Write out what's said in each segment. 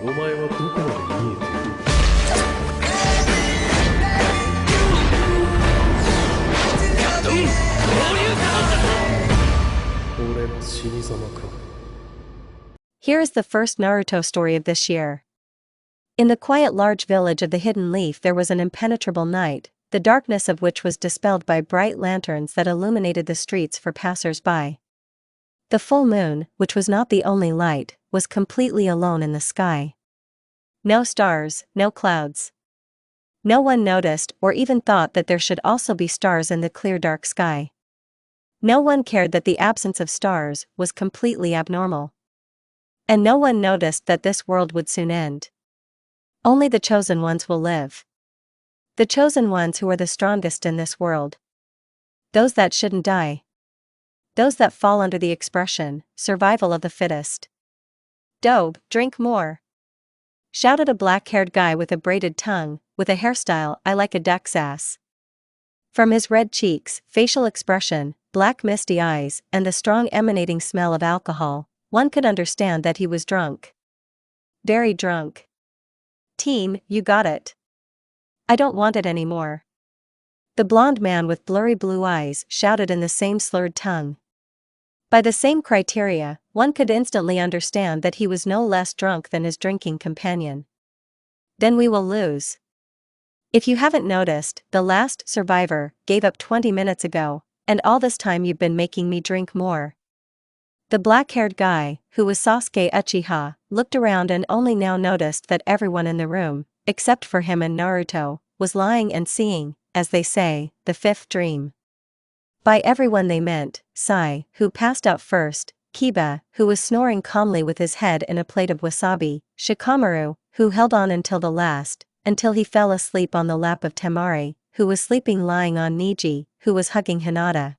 お前はどこまで見えている。俺、死に様か。 Here is the first Naruto story of this year. In the quiet large village of the Hidden Leaf there was an impenetrable night, the darkness of which was dispelled by bright lanterns that illuminated the streets for passers-by. The full moon, which was not the only light, was completely alone in the sky. No stars, no clouds. No one noticed or even thought that there should also be stars in the clear dark sky. No one cared that the absence of stars was completely abnormal. And no one noticed that this world would soon end. Only the chosen ones will live. The chosen ones who are the strongest in this world. Those that shouldn't die. Those that fall under the expression, survival of the fittest. Dobe, drink more! Shouted a black-haired guy with a braided tongue, with a hairstyle I like a duck's ass. From his red cheeks, facial expression, black misty eyes, and the strong emanating smell of alcohol, one could understand that he was drunk. Very drunk. Team, you got it. I don't want it anymore. The blonde man with blurry blue eyes shouted in the same slurred tongue. By the same criteria, one could instantly understand that he was no less drunk than his drinking companion. Then we will lose. If you haven't noticed, the last survivor gave up 20 minutes ago, and all this time you've been making me drink more. The black-haired guy, who was Sasuke Uchiha, looked around and only now noticed that everyone in the room, except for him and Naruto, was lying and seeing, as they say, the fifth dream. By everyone they meant, Sai, who passed out first, Kiba, who was snoring calmly with his head in a plate of wasabi, Shikamaru, who held on until the last, until he fell asleep on the lap of Temari, who was sleeping lying on Niji, who was hugging Hinata.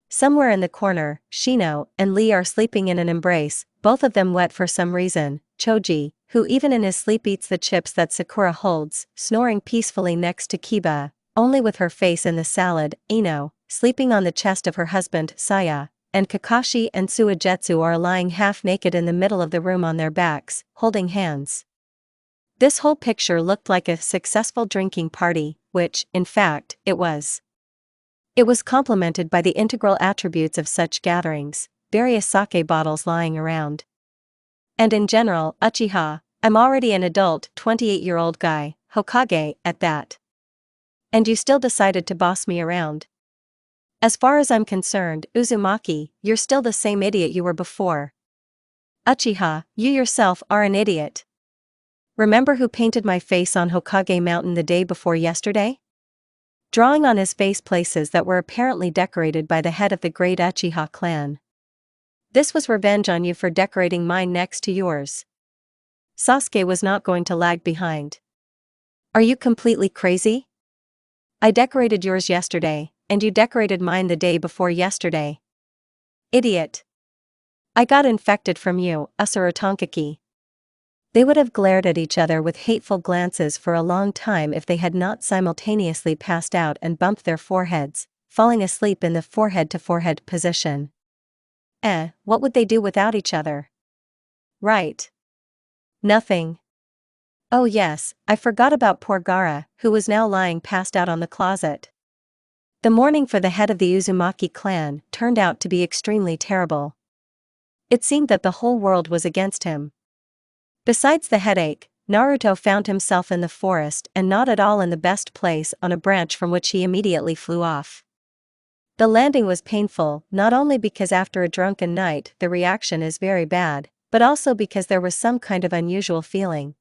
Somewhere in the corner, Shino and Lee are sleeping in an embrace, both of them wet for some reason, Choji, who even in his sleep eats the chips that Sakura holds, snoring peacefully next to Kiba, only with her face in the salad, Ino, sleeping on the chest of her husband, Saya, and Kakashi and Suigetsu are lying half-naked in the middle of the room on their backs, holding hands. This whole picture looked like a successful drinking party, which, in fact, it was. It was complemented by the integral attributes of such gatherings, various sake bottles lying around. And in general, Uchiha, I'm already an adult 28-year-old guy, Hokage, at that. And you still decided to boss me around. As far as I'm concerned, Uzumaki, you're still the same idiot you were before. Uchiha, you yourself are an idiot. Remember who painted my face on Hokage Mountain the day before yesterday? Drawing on his face places that were apparently decorated by the head of the great Uchiha clan. This was revenge on you for decorating mine next to yours. Sasuke was not going to lag behind. Are you completely crazy? I decorated yours yesterday, and you decorated mine the day before yesterday. Idiot. I got infected from you, Usura Tonkaki. They would have glared at each other with hateful glances for a long time if they had not simultaneously passed out and bumped their foreheads, falling asleep in the forehead-to-forehead position. What would they do without each other? Right. Nothing. Oh yes, I forgot about poor Gaara, who was now lying passed out on the closet. The morning for the head of the Uzumaki clan turned out to be extremely terrible. It seemed that the whole world was against him. Besides the headache, Naruto found himself in the forest and not at all in the best place on a branch from which he immediately flew off. The landing was painful, not only because after a drunken night the reaction is very bad, but also because there was some kind of unusual feeling.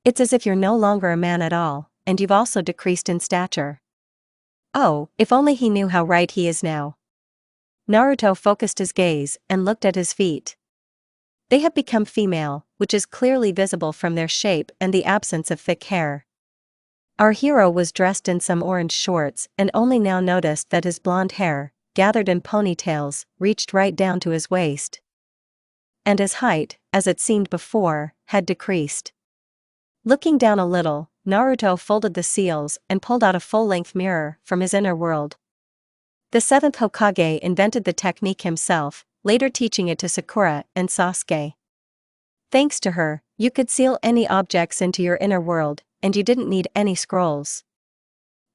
It's as if you're no longer a man at all, and you've also decreased in stature. Oh, if only he knew how right he is now. Naruto focused his gaze and looked at his feet. They have become female, which is clearly visible from their shape and the absence of thick hair. Our hero was dressed in some orange shorts and only now noticed that his blonde hair, gathered in ponytails, reached right down to his waist. And his height, as it seemed before, had decreased. Looking down a little, Naruto folded the seals and pulled out a full-length mirror from his inner world. The seventh Hokage invented the technique himself, later teaching it to Sakura and Sasuke. Thanks to her, you could seal any objects into your inner world, and you didn't need any scrolls.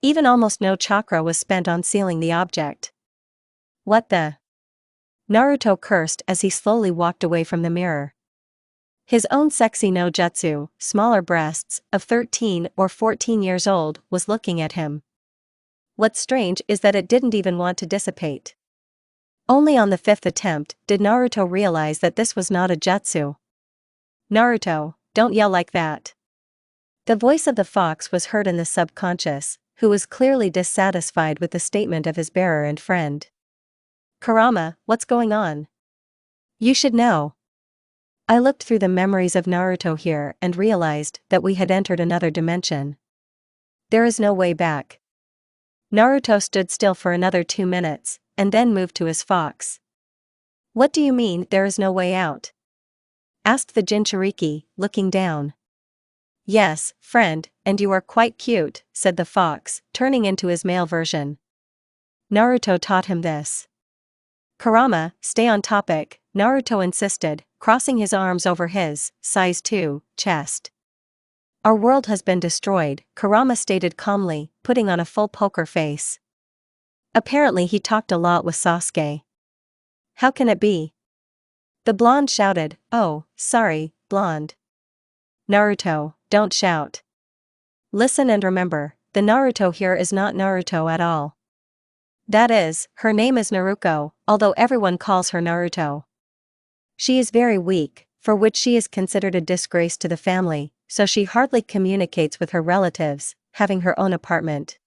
Even almost no chakra was spent on sealing the object. What the? Naruto cursed as he slowly walked away from the mirror. His own sexy no jutsu, smaller breasts, of 13 or 14 years old, was looking at him. What's strange is that it didn't even want to dissipate. Only on the 5th attempt did Naruto realize that this was not a jutsu. Naruto, don't yell like that. The voice of the fox was heard in the subconscious, who was clearly dissatisfied with the statement of his bearer and friend. Kurama, what's going on? You should know. I looked through the memories of Naruto here and realized that we had entered another dimension. There is no way back. Naruto stood still for another 2 minutes, and then moved to his fox. What do you mean there is no way out? Asked the Jinchuriki, looking down. Yes, friend, and you are quite cute, said the fox, turning into his male version. Naruto taught him this. Kurama, stay on topic, Naruto insisted, crossing his arms over his, size 2, chest. Our world has been destroyed, Kurama stated calmly, putting on a full poker face. Apparently he talked a lot with Sasuke. How can it be? The blonde shouted, oh, sorry, blonde. Naruto, don't shout. Listen and remember, the Naruto here is not Naruto at all. That is, her name is Naruko, although everyone calls her Naruto. She is very weak, for which she is considered a disgrace to the family, so she hardly communicates with her relatives, having her own apartment.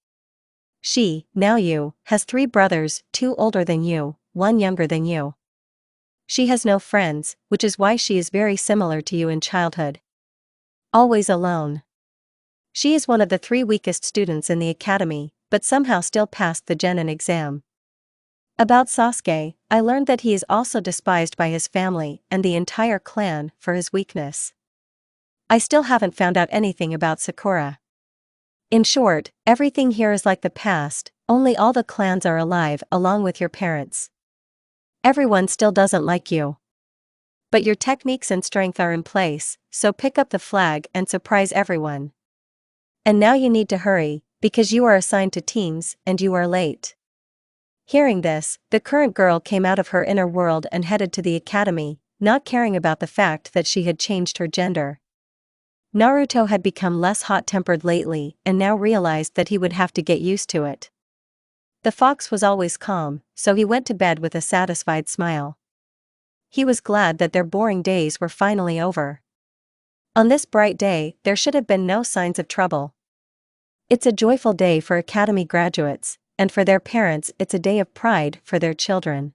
She, now you, has 3 brothers, 2 older than you, 1 younger than you. She has no friends, which is why she is very similar to you in childhood. Always alone. She is one of the 3 weakest students in the academy, but somehow still passed the Genin exam. About Sasuke, I learned that he is also despised by his family and the entire clan for his weakness. I still haven't found out anything about Sakura. In short, everything here is like the past, only all the clans are alive along with your parents. Everyone still doesn't like you. But your techniques and strength are in place, so pick up the flag and surprise everyone. And now you need to hurry, because you are assigned to teams and you are late. Hearing this, the current girl came out of her inner world and headed to the academy, not caring about the fact that she had changed her gender. Naruto had become less hot-tempered lately and now realized that he would have to get used to it. The fox was always calm, so he went to bed with a satisfied smile. He was glad that their boring days were finally over. On this bright day, there should have been no signs of trouble. It's a joyful day for academy graduates, and for their parents it's a day of pride for their children.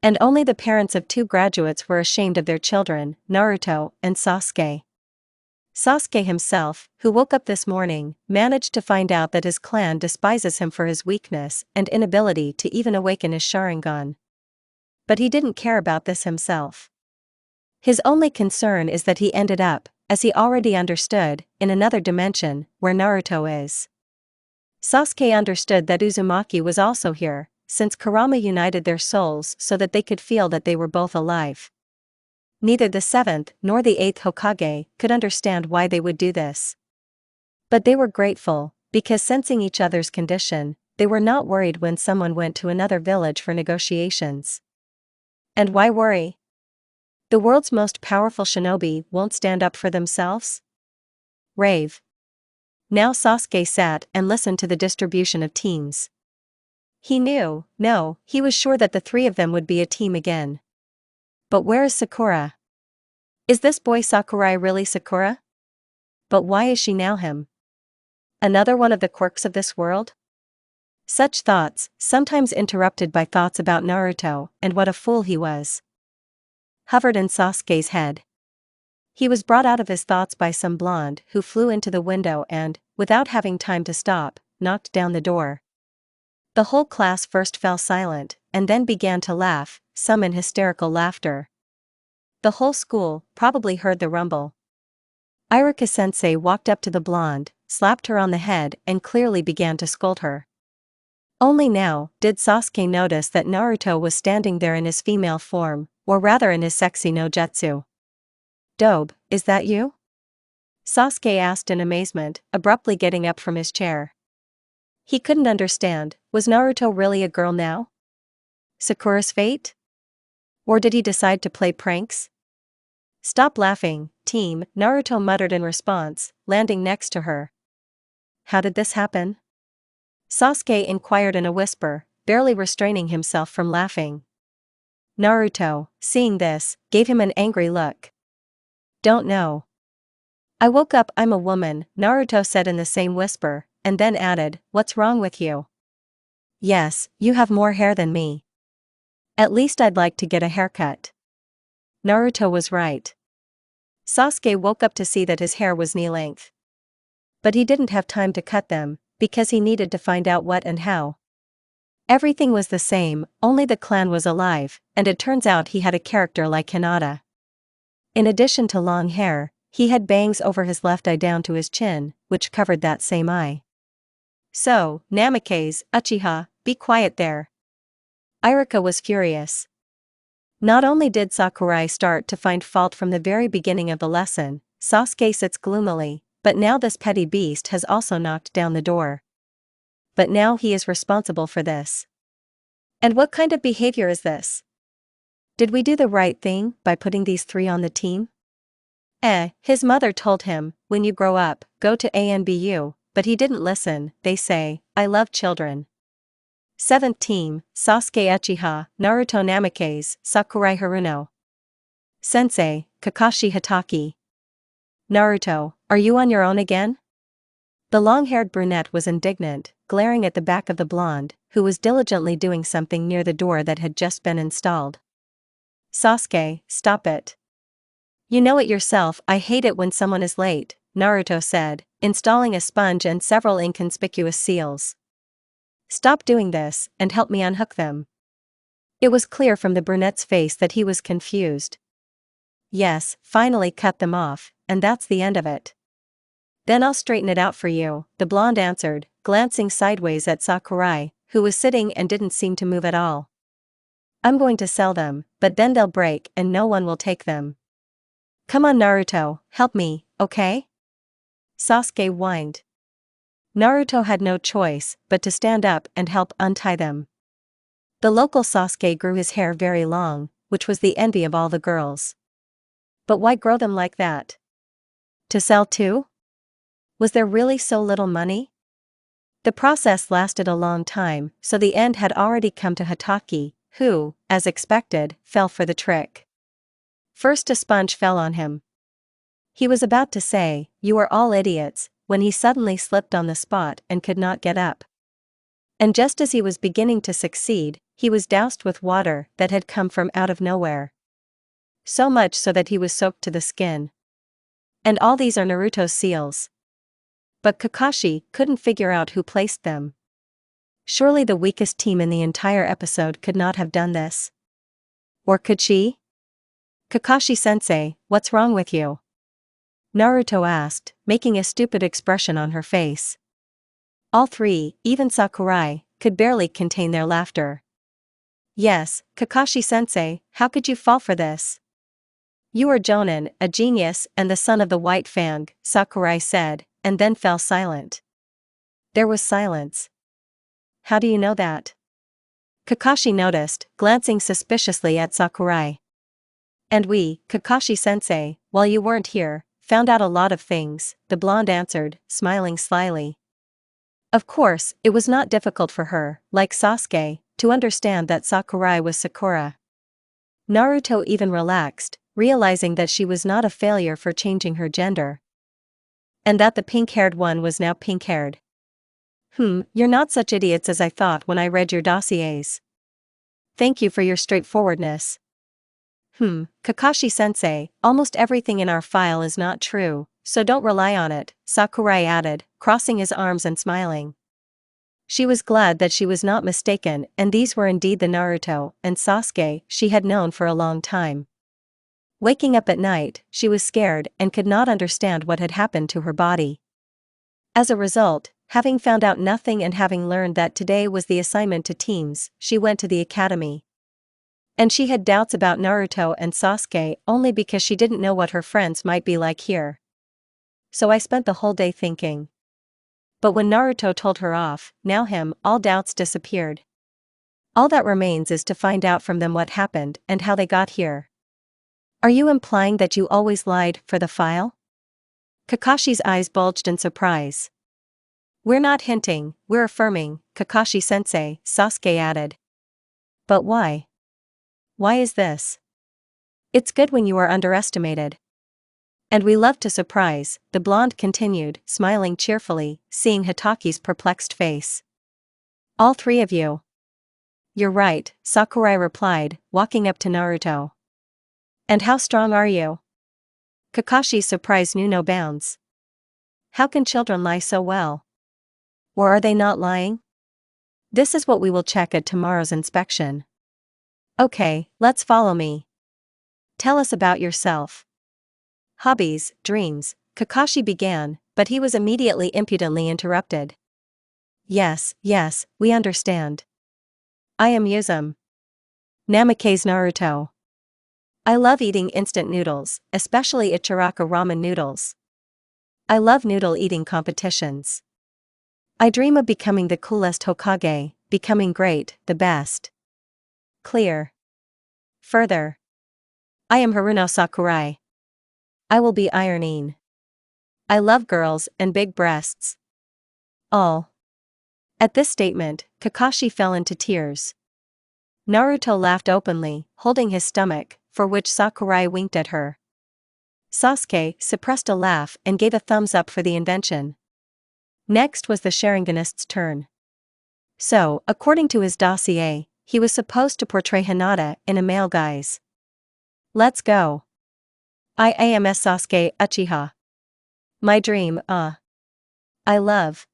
And only the parents of 2 graduates were ashamed of their children, Naruto and Sasuke. Sasuke himself, who woke up this morning, managed to find out that his clan despises him for his weakness and inability to even awaken his Sharingan. But he didn't care about this himself. His only concern is that he ended up, as he already understood, in another dimension, where Naruto is. Sasuke understood that Uzumaki was also here, since Kurama united their souls so that they could feel that they were both alive. Neither the 7th nor the 8th Hokage could understand why they would do this. But they were grateful, because sensing each other's condition, they were not worried when someone went to another village for negotiations. And why worry? The world's most powerful shinobi won't stand up for themselves? Rave. Now Sasuke sat and listened to the distribution of teams. He knew, no, he was sure that the 3 of them would be a team again. But where is Sakura? Is this boy Sakurai really Sakura? But why is she now him? Another one of the quirks of this world? Such thoughts, sometimes interrupted by thoughts about Naruto and what a fool he was, hovered in Sasuke's head. He was brought out of his thoughts by some blonde who flew into the window and, without having time to stop, knocked down the door. The whole class first fell silent, and then began to laugh, some in hysterical laughter. The whole school probably heard the rumble. Iruka-sensei walked up to the blonde, slapped her on the head and clearly began to scold her. Only now did Sasuke notice that Naruto was standing there in his female form, or rather in his sexy no jutsu. Dobe, is that you? Sasuke asked in amazement, abruptly getting up from his chair. He couldn't understand, was Naruto really a girl now? Sakura's fate? Or did he decide to play pranks? Stop laughing, team, Naruto muttered in response, landing next to her. How did this happen? Sasuke inquired in a whisper, barely restraining himself from laughing. Naruto, seeing this, gave him an angry look. Don't know. I woke up, I'm a woman, Naruto said in the same whisper, and then added, what's wrong with you? Yes, you have more hair than me. At least I'd like to get a haircut. Naruto was right. Sasuke woke up to see that his hair was knee-length. But he didn't have time to cut them, because he needed to find out what and how. Everything was the same, only the clan was alive, and it turns out he had a character like Hinata. In addition to long hair, he had bangs over his left eye down to his chin, which covered that same eye. So, Namikaze, Uchiha, be quiet there. Iruka was furious. Not only did Sakurai start to find fault from the very beginning of the lesson, Sasuke sits gloomily, but now this petty beast has also knocked down the door. But now he is responsible for this. And what kind of behavior is this? Did we do the right thing by putting these three on the team? His mother told him, when you grow up, go to ANBU, but he didn't listen. They say, I love children. 7th team, Sasuke Uchiha, Naruto Namikaze, Sakurai Haruno. Sensei, Kakashi Hatake. Naruto, are you on your own again? The long-haired brunette was indignant, glaring at the back of the blonde, who was diligently doing something near the door that had just been installed. Sasuke, stop it. You know it yourself, I hate it when someone is late, Naruto said, installing a sponge and several inconspicuous seals. Stop doing this, and help me unhook them. It was clear from the brunette's face that he was confused. Yes, finally cut them off, and that's the end of it. Then I'll straighten it out for you, the blonde answered, glancing sideways at Sakurai, who was sitting and didn't seem to move at all. I'm going to sell them, but then they'll break and no one will take them. Come on Naruto, help me, okay? Sasuke whined. Naruto had no choice but to stand up and help untie them. The local Sasuke grew his hair very long, which was the envy of all the girls. But why grow them like that? To sell too? Was there really so little money? The process lasted a long time, so the end had already come to Hatake, who, as expected, fell for the trick. First a sponge fell on him. He was about to say, you are all idiots, when he suddenly slipped on the spot and could not get up. And just as he was beginning to succeed, he was doused with water that had come from out of nowhere. So much so that he was soaked to the skin. And all these are Naruto's seals. But Kakashi couldn't figure out who placed them. Surely the weakest team in the entire episode could not have done this. Or could she? Kakashi-sensei, what's wrong with you? Naruto asked, making a stupid expression on her face. All three, even Sakurai, could barely contain their laughter. Yes, Kakashi-sensei, how could you fall for this? You are Jonin, a genius and the son of the White Fang, Sakurai said, and then fell silent. There was silence. How do you know that? Kakashi noticed, glancing suspiciously at Sakurai. And we, Kakashi-sensei, while you weren't here, found out a lot of things, the blonde answered, smiling slyly. Of course, it was not difficult for her, like Sasuke, to understand that Sakurai was Sakura. Naruto even relaxed, realizing that she was not a failure for changing her gender. And that the pink-haired one was now pink-haired. You're not such idiots as I thought when I read your dossiers. Thank you for your straightforwardness. Kakashi-sensei, almost everything in our file is not true, so don't rely on it, Sakurai added, crossing his arms and smiling. She was glad that she was not mistaken and these were indeed the Naruto and Sasuke she had known for a long time. Waking up at night, she was scared and could not understand what had happened to her body. As a result, having found out nothing and having learned that today was the assignment to teams, she went to the academy. And she had doubts about Naruto and Sasuke only because she didn't know what her friends might be like here. So I spent the whole day thinking. But when Naruto told her off, all doubts disappeared. All that remains is to find out from them what happened and how they got here. Are you implying that you always lied for the file? Kakashi's eyes bulged in surprise. We're not hinting, we're affirming, Kakashi-sensei, Sasuke added. But why? Why is this? It's good when you are underestimated. And we love to surprise, the blonde continued, smiling cheerfully, seeing Hitaki's perplexed face. All three of you. You're right, Sakurai replied, walking up to Naruto. And how strong are you? Kakashi's surprise knew no bounds. How can children lie so well? Or are they not lying? This is what we will check at tomorrow's inspection. Okay, let's follow me. Tell us about yourself. Hobbies, dreams, Kakashi began, but he was immediately impudently interrupted. Yes, we understand. I am Yuzum. Namake's Naruto. I love eating instant noodles, especially Ichiraka ramen noodles. I love noodle eating competitions. I dream of becoming the coolest Hokage, becoming great, the best. Clear. Further. I am Haruno Sakurai. I will be ironing. I love girls and big breasts. All. At this statement, Kakashi fell into tears. Naruto laughed openly, holding his stomach, for which Sakurai winked at her. Sasuke suppressed a laugh and gave a thumbs up for the invention. Next was the Sharinganist's turn. So, according to his dossier, he was supposed to portray Hinata in a male guise. Let's go. I am Sasuke Uchiha. My dream, I love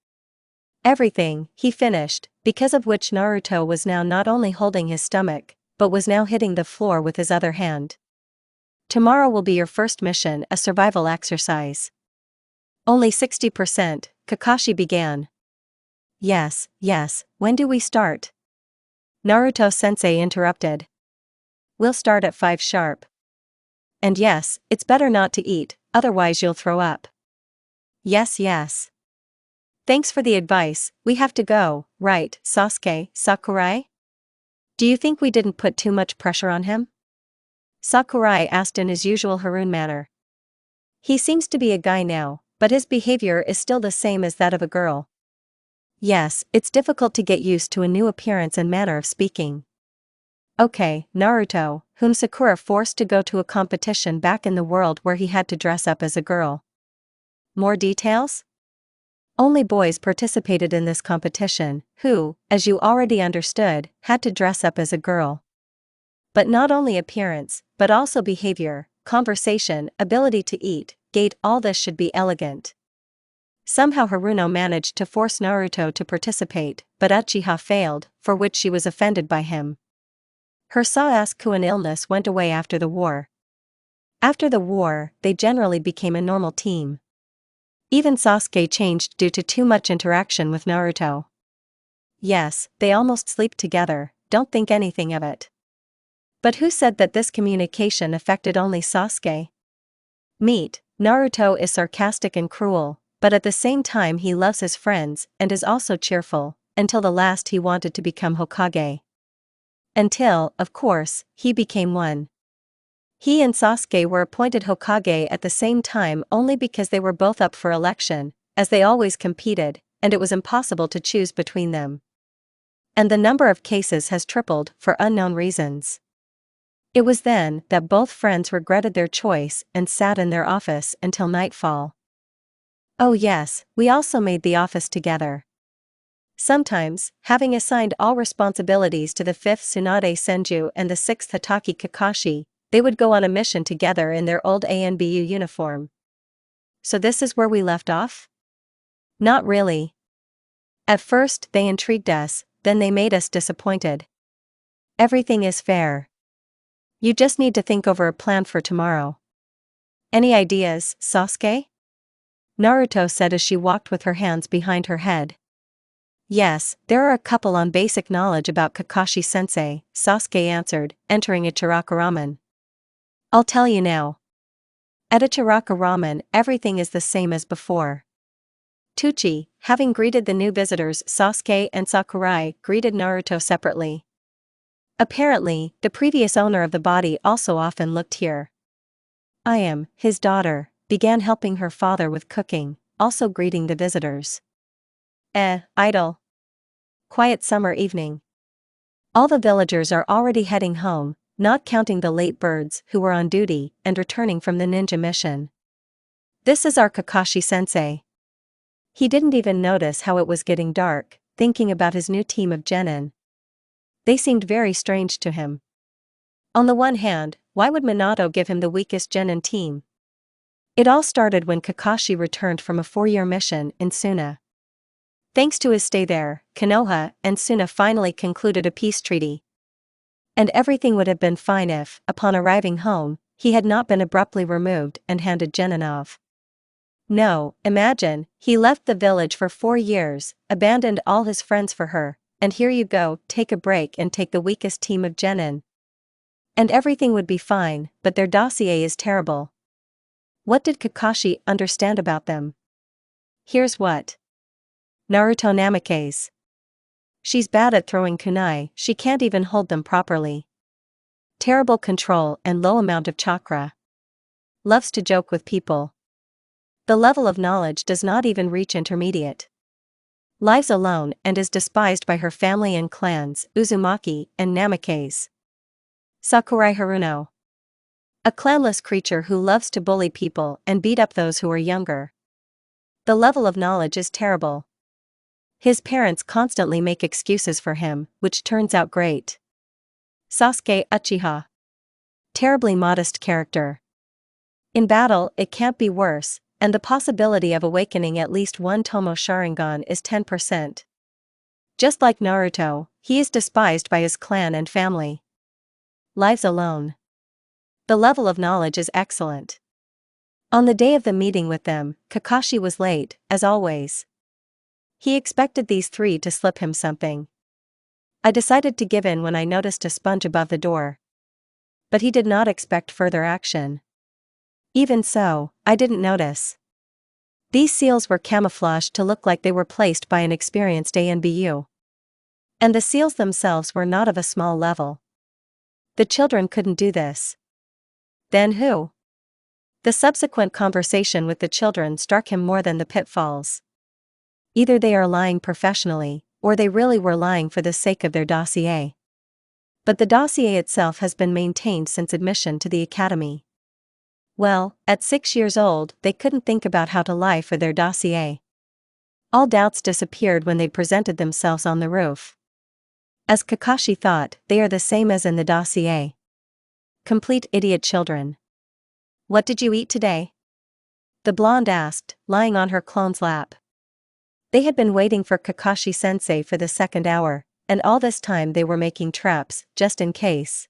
everything, he finished, because of which Naruto was now not only holding his stomach, but was now hitting the floor with his other hand. Tomorrow will be your first mission, a survival exercise. Only 60%, Kakashi began. Yes, when do we start? Naruto-sensei interrupted. We'll start at 5 sharp. And yes, it's better not to eat, otherwise you'll throw up. Yes. Thanks for the advice, we have to go, right, Sasuke, Sakurai? Do you think we didn't put too much pressure on him? Sakurai asked in his usual Harun manner. He seems to be a guy now, but his behavior is still the same as that of a girl. Yes, it's difficult to get used to a new appearance and manner of speaking. Okay, Naruto, whom Sakura forced to go to a competition back in the world where he had to dress up as a girl. More details? Only boys participated in this competition, who, as you already understood, had to dress up as a girl. But not only appearance, but also behavior, conversation, ability to eat, gait, all this should be elegant. Somehow Haruno managed to force Naruto to participate, but Uchiha failed, for which she was offended by him. Her Sasuke illness went away after the war. After the war, they generally became a normal team. Even Sasuke changed due to too much interaction with Naruto. Yes, they almost sleep together, don't think anything of it. But who said that this communication affected only Sasuke? Meet, Naruto is sarcastic and cruel, but at the same time he loves his friends and is also cheerful, until the last he wanted to become Hokage. Until, of course, he became one. He and Sasuke were appointed Hokage at the same time only because they were both up for election, as they always competed, and it was impossible to choose between them. And the number of cases has tripled for unknown reasons. It was then that both friends regretted their choice and sat in their office until nightfall. Oh yes, we also made the office together. Sometimes, having assigned all responsibilities to the 5th Tsunade Senju and the 6th Hitaki Kakashi, they would go on a mission together in their old ANBU uniform. So this is where we left off? Not really. At first they intrigued us, then they made us disappointed. Everything is fair. You just need to think over a plan for tomorrow. Any ideas, Sasuke? Naruto said as she walked with her hands behind her head. Yes, there are a couple on basic knowledge about Kakashi-sensei, Sasuke answered, entering Ichiraka Ramen. I'll tell you now. At Ichiraka Ramen, everything is the same as before. Tucci, having greeted the new visitors Sasuke and Sakurai, greeted Naruto separately. Apparently, the previous owner of the body also often looked here. I am, his daughter, began helping her father with cooking, also greeting the visitors. Idle. Quiet summer evening. All the villagers are already heading home, not counting the late birds who were on duty and returning from the ninja mission. This is our Kakashi-sensei. He didn't even notice how it was getting dark, thinking about his new team of genin. They seemed very strange to him. On the one hand, why would Minato give him the weakest genin team? It all started when Kakashi returned from a 4-year mission in Suna. Thanks to his stay there, Konoha and Suna finally concluded a peace treaty. And everything would have been fine if, upon arriving home, he had not been abruptly removed and handed genin off. No, imagine, he left the village for 4 years, abandoned all his friends for her, and here you go, take a break and take the weakest team of genin. And everything would be fine, but their dossier is terrible. What did Kakashi understand about them? Here's what. Naruto Namikaze. She's bad at throwing kunai, she can't even hold them properly. Terrible control and low amount of chakra. Loves to joke with people. The level of knowledge does not even reach intermediate. Lives alone and is despised by her family and clans, Uzumaki and Namikaze. Sakurai Haruno. A clanless creature who loves to bully people and beat up those who are younger. The level of knowledge is terrible. His parents constantly make excuses for him, which turns out great. Sasuke Uchiha. Terribly modest character. In battle, it can't be worse, and the possibility of awakening at least one Tomo Sharingan is 10%. Just like Naruto, he is despised by his clan and family. Lives alone. The level of knowledge is excellent. On the day of the meeting with them, Kakashi was late, as always. He expected these 3 to slip him something. I decided to give in when I noticed a sponge above the door. But he did not expect further action. Even so, I didn't notice. These seals were camouflaged to look like they were placed by an experienced ANBU. And the seals themselves were not of a small level. The children couldn't do this. Then who? The subsequent conversation with the children struck him more than the pitfalls. Either they are lying professionally, or they really were lying for the sake of their dossier. But the dossier itself has been maintained since admission to the academy. Well, at 6 years old, they couldn't think about how to lie for their dossier. All doubts disappeared when they presented themselves on the roof. As Kakashi thought, they are the same as in the dossier. Complete idiot children. What did you eat today? The blonde asked, lying on her clone's lap. They had been waiting for Kakashi-sensei for the 2nd hour, and all this time they were making traps, just in case.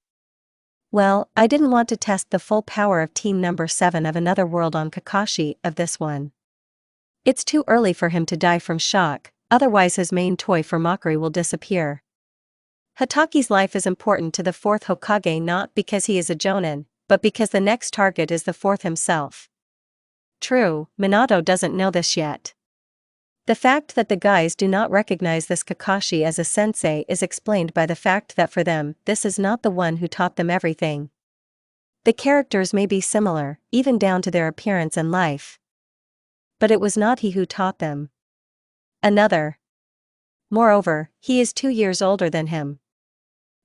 Well, I didn't want to test the full power of team number 7 of another world on Kakashi of this one. It's too early for him to die from shock, otherwise his main toy for mockery will disappear. Hataki's life is important to the 4th Hokage not because he is a Jonin, but because the next target is the 4th himself. True, Minato doesn't know this yet. The fact that the guys do not recognize this Kakashi as a sensei is explained by the fact that for them, this is not the one who taught them everything. The characters may be similar, even down to their appearance and life. But it was not he who taught them. Another. Moreover, he is 2 years older than him.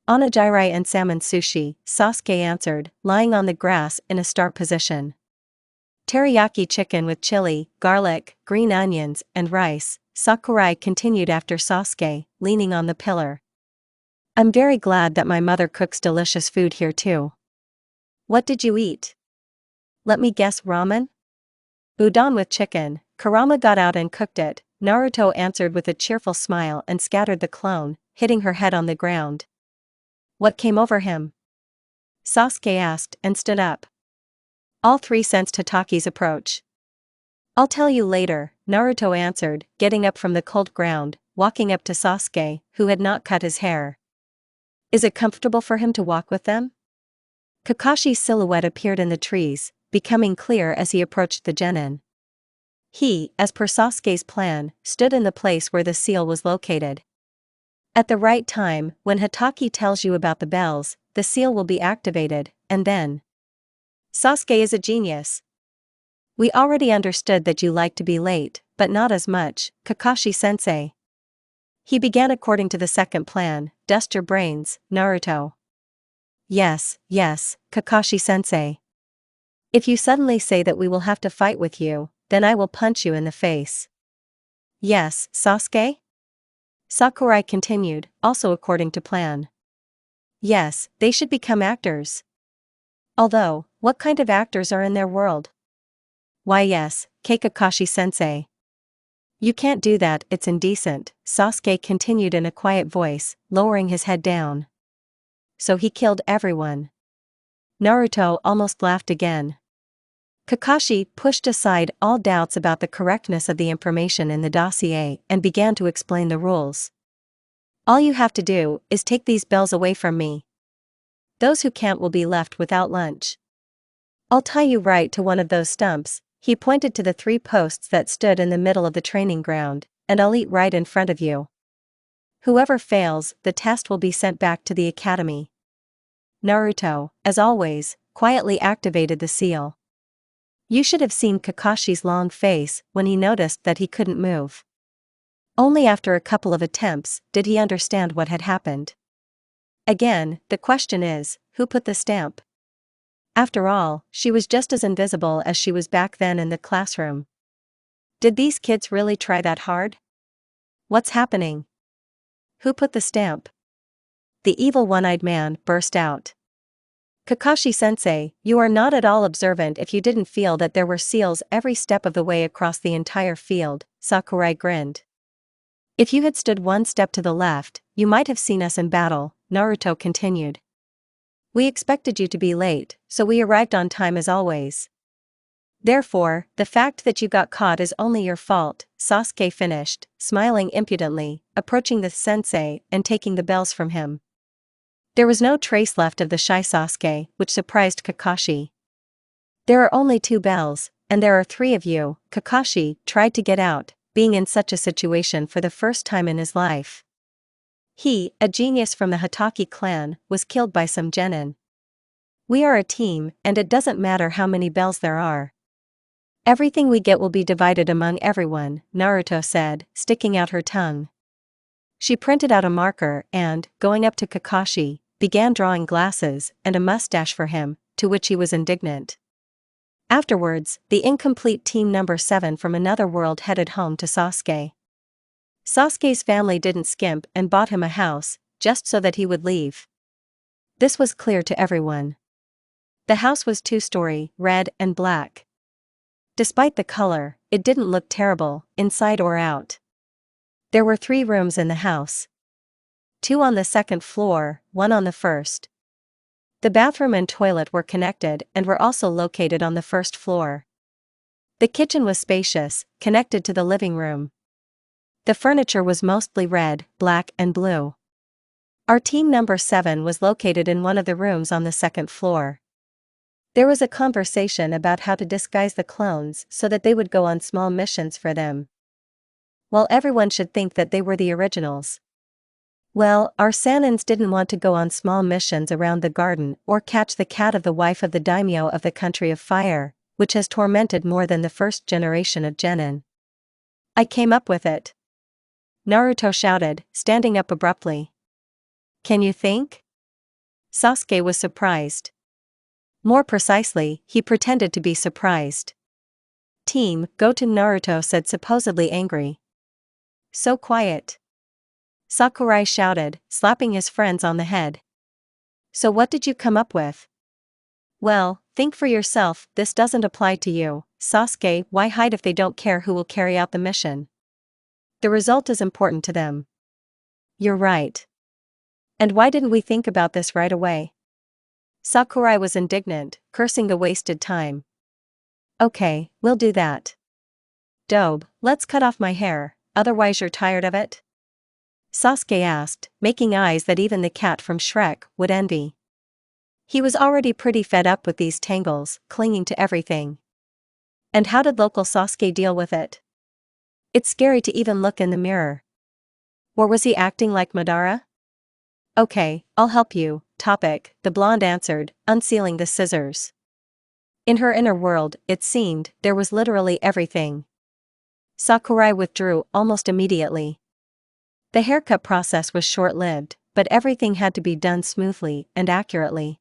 Onigiri and salmon sushi, Sasuke answered, lying on the grass in a star position. Teriyaki chicken with chili, garlic, green onions, and rice, Sakurai continued after Sasuke, leaning on the pillar. I'm very glad that my mother cooks delicious food here too. What did you eat? Let me guess, ramen? Udon with chicken. Kurama got out and cooked it, Naruto answered with a cheerful smile and scattered the clone, hitting her head on the ground. What came over him? Sasuke asked and stood up. All 3 sensed Hataki's approach. I'll tell you later, Naruto answered, getting up from the cold ground, walking up to Sasuke, who had not cut his hair. Is it comfortable for him to walk with them? Kakashi's silhouette appeared in the trees, becoming clear as he approached the genin. He, as per Sasuke's plan, stood in the place where the seal was located. At the right time, when Hatake tells you about the bells, the seal will be activated, and then. Sasuke is a genius. We already understood that you like to be late, but not as much, Kakashi-sensei. He began according to the second plan, dust your brains, Naruto. Yes, Kakashi-sensei. If you suddenly say that we will have to fight with you, then I will punch you in the face. Yes, Sasuke? Sakurai continued, also according to plan. Yes, they should become actors. Although, what kind of actors are in their world? Why yes, Kakashi-sensei. You can't do that, it's indecent, Sasuke continued in a quiet voice, lowering his head down. So he killed everyone. Naruto almost laughed again. Kakashi pushed aside all doubts about the correctness of the information in the dossier and began to explain the rules. All you have to do is take these bells away from me. Those who can't will be left without lunch. I'll tie you right to one of those stumps, he pointed to the 3 posts that stood in the middle of the training ground, and I'll eat right in front of you. Whoever fails, the test will be sent back to the academy. Naruto, as always, quietly activated the seal. You should have seen Kakashi's long face when he noticed that he couldn't move. Only after a couple of attempts did he understand what had happened. Again, the question is, who put the stamp? After all, she was just as invisible as she was back then in the classroom. Did these kids really try that hard? What's happening? Who put the stamp? The evil one-eyed man burst out. Kakashi-sensei, you are not at all observant if you didn't feel that there were seals every step of the way across the entire field, Sakurai grinned. If you had stood one step to the left, you might have seen us in battle, Naruto continued. We expected you to be late, so we arrived on time as always. Therefore, the fact that you got caught is only your fault, Sasuke finished, smiling impudently, approaching the sensei and taking the bells from him. There was no trace left of the shy Sasuke, which surprised Kakashi. There are only 2 bells, and there are 3 of you. Kakashi tried to get out, being in such a situation for the first time in his life. He, a genius from the Hatake clan, was killed by some genin. We are a team, and it doesn't matter how many bells there are. Everything we get will be divided among everyone, Naruto said, sticking out her tongue. She printed out a marker and, going up to Kakashi, began drawing glasses and a mustache for him, to which he was indignant. Afterwards, the incomplete team number 7 from another world headed home to Sasuke. Sasuke's family didn't skimp and bought him a house, just so that he would leave. This was clear to everyone. The house was 2-story, red and black. Despite the color, it didn't look terrible, inside or out. There were 3 rooms in the house. 2 on the 2nd floor, 1 on the 1st. The bathroom and toilet were connected and were also located on the 1st floor. The kitchen was spacious, connected to the living room. The furniture was mostly red, black and blue. Our team number 7 was located in one of the rooms on the 2nd floor. There was a conversation about how to disguise the clones so that they would go on small missions for them. While everyone should think that they were the originals. Well, our Sanins didn't want to go on small missions around the garden or catch the cat of the wife of the daimyo of the country of fire, which has tormented more than the first generation of genin. I came up with it. Naruto shouted, standing up abruptly. Can you think? Sasuke was surprised. More precisely, he pretended to be surprised. Team, go to Naruto said, supposedly angry. So quiet. Sakurai shouted, slapping his friends on the head. So what did you come up with? Well, think for yourself, this doesn't apply to you, Sasuke. Why hide if they don't care who will carry out the mission? The result is important to them. You're right. And why didn't we think about this right away? Sakurai was indignant, cursing the wasted time. Okay, we'll do that. Dobe, let's cut off my hair, otherwise you're tired of it? Sasuke asked, making eyes that even the cat from Shrek would envy. He was already pretty fed up with these tangles, clinging to everything. And how did local Sasuke deal with it? It's scary to even look in the mirror. Or was he acting like Madara? Okay, I'll help you, topic, the blonde answered, unsealing the scissors. In her inner world, it seemed, there was literally everything. Sakurai withdrew almost immediately. The haircut process was short-lived, but everything had to be done smoothly and accurately.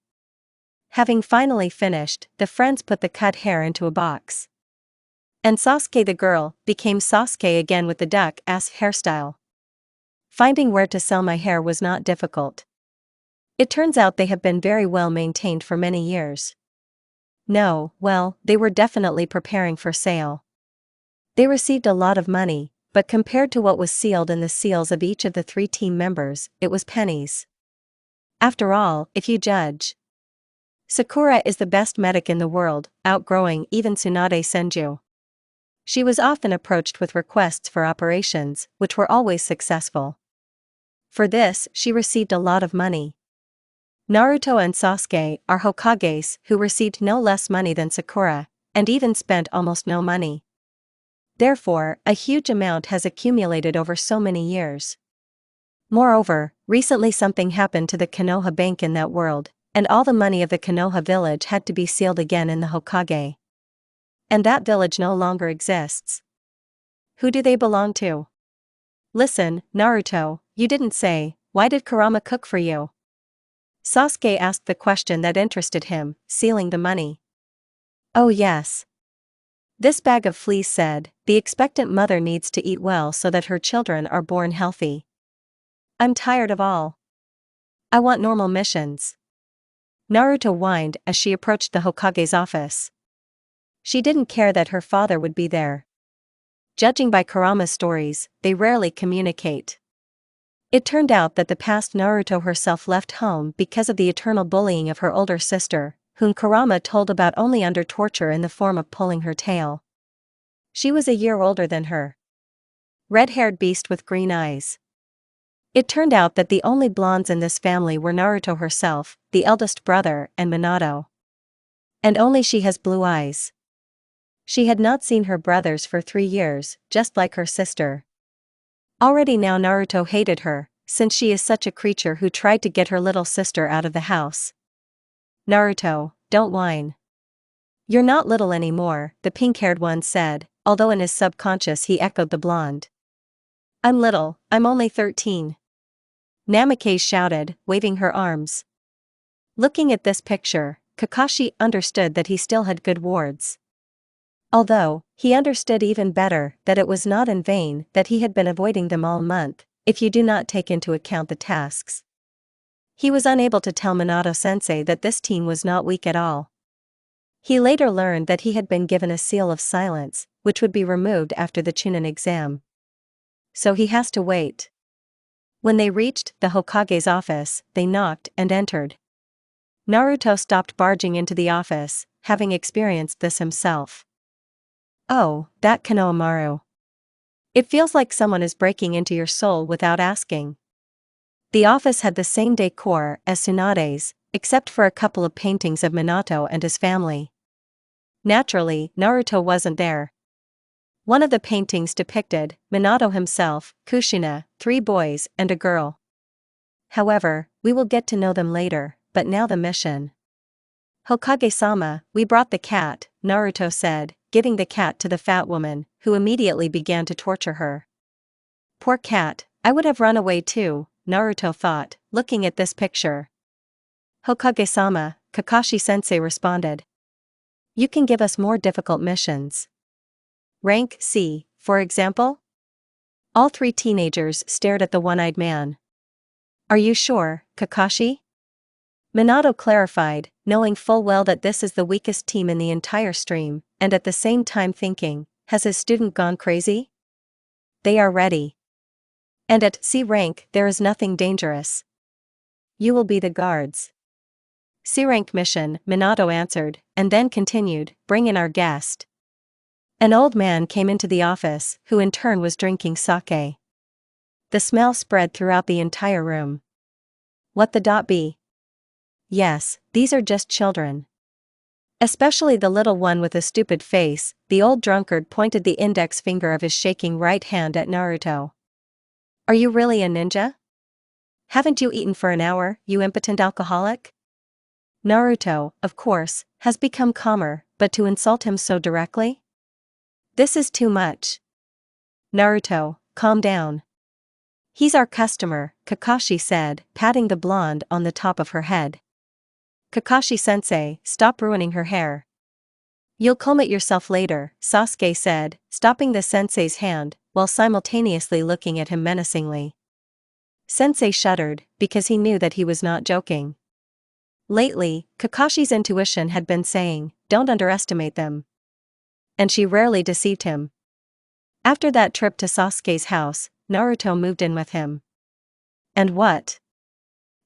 Having finally finished, the friends put the cut hair into a box. And Sasuke the girl became Sasuke again with the duck-ass hairstyle. Finding where to sell my hair was not difficult. It turns out they have been very well maintained for many years. No, well, they were definitely preparing for sale. They received a lot of money, but compared to what was sealed in the seals of each of the 3 team members, it was pennies. After all, if you judge, Sakura is the best medic in the world, outgrowing even Tsunade Senju. She was often approached with requests for operations, which were always successful. For this, she received a lot of money. Naruto and Sasuke are Hokages who received no less money than Sakura, and even spent almost no money. Therefore, a huge amount has accumulated over so many years. Moreover, recently something happened to the Konoha Bank in that world, and all the money of the Konoha village had to be sealed again in the Hokage. And that village no longer exists. Who do they belong to? Listen, Naruto, you didn't say, why did Kurama cook for you? Sasuke asked the question that interested him, sealing the money. Oh yes. This bag of fleas said, the expectant mother needs to eat well so that her children are born healthy. I'm tired of all. I want normal missions. Naruto whined as she approached the Hokage's office. She didn't care that her father would be there. Judging by Kurama's stories, they rarely communicate. It turned out that the past Naruto herself left home because of the eternal bullying of her older sister, whom Kurama told about only under torture in the form of pulling her tail. She was a year older than her. Red-haired beast with green eyes. It turned out that the only blondes in this family were Naruto herself, the eldest brother, and Minato. And only she has blue eyes. She had not seen her brothers for 3 years, just like her sister. Already now Naruto hated her, since she is such a creature who tried to get her little sister out of the house. Naruto, don't whine. You're not little anymore, the pink-haired one said, although in his subconscious he echoed the blonde. I'm little, I'm only 13. Namikaze shouted, waving her arms. Looking at this picture, Kakashi understood that he still had good wards. Although, he understood even better that it was not in vain that he had been avoiding them all month, if you do not take into account the tasks. He was unable to tell Minato-sensei that this teen was not weak at all. He later learned that he had been given a seal of silence, which would be removed after the Chunin exam. So he has to wait. When they reached the Hokage's office, they knocked and entered. Naruto stopped barging into the office, having experienced this himself. Oh, that Konohamaru. It feels like someone is breaking into your soul without asking. The office had the same decor as Tsunade's, except for a couple of paintings of Minato and his family. Naturally, Naruto wasn't there. One of the paintings depicted Minato himself, Kushina, 3 boys, and a girl. However, we will get to know them later, but now the mission. Hokage-sama, we brought the cat, Naruto said, giving the cat to the fat woman, who immediately began to torture her. Poor cat, I would have run away too, Naruto thought, looking at this picture. Hokage-sama, Kakashi-sensei responded. You can give us more difficult missions. Rank C, for example? All 3 teenagers stared at the one-eyed man. Are you sure, Kakashi? Minato clarified, knowing full well that this is the weakest team in the entire stream, and at the same time thinking, has his student gone crazy? They are ready. And at C rank there is nothing dangerous. You will be the guards. C rank mission, Minato answered, and then continued, bring in our guest. An old man came into the office, who in turn was drinking sake. The smell spread throughout the entire room. What the dot be? Yes, these are just children. Especially the little one with a stupid face. The old drunkard pointed the index finger of his shaking right hand at Naruto. Are you really a ninja? Haven't you eaten for an hour, you impotent alcoholic? Naruto, of course, has become calmer, but to insult him so directly? This is too much. Naruto, calm down. He's our customer, Kakashi said, patting the blonde on the top of her head. Kakashi-sensei, stop ruining her hair. You'll comb it yourself later, Sasuke said, stopping the sensei's hand, while simultaneously looking at him menacingly. Sensei shuddered, because he knew that he was not joking. Lately, Kakashi's intuition had been saying, don't underestimate them. And she rarely deceived him. After that trip to Sasuke's house, Naruto moved in with him. And what?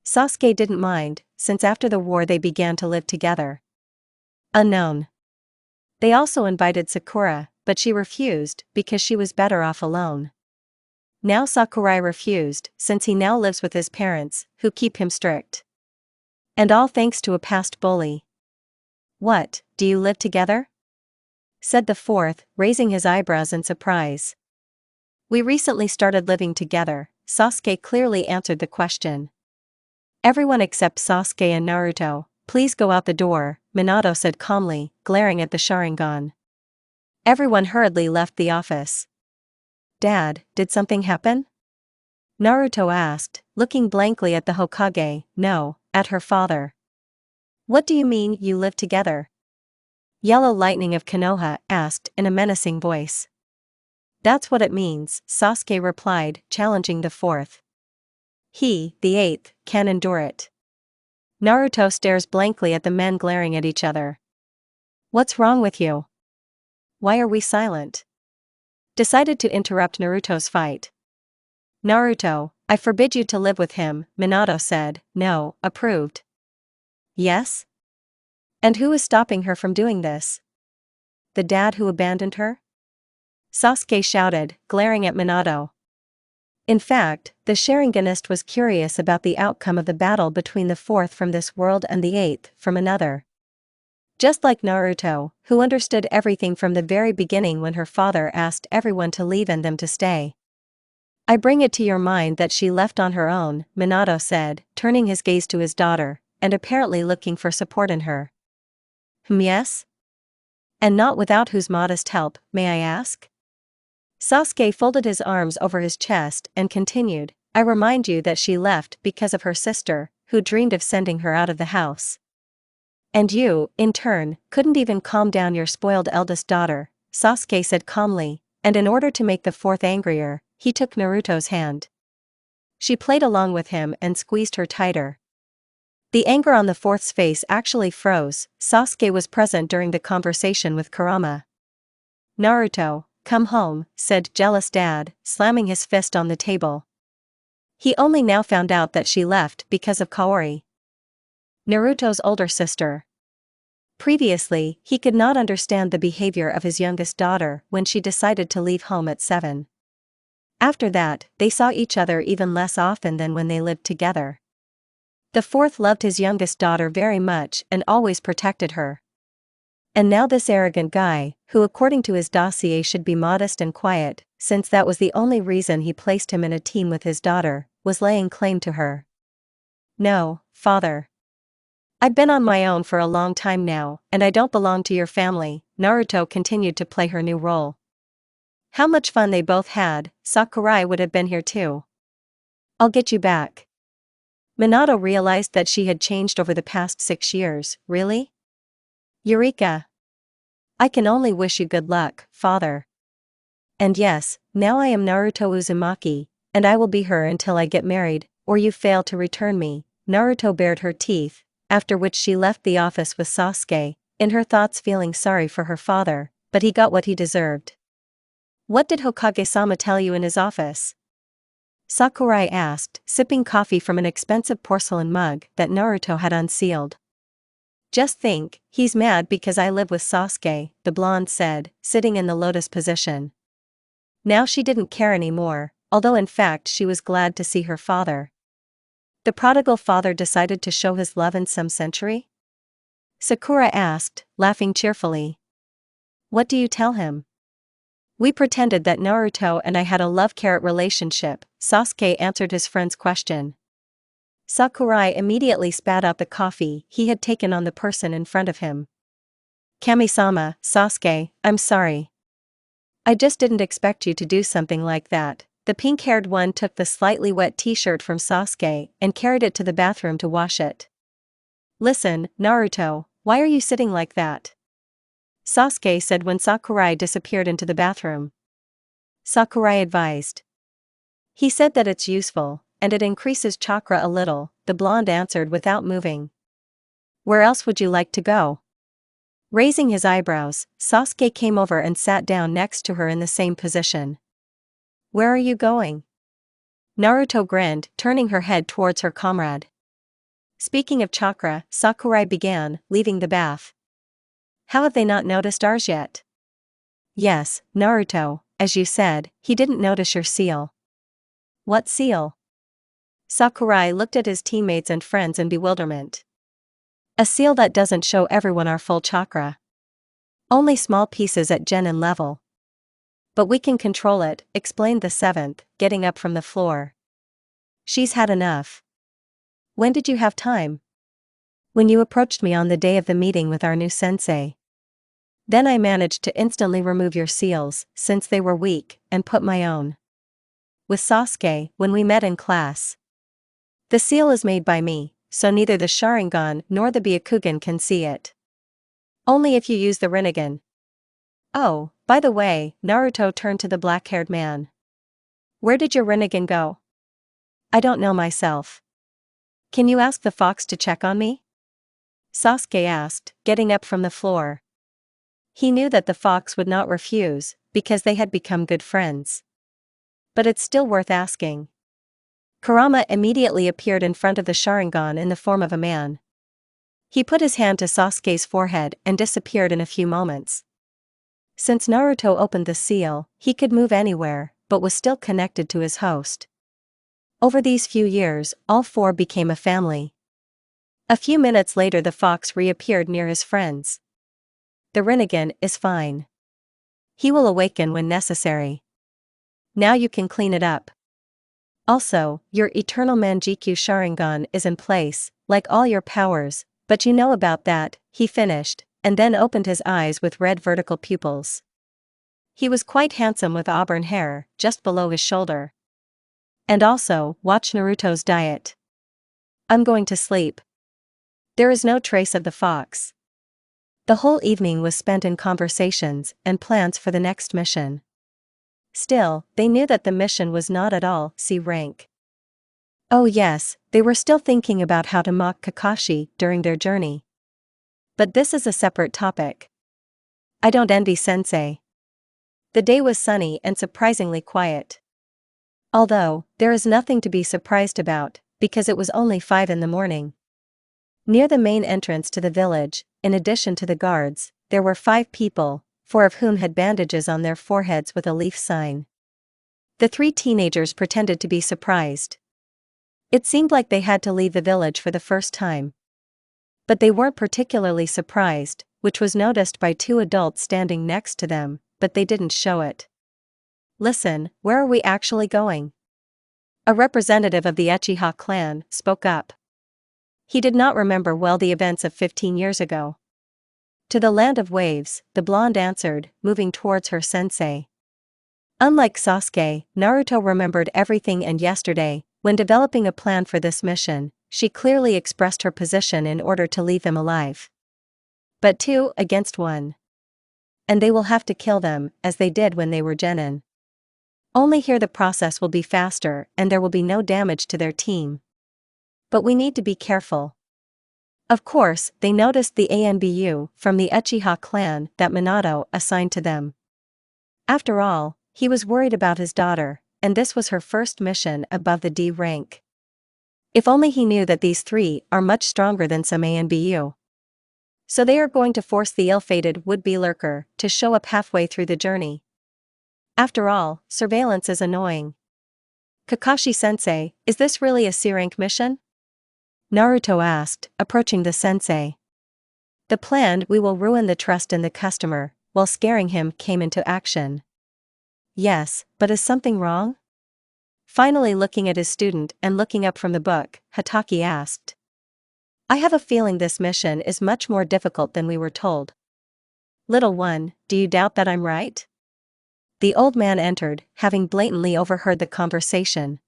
Sasuke didn't mind, since after the war they began to live together. Unknown. They also invited Sakura, but she refused because she was better off alone. Now Sakurai refused, since he now lives with his parents, who keep him strict. And all thanks to a past bully. What, do you live together? Said the fourth, raising his eyebrows in surprise. We recently started living together, Sasuke clearly answered the question. Everyone except Sasuke and Naruto, please go out the door, Minato said calmly, glaring at the Sharingan. Everyone hurriedly left the office. Dad, did something happen? Naruto asked, looking blankly at the Hokage. No, at her father. What do you mean, you live together? Yellow Lightning of Konoha asked in a menacing voice. That's what it means, Sasuke replied, challenging the fourth. He, the eighth, can endure it. Naruto stares blankly at the men glaring at each other. What's wrong with you? Why are we silent? Decided to interrupt Naruto's fight. Naruto, I forbid you to live with him, Minato said. No, approved. Yes? And who is stopping her from doing this? The dad who abandoned her? Sasuke shouted, glaring at Minato. In fact, the Sharinganist was curious about the outcome of the battle between the fourth from this world and the eighth from another. Just like Naruto, who understood everything from the very beginning when her father asked everyone to leave and them to stay. I bring it to your mind that she left on her own, Minato said, turning his gaze to his daughter, and apparently looking for support in her. Yes? And not without whose modest help, may I ask? Sasuke folded his arms over his chest and continued, I remind you that she left because of her sister, who dreamed of sending her out of the house. And you, in turn, couldn't even calm down your spoiled eldest daughter, Sasuke said calmly, and in order to make the fourth angrier, he took Naruto's hand. She played along with him and squeezed her tighter. The anger on the fourth's face actually froze. Sasuke was present during the conversation with Kurama. Naruto, come home, said jealous dad, slamming his fist on the table. He only now found out that she left because of Kaori, Naruto's older sister. Previously, he could not understand the behavior of his youngest daughter when she decided to leave home at 7. After that, they saw each other even less often than when they lived together. The fourth loved his youngest daughter very much and always protected her. And now this arrogant guy, who according to his dossier should be modest and quiet, since that was the only reason he placed him in a team with his daughter, was laying claim to her. No, father. I've been on my own for a long time now, and I don't belong to your family, Naruto continued to play her new role. How much fun they both had, Sakurai would have been here too. I'll get you back. Minato realized that she had changed over the past 6 years, really? Eureka! I can only wish you good luck, father. And yes, now I am Naruto Uzumaki, and I will be her until I get married, or you fail to return me, Naruto bared her teeth, after which she left the office with Sasuke, in her thoughts feeling sorry for her father, but he got what he deserved. What did Hokage-sama tell you in his office? Sakurai asked, sipping coffee from an expensive porcelain mug that Naruto had unsealed. Just think, he's mad because I live with Sasuke, the blonde said, sitting in the lotus position. Now she didn't care anymore, although in fact she was glad to see her father. The prodigal father decided to show his love in some century? Sakura asked, laughing cheerfully. What do you tell him? We pretended that Naruto and I had a love-carrot relationship, Sasuke answered his friend's question. Sakurai immediately spat out the coffee he had taken on the person in front of him. Kami-sama, Sasuke, I'm sorry. I just didn't expect you to do something like that. The pink-haired one took the slightly wet t-shirt from Sasuke and carried it to the bathroom to wash it. Listen, Naruto, why are you sitting like that? Sasuke said when Sakurai disappeared into the bathroom. Sakurai advised. He said that it's useful, and it increases chakra a little, the blonde answered without moving. Where else would you like to go? Raising his eyebrows, Sasuke came over and sat down next to her in the same position. Where are you going? Naruto grinned, turning her head towards her comrade. Speaking of chakra, Sakurai began, leaving the bath. How have they not noticed ours yet? Yes, Naruto, as you said, he didn't notice your seal. What seal? Sakurai looked at his teammates and friends in bewilderment. A seal that doesn't show everyone our full chakra. Only small pieces at genin level. But we can control it, explained the seventh, getting up from the floor. She's had enough. When did you have time? When you approached me on the day of the meeting with our new sensei. Then I managed to instantly remove your seals, since they were weak, and put my own. With Sasuke, when we met in class. The seal is made by me, so neither the Sharingan nor the Byakugan can see it. Only if you use the Rinnegan. Oh, by the way, Naruto turned to the black-haired man. Where did your Rinnegan go? I don't know myself. Can you ask the fox to check on me? Sasuke asked, getting up from the floor. He knew that the fox would not refuse, because they had become good friends. But it's still worth asking. Kurama immediately appeared in front of the Sharingan in the form of a man. He put his hand to Sasuke's forehead and disappeared in a few moments. Since Naruto opened the seal, he could move anywhere, but was still connected to his host. Over these few years, all four became a family. A few minutes later the fox reappeared near his friends. The Rinnegan is fine. He will awaken when necessary. Now you can clean it up. Also, your eternal Manjikyu Sharingan is in place, like all your powers, but you know about that, he finished, and then opened his eyes with red vertical pupils. He was quite handsome with auburn hair, just below his shoulder. And also, watch Naruto's diet. I'm going to sleep. There is no trace of the fox. The whole evening was spent in conversations and plans for the next mission. Still, they knew that the mission was not at all C rank. Oh yes, they were still thinking about how to mock Kakashi during their journey. But this is a separate topic. I don't envy Sensei. The day was sunny and surprisingly quiet. Although, there is nothing to be surprised about, because it was only 5 in the morning. Near the main entrance to the village, in addition to the guards, there were 5 people, 4 of whom had bandages on their foreheads with a leaf sign. The 3 teenagers pretended to be surprised. It seemed like they had to leave the village for the first time. But they weren't particularly surprised, which was noticed by 2 adults standing next to them, but they didn't show it. Listen, where are we actually going? A representative of the Uchiha clan spoke up. He did not remember well the events of 15 years ago. To the land of waves, the blonde answered, moving towards her sensei. Unlike Sasuke, Naruto remembered everything, and yesterday, when developing a plan for this mission, she clearly expressed her position in order to leave them alive. But 2 against 1. And they will have to kill them, as they did when they were genin. Only here the process will be faster and there will be no damage to their team. But we need to be careful. Of course, they noticed the ANBU from the Uchiha clan that Minato assigned to them. After all, he was worried about his daughter, and this was her first mission above the D rank. If only he knew that these 3 are much stronger than some ANBU. So they are going to force the ill-fated would-be lurker to show up halfway through the journey. After all, surveillance is annoying. Kakashi-sensei, is this really a C-rank mission? Naruto asked, approaching the sensei. The plan "we will ruin the trust in the customer" while scaring him came into action. Yes, but is something wrong? Finally looking at his student and looking up from the book, Hataki asked. I have a feeling this mission is much more difficult than we were told. Little one, do you doubt that I'm right? The old man entered, having blatantly overheard the conversation.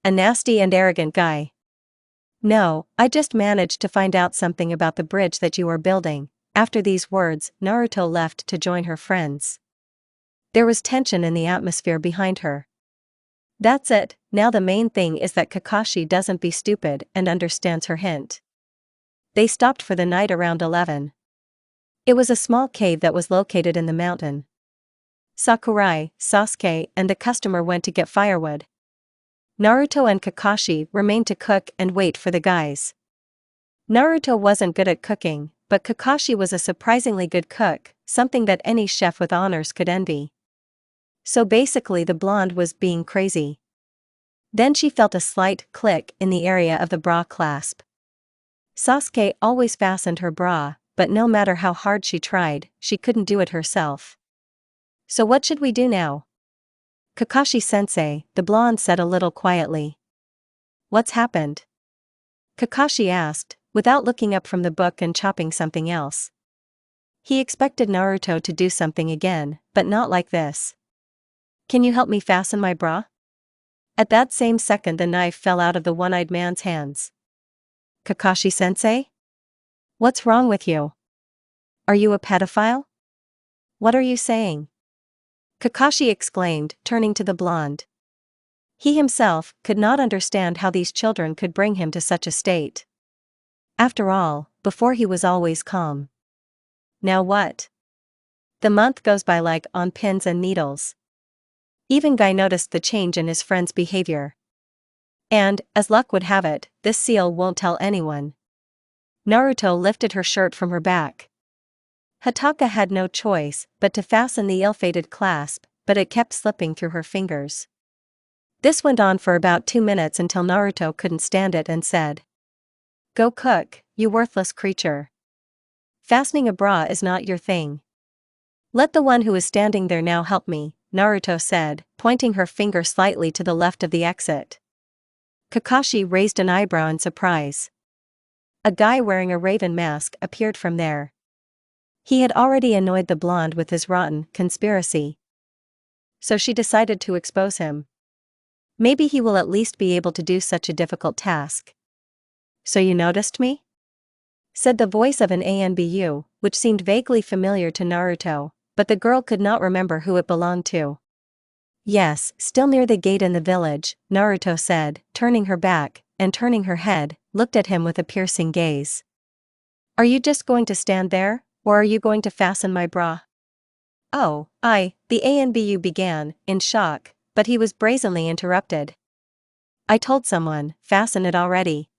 A nasty and arrogant guy. No, I just managed to find out something about the bridge that you are building. After these words, Naruto left to join her friends. There was tension in the atmosphere behind her. That's it, now the main thing is that Kakashi doesn't be stupid and understands her hint. They stopped for the night around 11. It was a small cave that was located in the mountain. Sakurai, Sasuke, and the customer went to get firewood. Naruto and Kakashi remained to cook and wait for the guys. Naruto wasn't good at cooking, but Kakashi was a surprisingly good cook, something that any chef with honors could envy. So basically the blonde was being crazy. Then she felt a slight click in the area of the bra clasp. Sasuke always fastened her bra, but no matter how hard she tried, she couldn't do it herself. So what should we do now? Kakashi-sensei, the blonde said a little quietly. What's happened? Kakashi asked, without looking up from the book and chopping something else. He expected Naruto to do something again, but not like this. Can you help me fasten my bra? At that same second the knife fell out of the one-eyed man's hands. Kakashi-sensei? What's wrong with you? Are you a pedophile? What are you saying? Kakashi exclaimed, turning to the blonde. He himself could not understand how these children could bring him to such a state. After all, before he was always calm. Now what? The month goes by like on pins and needles. Even Guy noticed the change in his friend's behavior. And, as luck would have it, this seal won't tell anyone. Naruto lifted her shirt from her back. Hataka had no choice but to fasten the ill-fated clasp, but it kept slipping through her fingers. This went on for about 2 minutes until Naruto couldn't stand it and said, Go cook, you worthless creature. Fastening a bra is not your thing. Let the one who is standing there now help me, Naruto said, pointing her finger slightly to the left of the exit. Kakashi raised an eyebrow in surprise. A guy wearing a raven mask appeared from there. He had already annoyed the blonde with his rotten conspiracy. So she decided to expose him. Maybe he will at least be able to do such a difficult task. So you noticed me? Said the voice of an ANBU, which seemed vaguely familiar to Naruto, but the girl could not remember who it belonged to. Yes, still near the gate in the village, Naruto said, turning her back, and turning her head, looked at him with a piercing gaze. Are you just going to stand there? Or are you going to fasten my bra? Oh, the ANBU began, in shock, but he was brazenly interrupted. I told someone, fasten it already.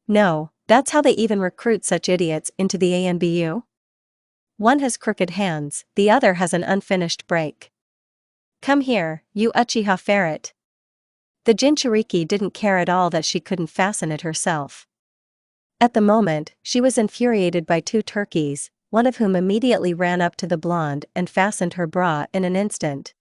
No, that's how they even recruit such idiots into the ANBU? One has crooked hands, the other has an unfinished break. Come here, you Uchiha ferret. The Jinchuriki didn't care at all that she couldn't fasten it herself. At the moment, she was infuriated by 2 turkeys, one of whom immediately ran up to the blonde and fastened her bra in an instant.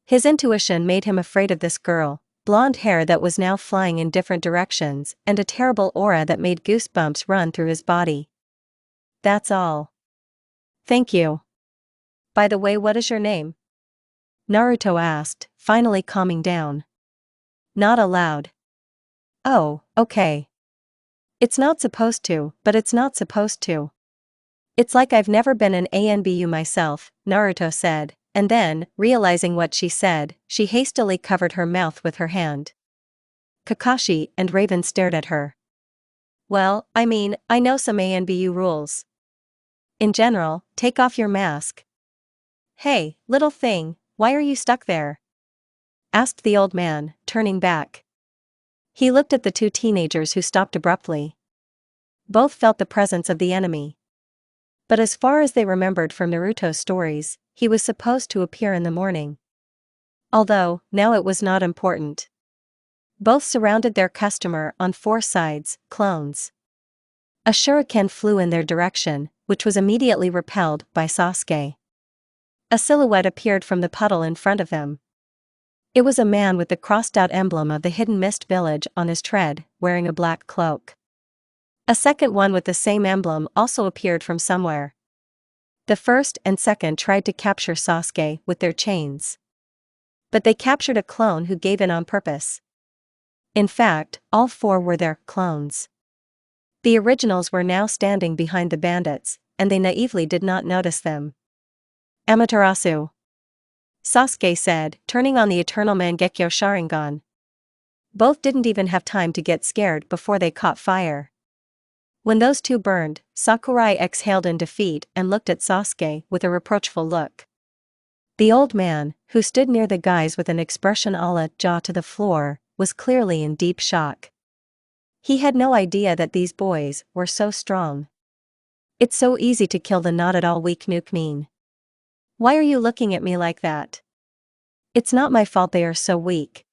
His intuition made him afraid of this girl, blonde hair that was now flying in different directions, and a terrible aura that made goosebumps run through his body. That's all. Thank you. By the way, what is your name? Naruto asked, finally calming down. Not allowed. Oh, okay. It's not supposed to, but it's not supposed to. It's like I've never been an ANBU myself, Naruto said, and then, realizing what she said, she hastily covered her mouth with her hand. Kakashi and Raven stared at her. Well, I mean, I know some ANBU rules. In general, take off your mask. Hey, little thing, why are you stuck there? Asked the old man, turning back. He looked at the 2 teenagers who stopped abruptly. Both felt the presence of the enemy. But as far as they remembered from Naruto's stories, he was supposed to appear in the morning. Although, now it was not important. Both surrounded their customer on four sides, clones. A shuriken flew in their direction, which was immediately repelled by Sasuke. A silhouette appeared from the puddle in front of them. It was a man with the crossed-out emblem of the Hidden Mist village on his tread, wearing a black cloak. A second one with the same emblem also appeared from somewhere. The first and second tried to capture Sasuke with their chains. But they captured a clone who gave in on purpose. In fact, all four were their clones. The originals were now standing behind the bandits, and they naively did not notice them. Amaterasu, Sasuke said, turning on the Eternal Mangekyo Sharingan. Both didn't even have time to get scared before they caught fire. When those two burned, Sakurai exhaled in defeat and looked at Sasuke with a reproachful look. The old man, who stood near the guys with an expression a la jaw to the floor, was clearly in deep shock. He had no idea that these boys were so strong. It's so easy to kill the not at all weak nuke mean. Why are you looking at me like that? It's not my fault they are so weak,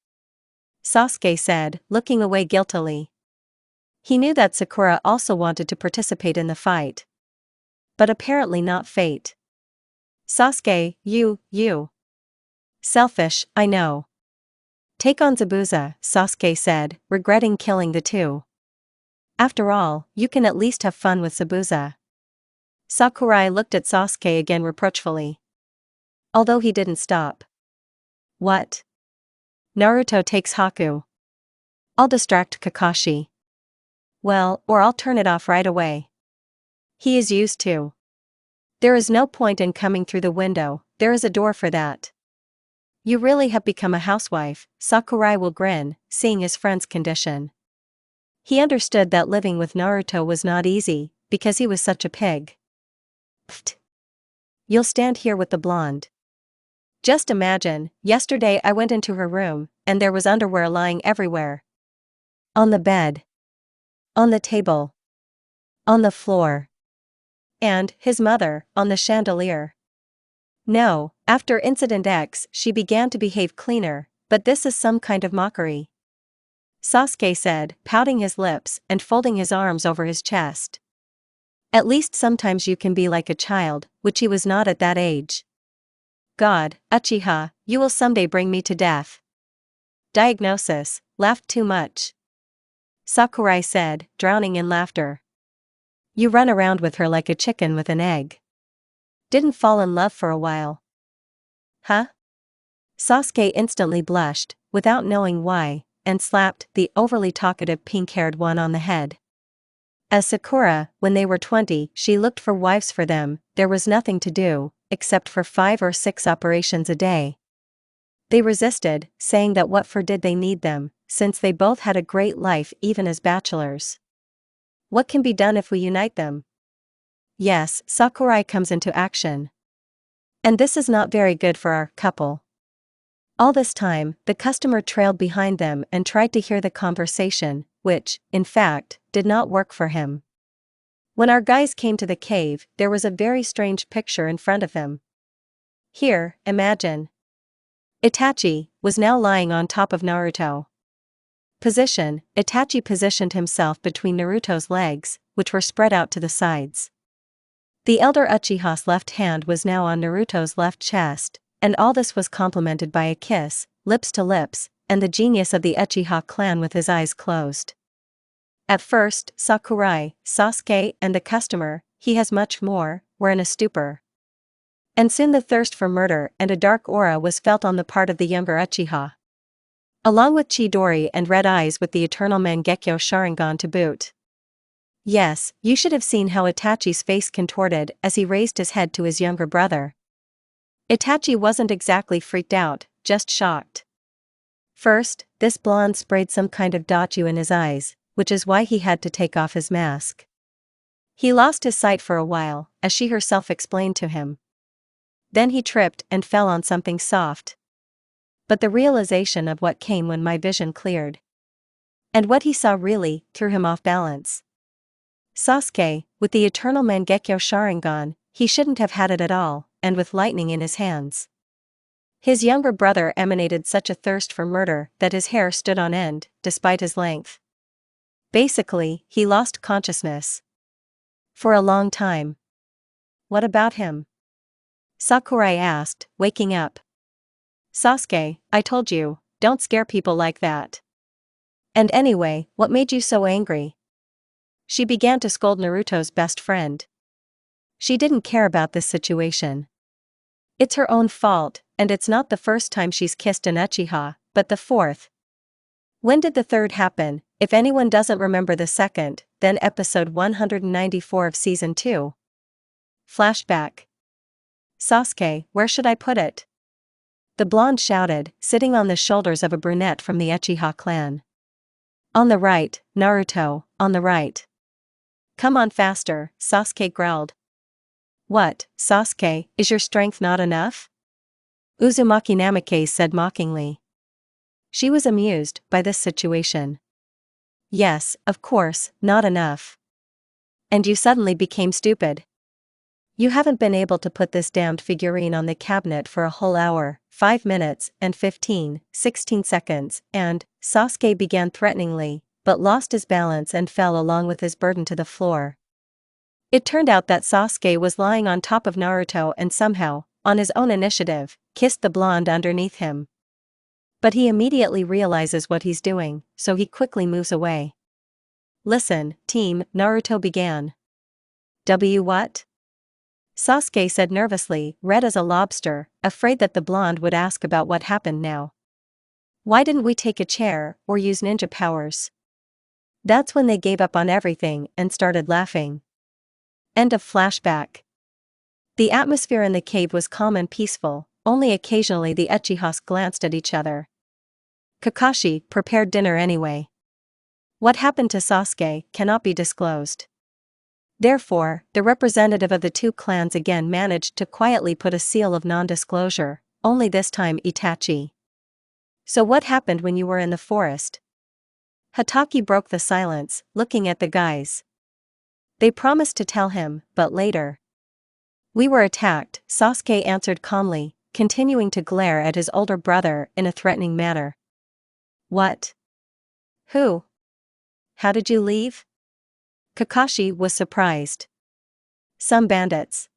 Sasuke said, looking away guiltily. He knew that Sakura also wanted to participate in the fight. But apparently not Fate. Sasuke, you. Selfish, I know. Take on Zabuza, Sasuke said, regretting killing the two. After all, you can at least have fun with Zabuza. Sakurai looked at Sasuke again reproachfully. Although he didn't stop. What? Naruto takes Haku. I'll distract Kakashi. Well, or I'll turn it off right away. He is used to. There is no point in coming through the window, there is a door for that. You really have become a housewife, Sakurai will grin, seeing his friend's condition. He understood that living with Naruto was not easy, because he was such a pig. Pfft. You'll stand here with the blonde. Just imagine, yesterday I went into her room, and there was underwear lying everywhere. On the bed. On the table. On the floor. And, his mother, on the chandelier. No, after Incident X she began to behave cleaner, but this is some kind of mockery. Sasuke said, pouting his lips and folding his arms over his chest. At least sometimes you can be like a child, which he was not at that age. God, Uchiha, you will someday bring me to death. Diagnosis, laughed too much. Sakurai said, drowning in laughter. You run around with her like a chicken with an egg. Didn't fall in love for a while. Huh? Sasuke instantly blushed, without knowing why, and slapped the overly talkative pink-haired one on the head. As Sakura, when they were 20, she looked for wives for them, there was nothing to do, except for 5 or 6 operations a day. They resisted, saying that what for did they need them, since they both had a great life even as bachelors. What can be done if we unite them? Yes, Sakurai comes into action. And this is not very good for our couple. All this time, the customer trailed behind them and tried to hear the conversation, which, in fact, did not work for him. When our guys came to the cave, there was a very strange picture in front of them. Here, imagine. Itachi was now lying on top of Naruto. Position, Itachi positioned himself between Naruto's legs, which were spread out to the sides. The elder Uchiha's left hand was now on Naruto's left chest, and all this was complemented by a kiss, lips to lips, and the genius of the Uchiha clan with his eyes closed. At first, Sakurai, Sasuke and the customer, he has much more, were in a stupor. And soon the thirst for murder and a dark aura was felt on the part of the younger Uchiha. Along with Chidori and red eyes with the Eternal Mangekyo Sharingan to boot. Yes, you should have seen how Itachi's face contorted as he raised his head to his younger brother. Itachi wasn't exactly freaked out, just shocked. First, this blonde sprayed some kind of dachu in his eyes, which is why he had to take off his mask. He lost his sight for a while, as she herself explained to him. Then he tripped and fell on something soft. But the realization of what came when my vision cleared. And what he saw really threw him off balance. Sasuke, with the Eternal Mangekyo Sharingan, he shouldn't have had it at all, and with lightning in his hands. His younger brother emanated such a thirst for murder that his hair stood on end, despite his length. Basically, he lost consciousness. For a long time. What about him? Sakurai asked, waking up. Sasuke, I told you, don't scare people like that. And anyway, what made you so angry? She began to scold Naruto's best friend. She didn't care about this situation. It's her own fault, and it's not the first time she's kissed an Uchiha, but the fourth. When did the third happen? If anyone doesn't remember the second, then episode 194 of season 2. Flashback. Sasuke, where should I put it? The blonde shouted, sitting on the shoulders of a brunette from the Uchiha clan. On the right, Naruto, on the right. Come on faster, Sasuke growled. What, Sasuke, is your strength not enough? Uzumaki Namikaze said mockingly. She was amused by this situation. Yes, of course, not enough. And you suddenly became stupid. You haven't been able to put this damned figurine on the cabinet for a whole hour, 5 minutes, and 16 seconds, and, Sasuke began threateningly, but lost his balance and fell along with his burden to the floor. It turned out that Sasuke was lying on top of Naruto and somehow, on his own initiative, kissed the blonde underneath him. But he immediately realizes what he's doing, so he quickly moves away. Listen, team, Naruto began. What? Sasuke said nervously, red as a lobster, afraid that the blonde would ask about what happened now. Why didn't we take a chair, or use ninja powers? That's when they gave up on everything and started laughing. End of flashback. The atmosphere in the cave was calm and peaceful, only occasionally the Uchihas glanced at each other. Kakashi prepared dinner anyway. What happened to Sasuke cannot be disclosed. Therefore, the representative of the two clans again managed to quietly put a seal of non-disclosure, only this time Itachi. So what happened when you were in the forest? Hatake broke the silence, looking at the guys. They promised to tell him, but later. We were attacked, Sasuke answered calmly, continuing to glare at his older brother in a threatening manner. What? Who? How did you leave? Kakashi was surprised. Some bandits.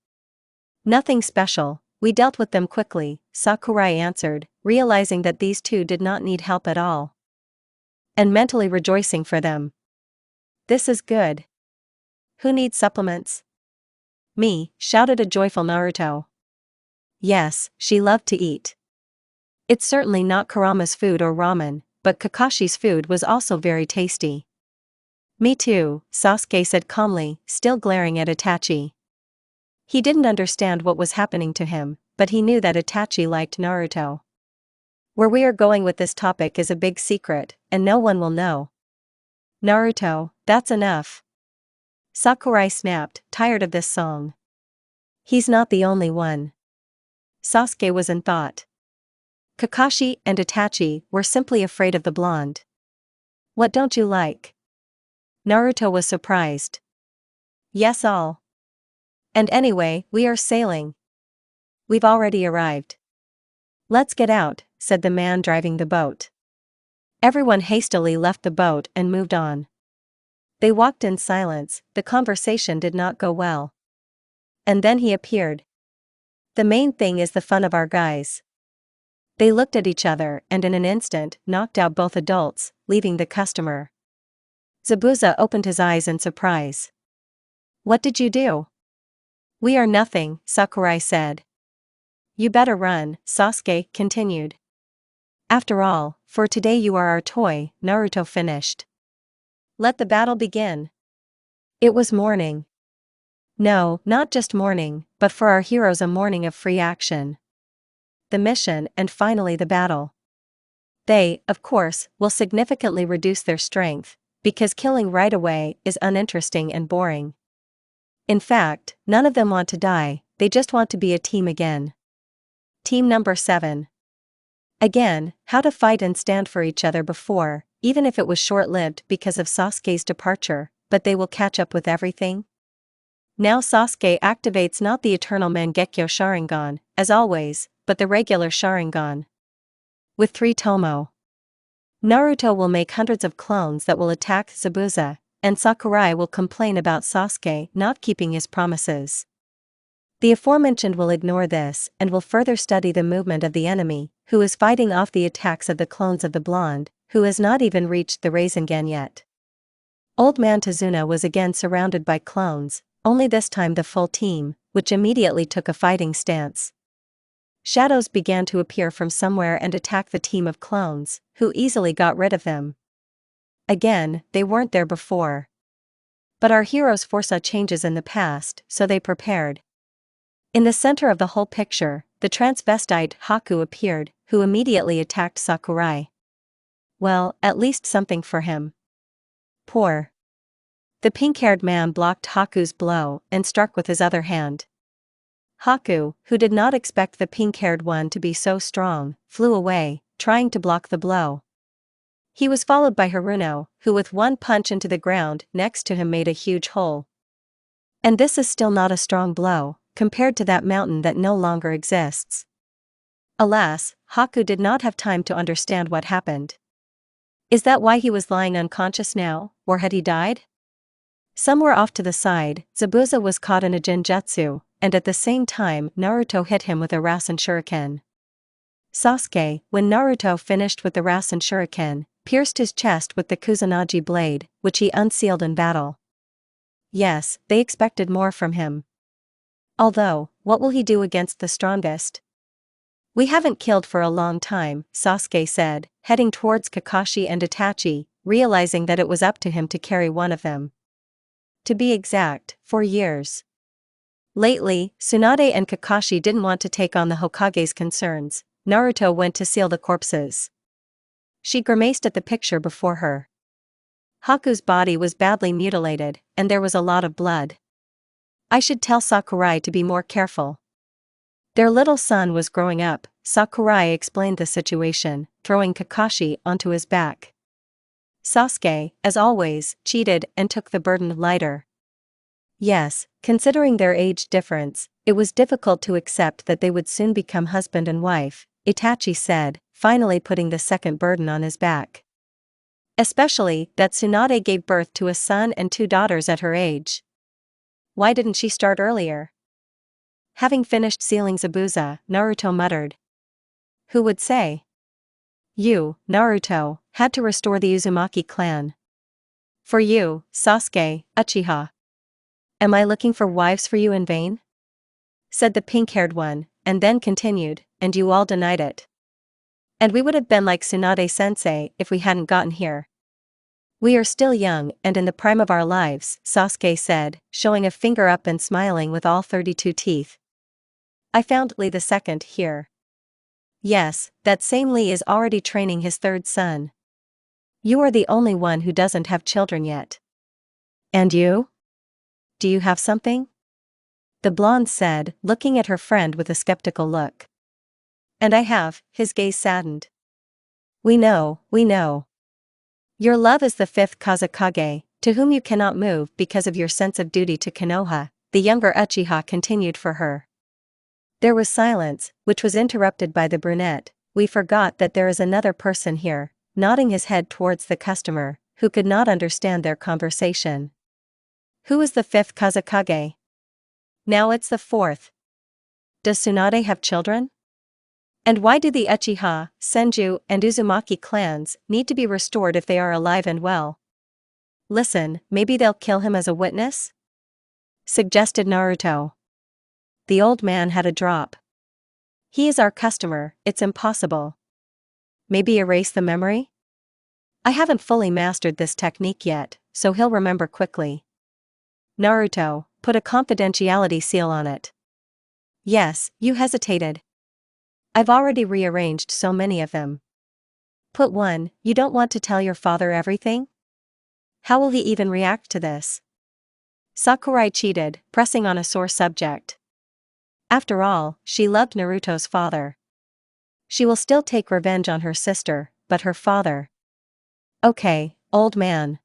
Nothing special, we dealt with them quickly, Sakurai answered, realizing that these two did not need help at all. And mentally rejoicing for them. This is good. Who needs supplements? Me, shouted a joyful Naruto. Yes, she loved to eat. It's certainly not Kurama's food or ramen, but Kakashi's food was also very tasty. Me too, Sasuke said calmly, still glaring at Itachi. He didn't understand what was happening to him, but he knew that Itachi liked Naruto. Where we are going with this topic is a big secret, and no one will know. Naruto, that's enough. Sakurai snapped, tired of this song. He's not the only one. Sasuke was in thought. Kakashi and Itachi were simply afraid of the blonde. What don't you like? Naruto was surprised. Yes, all. And anyway, we are sailing. We've already arrived. Let's get out, said the man driving the boat. Everyone hastily left the boat and moved on. They walked in silence, the conversation did not go well. And then he appeared. The main thing is the fun of our guys. They looked at each other and in an instant knocked out both adults, leaving the customer. Zabuza opened his eyes in surprise. What did you do? We are nothing, Sakurai said. You better run, Sasuke continued. After all, for today you are our toy, Naruto finished. Let the battle begin. It was morning. No, not just morning, but for our heroes a morning of free action. The mission and finally the battle. They, of course, will significantly reduce their strength, because killing right away is uninteresting and boring. In fact, none of them want to die, they just want to be a team again. Team number 7. Again, how to fight and stand for each other before, even if it was short-lived because of Sasuke's departure, but they will catch up with everything. Now Sasuke activates not the eternal Mangekyo Sharingan, as always, but the regular Sharingan. With 3 Tomo. Naruto will make hundreds of clones that will attack Zabuza, and Sakurai will complain about Sasuke not keeping his promises. The aforementioned will ignore this and will further study the movement of the enemy, who is fighting off the attacks of the clones of the blonde, who has not even reached the Rasengan yet. Old Man Tazuna was again surrounded by clones, only this time the full team, which immediately took a fighting stance. Shadows began to appear from somewhere and attack the team of clones, who easily got rid of them. Again, they weren't there before. But our heroes foresaw changes in the past, so they prepared. In the center of the whole picture, the transvestite Haku appeared, who immediately attacked Sakurai. Well, at least something for him. Poor. The pink-haired man blocked Haku's blow and struck with his other hand. Haku, who did not expect the pink-haired one to be so strong, flew away, trying to block the blow. He was followed by Haruno, who with one punch into the ground next to him made a huge hole. And this is still not a strong blow, compared to that mountain that no longer exists. Alas, Haku did not have time to understand what happened. Is that why he was lying unconscious now, or had he died? Somewhere off to the side, Zabuza was caught in a Genjutsu, and at the same time Naruto hit him with a Rasen Shuriken. Sasuke, when Naruto finished with the Rasen Shuriken, pierced his chest with the Kusanagi blade, which he unsealed in battle. Yes, they expected more from him. Although, what will he do against the strongest? We haven't killed for a long time, Sasuke said, heading towards Kakashi and Itachi, realizing that it was up to him to carry one of them. To be exact, 4 years. Lately, Tsunade and Kakashi didn't want to take on the Hokage's concerns. Naruto went to seal the corpses. She grimaced at the picture before her. Haku's body was badly mutilated, and there was a lot of blood. I should tell Sakurai to be more careful. Their little son was growing up, Sakurai explained the situation, throwing Kakashi onto his back. Sasuke, as always, cheated and took the burden lighter. Yes, considering their age difference, it was difficult to accept that they would soon become husband and wife, Itachi said, finally putting the second burden on his back. Especially that Tsunade gave birth to a son and 2 daughters at her age. Why didn't she start earlier? Having finished sealing Zabuza, Naruto muttered. Who would say? You, Naruto, had to restore the Uzumaki clan. For you, Sasuke, Uchiha. Am I looking for wives for you in vain? Said the pink-haired one, and then continued, and you all denied it. And we would have been like Tsunade-sensei if we hadn't gotten here. We are still young and in the prime of our lives, Sasuke said, showing a finger up and smiling with all 32 teeth. I found Lee the second here. Yes, that same Lee is already training his 3rd son. You are the only one who doesn't have children yet. And you? Do you have something? The blonde said, looking at her friend with a skeptical look. And I have, his gaze saddened. We know. Your love is the 5th Kazekage, to whom you cannot move because of your sense of duty to Konoha, the younger Uchiha continued for her. There was silence, which was interrupted by the brunette. We forgot that there is another person here, nodding his head towards the customer, who could not understand their conversation. Who is the 5th Kazekage? Now it's the 4th. Does Tsunade have children? And why do the Uchiha, Senju, and Uzumaki clans need to be restored if they are alive and well? Listen, maybe they'll kill him as a witness? Suggested Naruto. The old man had a drop. He is our customer, it's impossible. Maybe erase the memory? I haven't fully mastered this technique yet, so he'll remember quickly. Naruto, put a confidentiality seal on it. Yes, you hesitated. I've already rearranged so many of them. Put one, you don't want to tell your father everything? How will he even react to this? Sakurai cheated, pressing on a sore subject. After all, she loved Naruto's father. She will still take revenge on her sister, but her father. Okay, old man.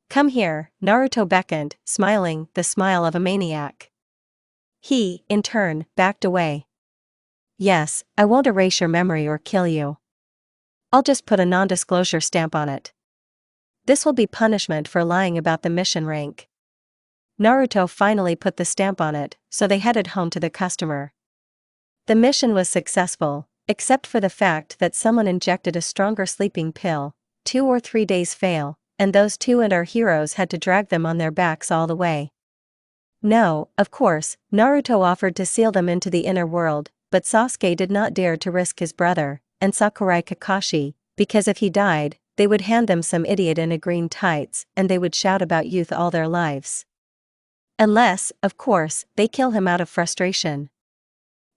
Come here, Naruto beckoned, smiling, the smile of a maniac. He, in turn, backed away. Yes, I won't erase your memory or kill you. I'll just put a non-disclosure stamp on it. This will be punishment for lying about the mission rank. Naruto finally put the stamp on it, so they headed home to the customer. The mission was successful, except for the fact that someone injected a stronger sleeping pill. 2 or 3 days fail, and those two and our heroes had to drag them on their backs all the way. No, of course, Naruto offered to seal them into the inner world, but Sasuke did not dare to risk his brother, and Sakurai Kakashi, because if he died, they would hand them some idiot in a green tights and they would shout about youth all their lives. Unless, of course, they kill him out of frustration.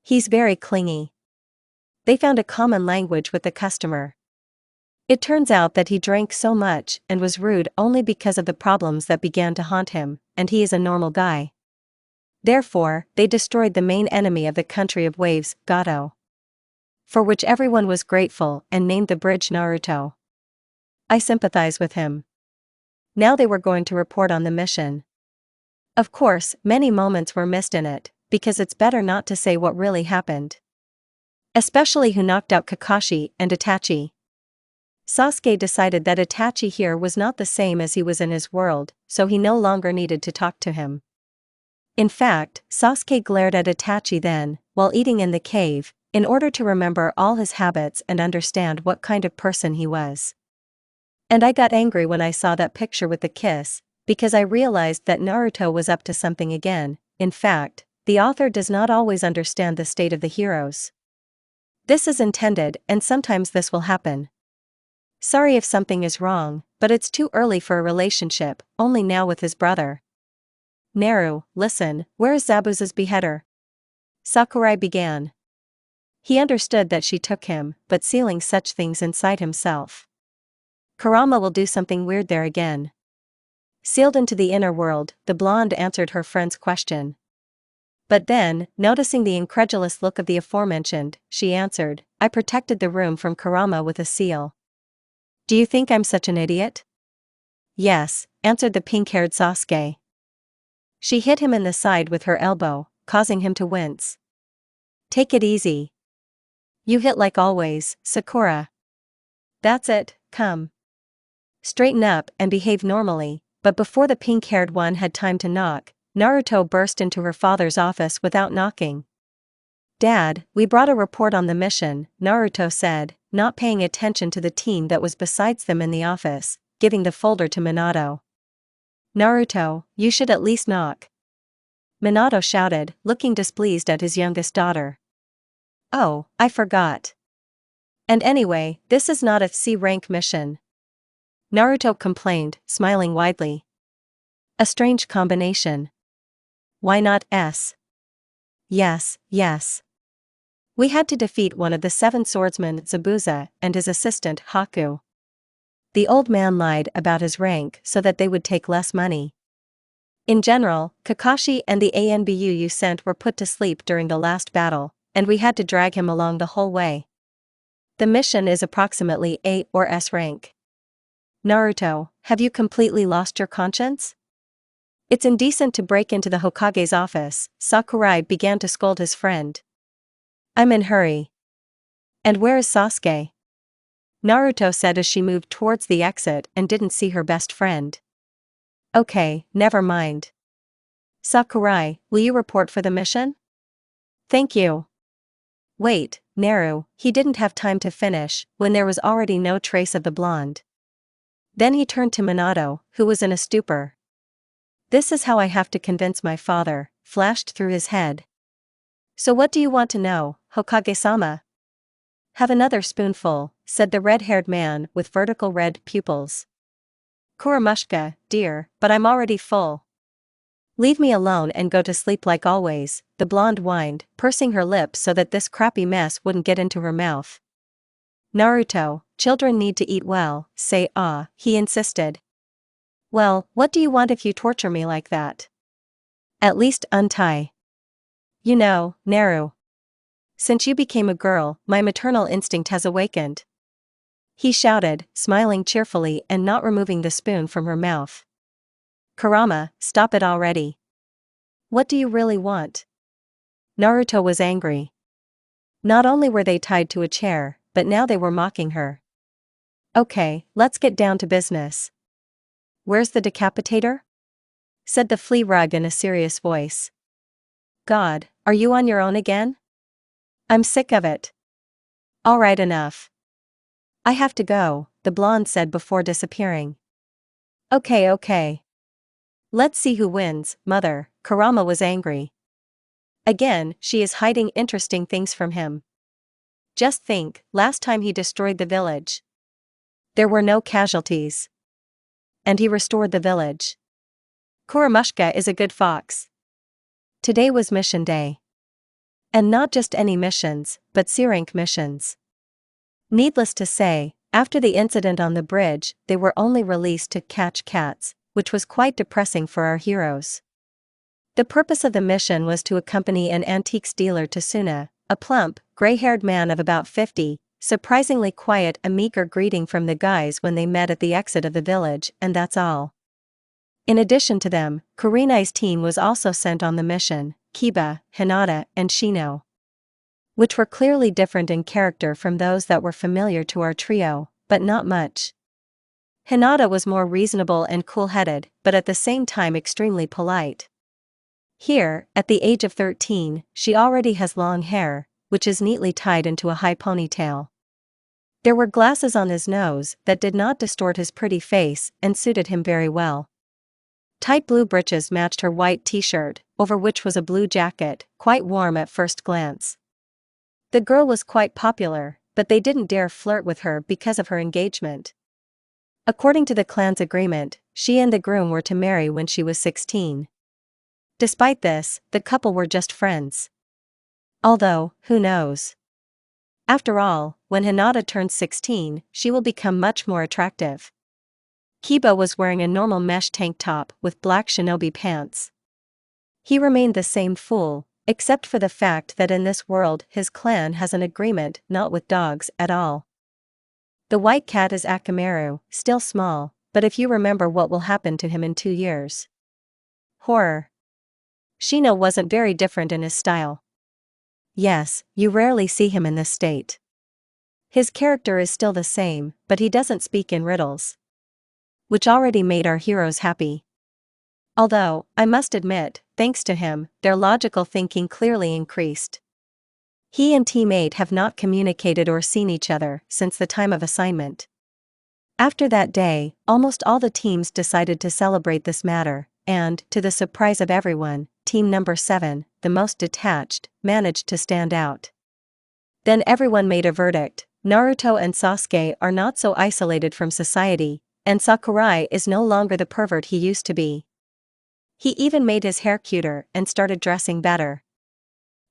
He's very clingy. They found a common language with the customer. It turns out that he drank so much and was rude only because of the problems that began to haunt him, and he is a normal guy. Therefore, they destroyed the main enemy of the country of waves, Gato. For which everyone was grateful and named the bridge Naruto. I sympathize with him. Now they were going to report on the mission. Of course, many moments were missed in it, because it's better not to say what really happened. Especially who knocked out Kakashi and Itachi. Sasuke decided that Itachi here was not the same as he was in his world, so he no longer needed to talk to him. In fact, Sasuke glared at Itachi then, while eating in the cave, in order to remember all his habits and understand what kind of person he was. And I got angry when I saw that picture with the kiss, because I realized that Naruto was up to something again. In fact, the author does not always understand the state of the heroes. This is intended, and sometimes this will happen. Sorry if something is wrong, but it's too early for a relationship, only now with his brother. Naru, listen, where is Zabuza's beheader? Sakurai began. He understood that she took him, but sealing such things inside himself. Kurama will do something weird there again. Sealed into the inner world, the blonde answered her friend's question. But then, noticing the incredulous look of the aforementioned, she answered, I protected the room from Kurama with a seal. Do you think I'm such an idiot? Yes, answered the pink-haired Sasuke. She hit him in the side with her elbow, causing him to wince. Take it easy. You hit like always, Sakura. That's it, come. Straighten up and behave normally, but before the pink-haired one had time to knock, Naruto burst into her father's office without knocking. Dad, we brought a report on the mission, Naruto said, not paying attention to the team that was besides them in the office, giving the folder to Minato. Naruto, you should at least knock. Minato shouted, looking displeased at his youngest daughter. Oh, I forgot. And anyway, this is not a C-rank mission. Naruto complained, smiling widely. A strange combination. Why not S? Yes, yes. We had to defeat one of the 7 swordsmen, Zabuza, and his assistant, Haku. The old man lied about his rank so that they would take less money. In general, Kakashi and the ANBU you sent were put to sleep during the last battle, and we had to drag him along the whole way. The mission is approximately A or S rank. Naruto, have you completely lost your conscience? It's indecent to break into the Hokage's office, Sakurai began to scold his friend. I'm in hurry. And where is Sasuke? Naruto said as she moved towards the exit and didn't see her best friend. Okay, never mind. Sakurai, will you report for the mission? Thank you. Wait, Naru, he didn't have time to finish, when there was already no trace of the blonde. Then he turned to Minato, who was in a stupor. This is how I have to convince my father, flashed through his head. So what do you want to know, Hokage-sama? Have another spoonful, said the red-haired man with vertical red pupils. Kuramushka, dear, but I'm already full. Leave me alone and go to sleep like always, the blonde whined, pursing her lips so that this crappy mess wouldn't get into her mouth. Naruto, children need to eat well, say ah, he insisted. Well, what do you want if you torture me like that? At least untie. You know, Naru. Since you became a girl, my maternal instinct has awakened. He shouted, smiling cheerfully and not removing the spoon from her mouth. Kurama, stop it already. What do you really want? Naruto was angry. Not only were they tied to a chair, but now they were mocking her. "Okay, let's get down to business. Where's the decapitator?" said the flea rug in a serious voice. "God, are you on your own again? I'm sick of it." "All right, enough. I have to go," the blonde said before disappearing. Okay. Let's see who wins, mother." Kurama was angry. Again, she is hiding interesting things from him. Just think, last time he destroyed the village. There were no casualties. And he restored the village. Kuramushka is a good fox. Today was mission day. And not just any missions, but C-rank missions. Needless to say, after the incident on the bridge, they were only released to catch cats, which was quite depressing for our heroes. The purpose of the mission was to accompany an antiques dealer to Suna, a plump, gray-haired man of about 50, surprisingly quiet, a meager greeting from the guys when they met at the exit of the village, and that's all. In addition to them, Kurenai's team was also sent on the mission, Kiba, Hinata, and Shino, which were clearly different in character from those that were familiar to our trio, but not much. Hinata was more reasonable and cool-headed, but at the same time extremely polite. Here, at the age of 13, she already has long hair, which is neatly tied into a high ponytail. There were glasses on his nose that did not distort his pretty face and suited him very well. Tight blue breeches matched her white t-shirt, over which was a blue jacket, quite warm at first glance. The girl was quite popular, but they didn't dare flirt with her because of her engagement. According to the clan's agreement, she and the groom were to marry when she was 16. Despite this, the couple were just friends. Although, who knows? After all, when Hinata turns 16, she will become much more attractive. Kiba was wearing a normal mesh tank top with black shinobi pants. He remained the same fool, except for the fact that in this world his clan has an agreement not with dogs at all. The white cat is Akamaru, still small, but if you remember what will happen to him in 2 years. Horror. Shino wasn't very different in his style. Yes, you rarely see him in this state. His character is still the same, but he doesn't speak in riddles, which already made our heroes happy. Although, I must admit, thanks to him, their logical thinking clearly increased. He and Team 8 have not communicated or seen each other since the time of assignment. After that day, almost all the teams decided to celebrate this matter, and, to the surprise of everyone, Team number 7, the most detached, managed to stand out. Then everyone made a verdict: Naruto and Sasuke are not so isolated from society, and Sakurai is no longer the pervert he used to be. He even made his hair cuter and started dressing better.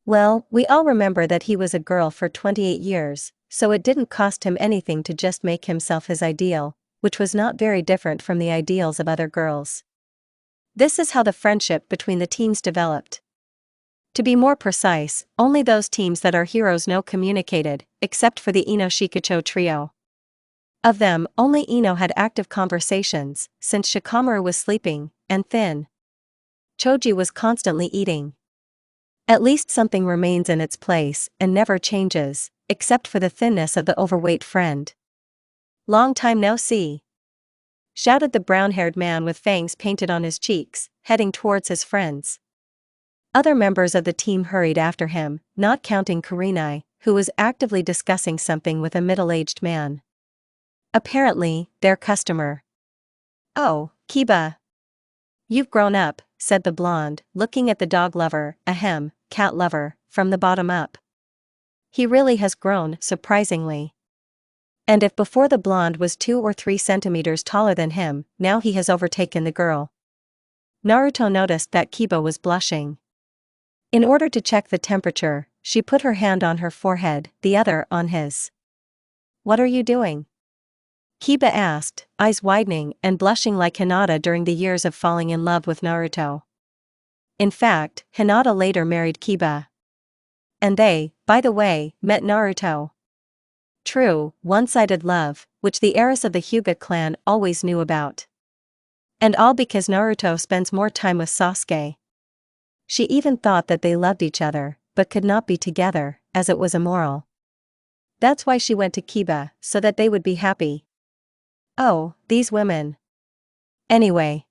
Well, we all remember that he was a girl for 28 years, so it didn't cost him anything to just make himself his ideal, which was not very different from the ideals of other girls. This is how the friendship between the teams developed. To be more precise, only those teams that our heroes know communicated, except for the Ino Shikacho trio. Of them, only Ino had active conversations, since Shikamaru was sleeping, and thin. Choji was constantly eating. At least something remains in its place and never changes, except for the thinness of the overweight friend. "Long time no see," shouted the brown-haired man with fangs painted on his cheeks, heading towards his friends. Other members of the team hurried after him, not counting Kurenai, who was actively discussing something with a middle-aged man. Apparently, their customer. "Oh, Kiba. You've grown up," said the blonde, looking at the dog lover, cat lover, from the bottom up. He really has grown, surprisingly. And if before the blonde was 2 or 3 centimeters taller than him, now he has overtaken the girl. Naruto noticed that Kiba was blushing. In order to check the temperature, she put her hand on her forehead, the other on his. "What are you doing?" Kiba asked, eyes widening and blushing like Hinata during the years of falling in love with Naruto. In fact, Hinata later married Kiba. And they, by the way, met Naruto. True, one-sided love, which the heiress of the Hyuga clan always knew about. And all because Naruto spends more time with Sasuke. She even thought that they loved each other, but could not be together, as it was immoral. That's why she went to Kiba, so that they would be happy. Oh, these women. Anyway.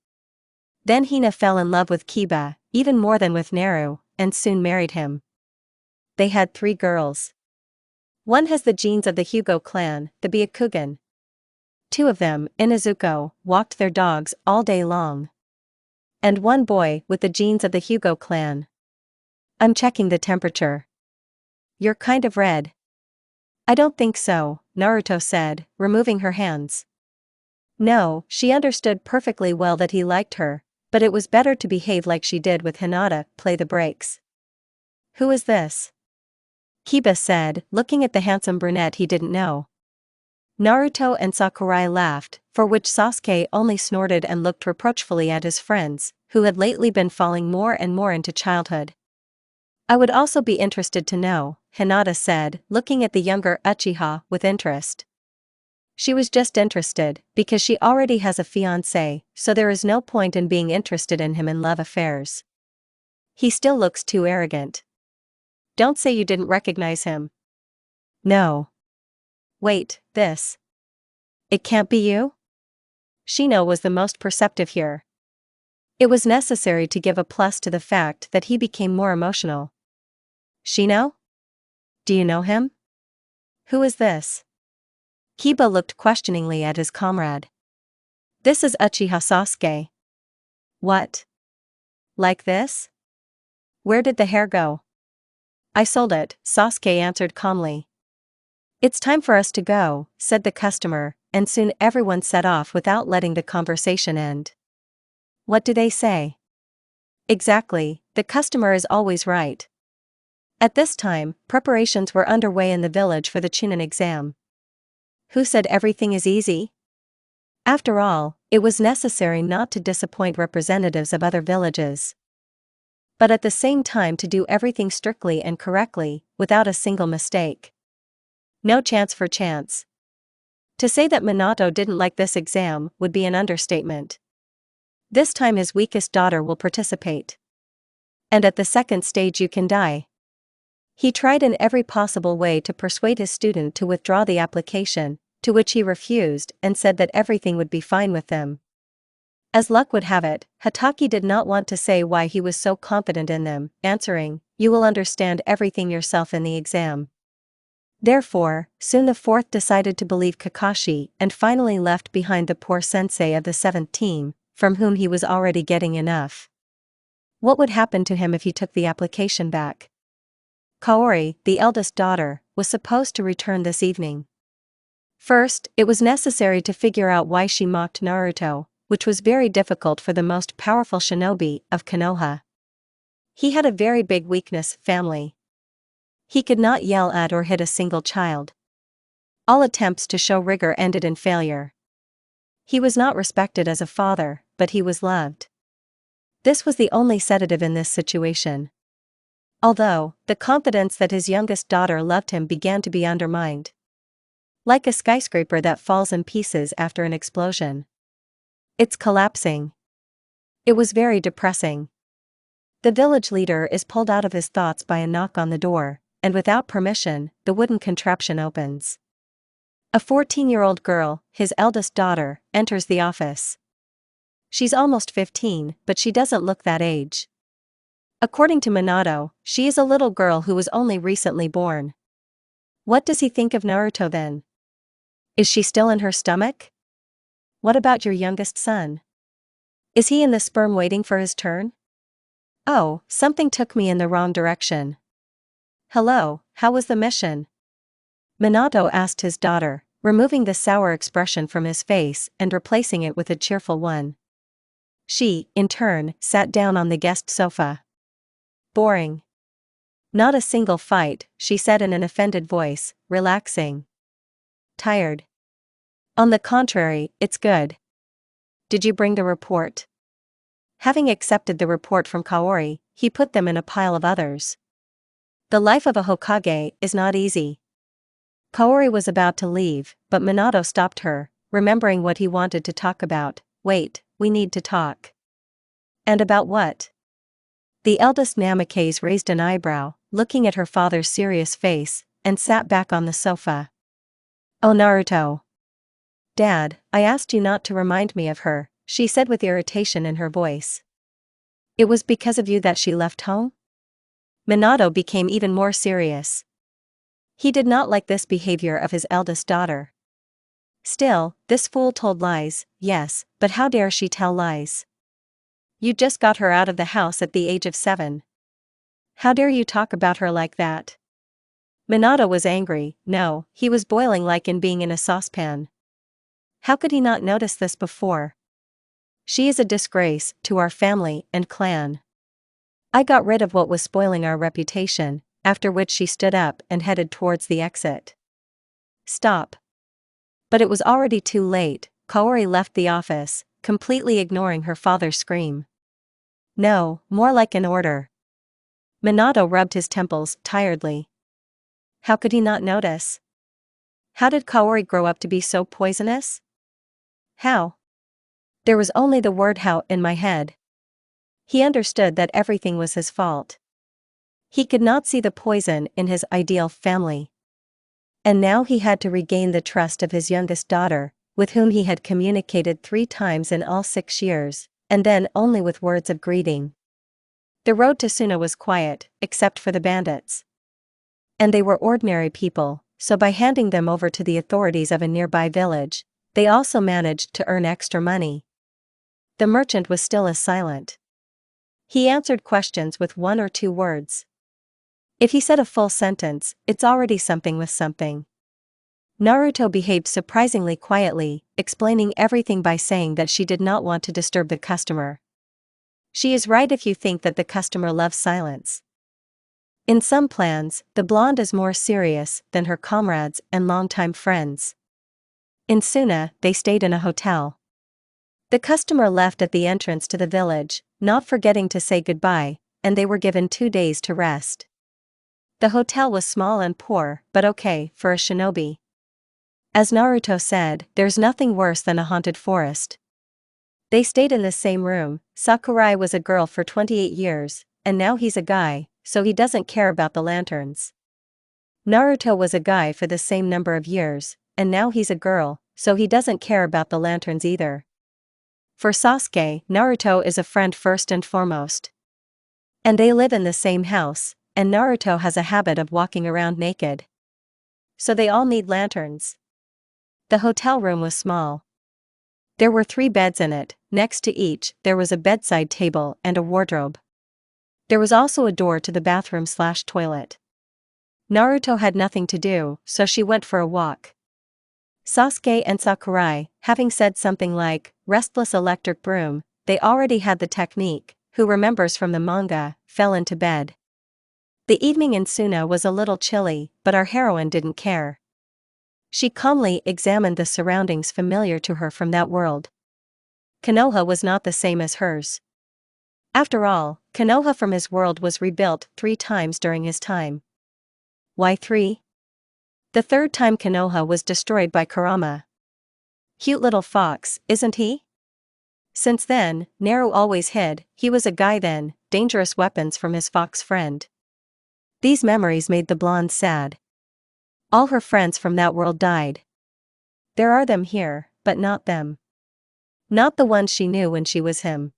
Then Hina fell in love with Kiba, even more than with Naru, and soon married him. They had 3 girls. One has the genes of the Hyugo clan, the Byakugan. 2 of them, Inazuko, walked their dogs all day long. And 1 boy with the genes of the Hyugo clan. I'm checking the temperature. You're kind of red. I don't think so, Naruto said, removing her hands. No, she understood perfectly well that he liked her, but it was better to behave like she did with Hinata, play the brakes. Who is this? Kiba said, looking at the handsome brunette he didn't know. Naruto and Sakurai laughed, for which Sasuke only snorted and looked reproachfully at his friends, who had lately been falling more and more into childhood. I would also be interested to know, Hinata said, looking at the younger Uchiha with interest. She was just interested, because she already has a fiancé, so there is no point in being interested in him in love affairs. He still looks too arrogant. Don't say you didn't recognize him. No. Wait, this. It can't be you? Shino was the most perceptive here. It was necessary to give a plus to the fact that he became more emotional. Shino? Do you know him? Who is this? Kiba looked questioningly at his comrade. This is Uchiha Sasuke. What? Like this? Where did the hair go? I sold it, Sasuke answered calmly. It's time for us to go, said the customer, and soon everyone set off without letting the conversation end. What do they say? Exactly, the customer is always right. At this time, preparations were underway in the village for the Chunin exam. Who said everything is easy? After all, it was necessary not to disappoint representatives of other villages. But at the same time to do everything strictly and correctly, without a single mistake. No chance for chance. To say that Minato didn't like this exam would be an understatement. This time his weakest daughter will participate. And at the second stage you can die. He tried in every possible way to persuade his student to withdraw the application, to which he refused and said that everything would be fine with them. As luck would have it, Hatake did not want to say why he was so confident in them, answering, "You will understand everything yourself in the exam." Therefore, soon the 4th decided to believe Kakashi and finally left behind the poor sensei of the 7th team, from whom he was already getting enough. What would happen to him if he took the application back? Kaori, the eldest daughter, was supposed to return this evening. First, it was necessary to figure out why she mocked Naruto, which was very difficult for the most powerful shinobi of Konoha. He had a very big weakness, family. He could not yell at or hit a single child. All attempts to show rigor ended in failure. He was not respected as a father, but he was loved. This was the only sedative in this situation. Although, the confidence that his youngest daughter loved him began to be undermined. Like a skyscraper that falls in pieces after an explosion. It's collapsing. It was very depressing. The village leader is pulled out of his thoughts by a knock on the door, and without permission, the wooden contraption opens. A 14-year-old girl, his eldest daughter, enters the office. She's almost 15, but she doesn't look that age. According to Minato, she is a little girl who was only recently born. What does he think of Naruto then? Is she still in her stomach? What about your youngest son? Is he in the sperm waiting for his turn? Oh, something took me in the wrong direction. Hello, how was the mission? Minato asked his daughter, removing the sour expression from his face and replacing it with a cheerful one. She, in turn, sat down on the guest sofa. Boring. Not a single fight, she said in an offended voice, relaxing. Tired. On the contrary, it's good. Did you bring the report? Having accepted the report from Kaori, he put them in a pile of others. The life of a Hokage is not easy. Kaori was about to leave, but Minato stopped her, remembering what he wanted to talk about. Wait, we need to talk. And about what? The eldest Namikaze raised an eyebrow, looking at her father's serious face, and sat back on the sofa. "Oh, Naruto. Dad, I asked you not to remind me of her," she said with irritation in her voice. "It was because of you that she left home?" Minato became even more serious. He did not like this behavior of his eldest daughter. Still, this fool told lies, yes, but how dare she tell lies? You just got her out of the house at the age of 7. How dare you talk about her like that? Minato was angry. No, he was boiling like in being in a saucepan. How could he not notice this before? She is a disgrace to our family and clan. I got rid of what was spoiling our reputation, after which she stood up and headed towards the exit. Stop. But it was already too late. Kaori left the office, completely ignoring her father's scream. No, more like an order. Minato rubbed his temples tiredly. How could he not notice? How did Kaori grow up to be so poisonous? How? There was only the word how in my head. He understood that everything was his fault. He could not see the poison in his ideal family. And now he had to regain the trust of his youngest daughter, with whom he had communicated 3 times in all 6 years, and then only with words of greeting. The road to Suna was quiet, except for the bandits. And they were ordinary people, so by handing them over to the authorities of a nearby village, they also managed to earn extra money. The merchant was still as silent. He answered questions with 1 or 2 words. If he said a full sentence, it's already something with something. Naruto behaved surprisingly quietly, explaining everything by saying that she did not want to disturb the customer. She is right if you think that the customer loves silence. In some plans, the blonde is more serious than her comrades and longtime friends. In Suna, they stayed in a hotel. The customer left at the entrance to the village, not forgetting to say goodbye, and they were given 2 days to rest. The hotel was small and poor, but okay for a shinobi. As Naruto said, there's nothing worse than a haunted forest. They stayed in the same room. Sakurai was a girl for 28 years, and now he's a guy, so he doesn't care about the lanterns. Naruto was a guy for the same number of years, and now he's a girl, so he doesn't care about the lanterns either. For Sasuke, Naruto is a friend first and foremost. And they live in the same house, and Naruto has a habit of walking around naked. So they all need lanterns. The hotel room was small. There were 3 beds in it. Next to each, there was a bedside table and a wardrobe. There was also a door to the bathroom/toilet. Naruto had nothing to do, so she went for a walk. Sasuke and Sakurai, having said something like, restless electric broom, they already had the technique, who remembers from the manga, fell into bed. The evening in Suna was a little chilly, but our heroine didn't care. She calmly examined the surroundings familiar to her from that world. Konoha was not the same as hers. After all, Konoha from his world was rebuilt 3 times during his time. Why 3? The 3rd time Konoha was destroyed by Kurama. Cute little fox, isn't he? Since then, Naru always hid. He was a guy then, dangerous weapons from his fox friend. These memories made the blonde sad. All her friends from that world died. There are them here, but not them. Not the ones she knew when she was him.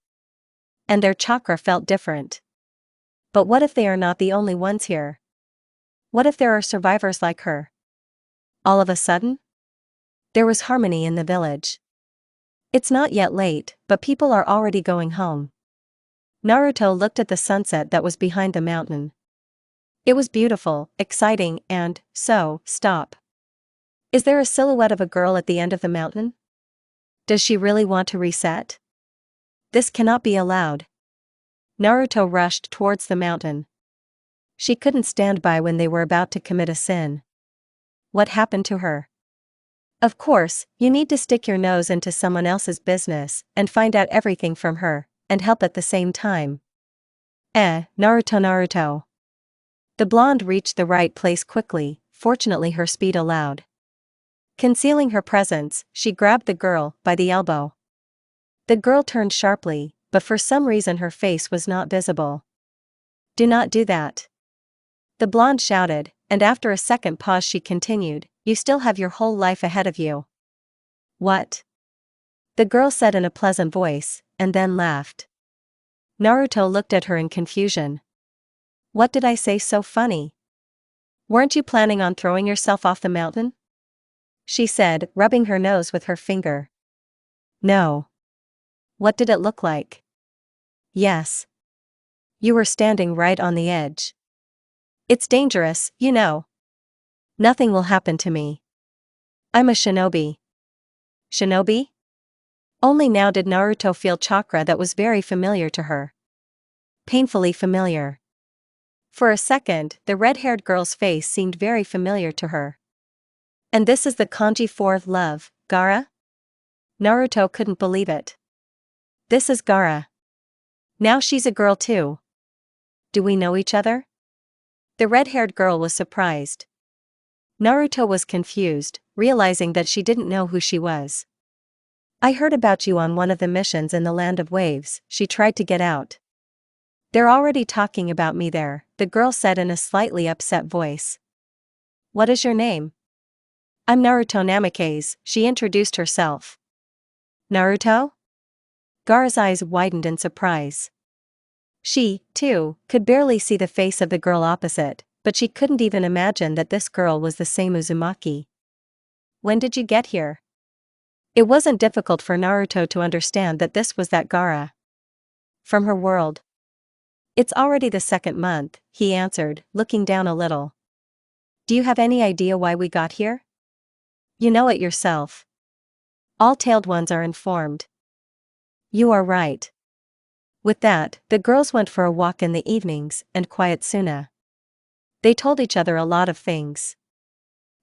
And their chakra felt different. But what if they are not the only ones here? What if there are survivors like her? All of a sudden? There was harmony in the village. It's not yet late, but people are already going home. Naruto looked at the sunset that was behind the mountain. It was beautiful, exciting, and, stop. Is there a silhouette of a girl at the end of the mountain? Does she really want to reset? This cannot be allowed. Naruto rushed towards the mountain. She couldn't stand by when they were about to commit a sin. What happened to her? Of course, you need to stick your nose into someone else's business and find out everything from her, and help at the same time. Naruto. The blonde reached the right place quickly, fortunately her speed allowed. Concealing her presence, she grabbed the girl by the elbow. The girl turned sharply, but for some reason her face was not visible. Do not do that. The blonde shouted, and after a second pause she continued, "You still have your whole life ahead of you." "What?" the girl said in a pleasant voice, and then laughed. Naruto looked at her in confusion. "What did I say so funny? Weren't you planning on throwing yourself off the mountain?" she said, rubbing her nose with her finger. "No." "What did it look like?" "Yes. You were standing right on the edge." "It's dangerous, you know." "Nothing will happen to me. I'm a shinobi." "Shinobi?" Only now did Naruto feel chakra that was very familiar to her. Painfully familiar. For a second, the red-haired girl's face seemed very familiar to her. "And this is the kanji for love, Gaara?" Naruto couldn't believe it. "This is Gaara. Now she's a girl too. Do we know each other?" The red-haired girl was surprised. Naruto was confused, realizing that she didn't know who she was. "I heard about you on one of the missions in the Land of Waves," she tried to get out. "They're already talking about me there," the girl said in a slightly upset voice. "What is your name?" "I'm Naruto Namikaze," she introduced herself. "Naruto?" Gaara's eyes widened in surprise. She, too, could barely see the face of the girl opposite, but she couldn't even imagine that this girl was the same Uzumaki. "When did you get here?" It wasn't difficult for Naruto to understand that this was that Gaara. "From her world." "It's already the 2nd month," he answered, looking down a little. "Do you have any idea why we got here?" "You know it yourself. All tailed ones are informed." "You are right." With that, the girls went for a walk in the evenings, and quiet Suna. They told each other a lot of things.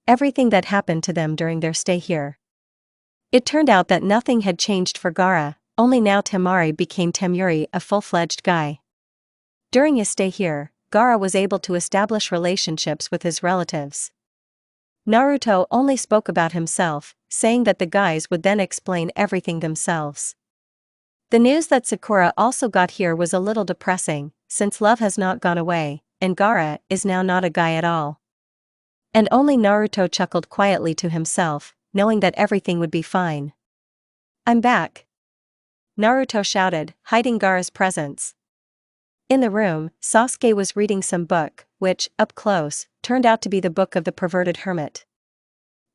Everything that happened to them during their stay here. It turned out that nothing had changed for Gaara, only now Temari became Temuri, a full-fledged guy. During his stay here, Gaara was able to establish relationships with his relatives. Naruto only spoke about himself, saying that the guys would then explain everything themselves. The news that Sakura also got here was a little depressing, since love has not gone away, and Gaara is now not a guy at all. And only Naruto chuckled quietly to himself, knowing that everything would be fine. "I'm back!" Naruto shouted, hiding Gaara's presence. In the room, Sasuke was reading some book, which, up close, turned out to be the Book of the Perverted Hermit.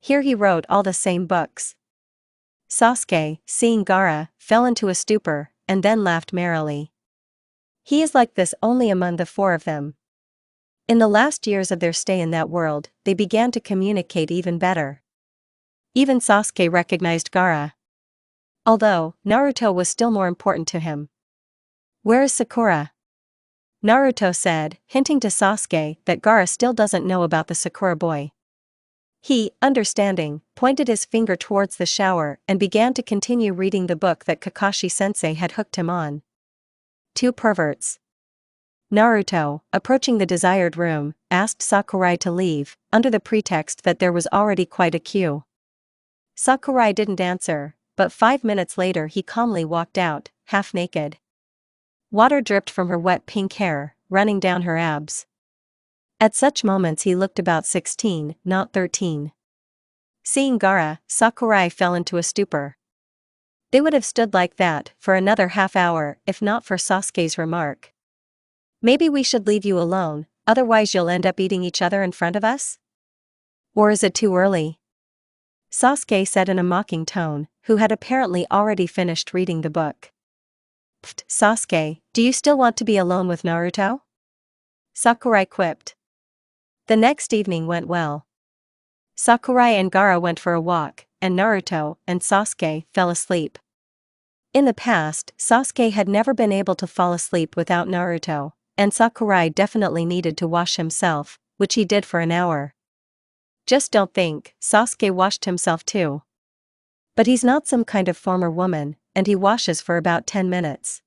Here he wrote all the same books. Sasuke, seeing Gaara, fell into a stupor, and then laughed merrily. He is like this only among the 4 of them. In the last years of their stay in that world, they began to communicate even better. Even Sasuke recognized Gaara. Although, Naruto was still more important to him. "Where is Sakura?" Naruto said, hinting to Sasuke that Gaara still doesn't know about the Sakura boy. He, understanding, pointed his finger towards the shower and began to continue reading the book that Kakashi-sensei had hooked him on. 2 perverts. Naruto, approaching the desired room, asked Sakurai to leave, under the pretext that there was already quite a queue. Sakurai didn't answer, but 5 minutes later he calmly walked out, half naked. Water dripped from her wet pink hair, running down her abs. At such moments he looked about 16, not 13. Seeing Gaara, Sakurai fell into a stupor. They would have stood like that for another half hour if not for Sasuke's remark. "Maybe we should leave you alone, otherwise you'll end up eating each other in front of us? Or is it too early?" Sasuke said in a mocking tone, who had apparently already finished reading the book. "Pfft, Sasuke, do you still want to be alone with Naruto?" Sakurai quipped. The next evening went well. Sakurai and Gaara went for a walk, and Naruto and Sasuke fell asleep. In the past, Sasuke had never been able to fall asleep without Naruto, and Sakurai definitely needed to wash himself, which he did for an hour. Just don't think, Sasuke washed himself too. But he's not some kind of former woman, and he washes for about 10 minutes.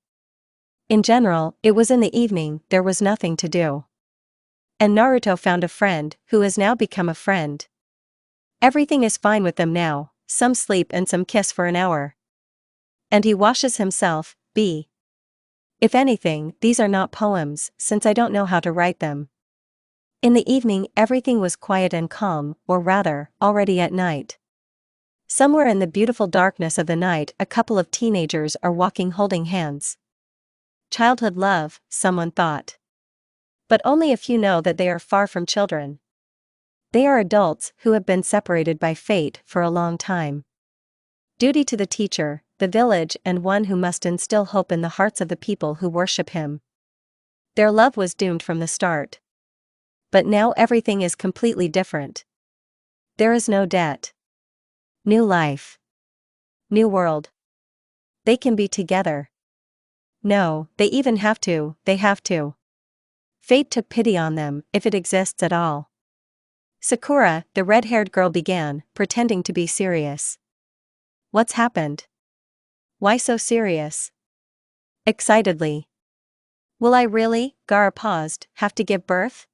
In general, it was in the evening, there was nothing to do. And Naruto found a friend, who has now become a friend. Everything is fine with them now, some sleep and some kiss for an hour. And he washes himself, If anything, these are not poems, since I don't know how to write them. In the evening everything was quiet and calm, or rather, already at night. Somewhere in the beautiful darkness of the night a couple of teenagers are walking holding hands. Childhood love, someone thought. But only a few know that they are far from children. They are adults who have been separated by fate for a long time. Duty to the teacher, the village, and one who must instill hope in the hearts of the people who worship him. Their love was doomed from the start. But now everything is completely different. There is no debt. New life. New world. They can be together. No, they even have to, they have to. Fate took pity on them, if it exists at all. Sakura, the red-haired girl, began, pretending to be serious. What's happened? Why so serious? Excitedly. Will I really, Gaara paused, have to give birth?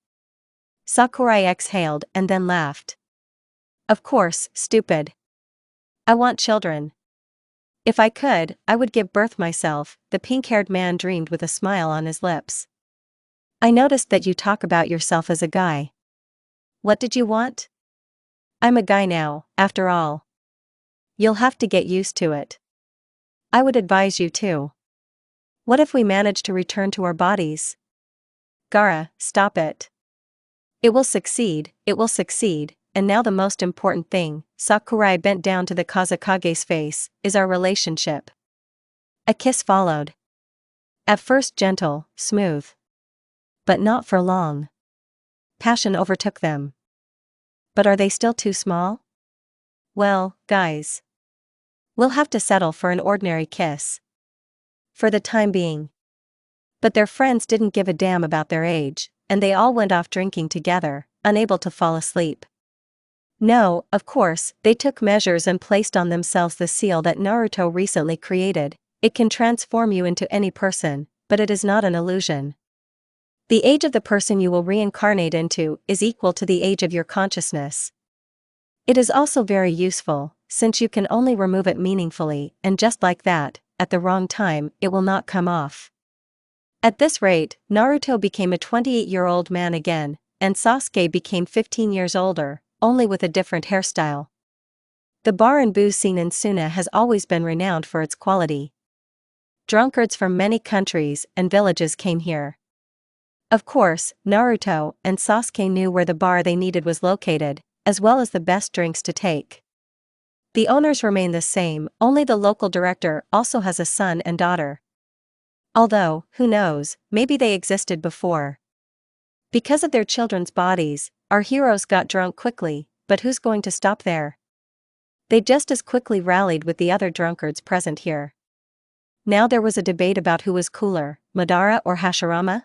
Sakurai exhaled and then laughed. Of course, stupid. I want children. If I could, I would give birth myself, the pink-haired man dreamed with a smile on his lips. I noticed that you talk about yourself as a guy. What did you want? I'm a guy now, after all. You'll have to get used to it. I would advise you to. What if we manage to return to our bodies? Gaara, stop it. It will succeed, and now the most important thing, Sakurai bent down to the Kazekage's face, is our relationship. A kiss followed. At first gentle, smooth. But not for long. Passion overtook them. But are they still too small? Well, guys. We'll have to settle for an ordinary kiss. For the time being. But their friends didn't give a damn about their age, and they all went off drinking together, unable to fall asleep. No, of course, they took measures and placed on themselves the seal that Naruto recently created. It can transform you into any person, but it is not an illusion. The age of the person you will reincarnate into is equal to the age of your consciousness. It is also very useful, since you can only remove it meaningfully, and just like that, at the wrong time, it will not come off. At this rate, Naruto became a 28-year-old man again, and Sasuke became 15 years older, only with a different hairstyle. The bar and booze scene in Suna has always been renowned for its quality. Drunkards from many countries and villages came here. Of course, Naruto and Sasuke knew where the bar they needed was located, as well as the best drinks to take. The owners remain the same, only the local director also has a son and daughter. Although, who knows, maybe they existed before. Because of their children's bodies, our heroes got drunk quickly, but who's going to stop there? They just as quickly rallied with the other drunkards present here. Now there was a debate about who was cooler, Madara or Hashirama?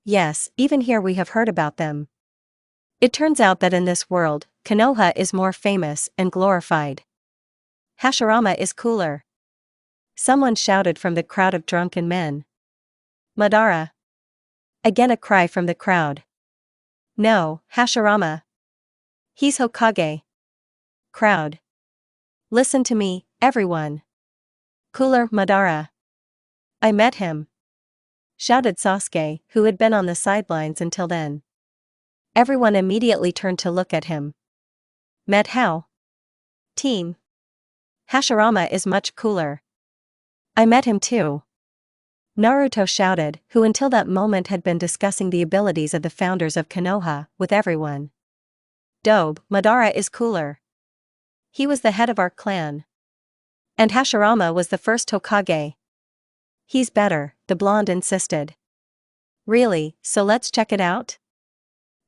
Yes, even here we have heard about them. It turns out that in this world, Konoha is more famous and glorified. Hashirama is cooler. Someone shouted from the crowd of drunken men. Madara. Again a cry from the crowd. No, Hashirama. He's Hokage. Crowd. Listen to me, everyone. Cooler Madara. I met him. Shouted Sasuke, who had been on the sidelines until then. Everyone immediately turned to look at him. Met how? Team. Hashirama is much cooler. I met him too. Naruto shouted, who until that moment had been discussing the abilities of the founders of Konoha with everyone. Dobe, Madara is cooler. He was the head of our clan. And Hashirama was the first Hokage. He's better, the blonde insisted. Really, so let's check it out?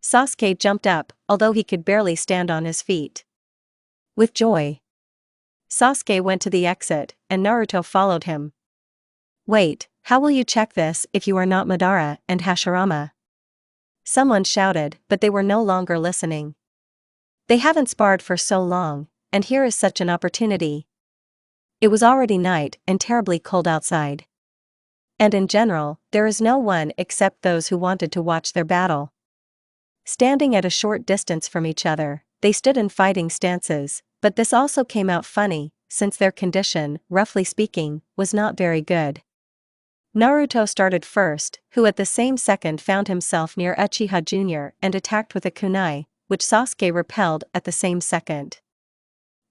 Sasuke jumped up, although he could barely stand on his feet. With joy. Sasuke went to the exit, and Naruto followed him. Wait, how will you check this if you are not Madara and Hashirama? Someone shouted, but they were no longer listening. They haven't sparred for so long, and here is such an opportunity. It was already night and terribly cold outside. And in general, there is no one except those who wanted to watch their battle. Standing at a short distance from each other, they stood in fighting stances, but this also came out funny, since their condition, roughly speaking, was not very good. Naruto started first, who at the same second found himself near Uchiha Jr. and attacked with a kunai, which Sasuke repelled at the same second.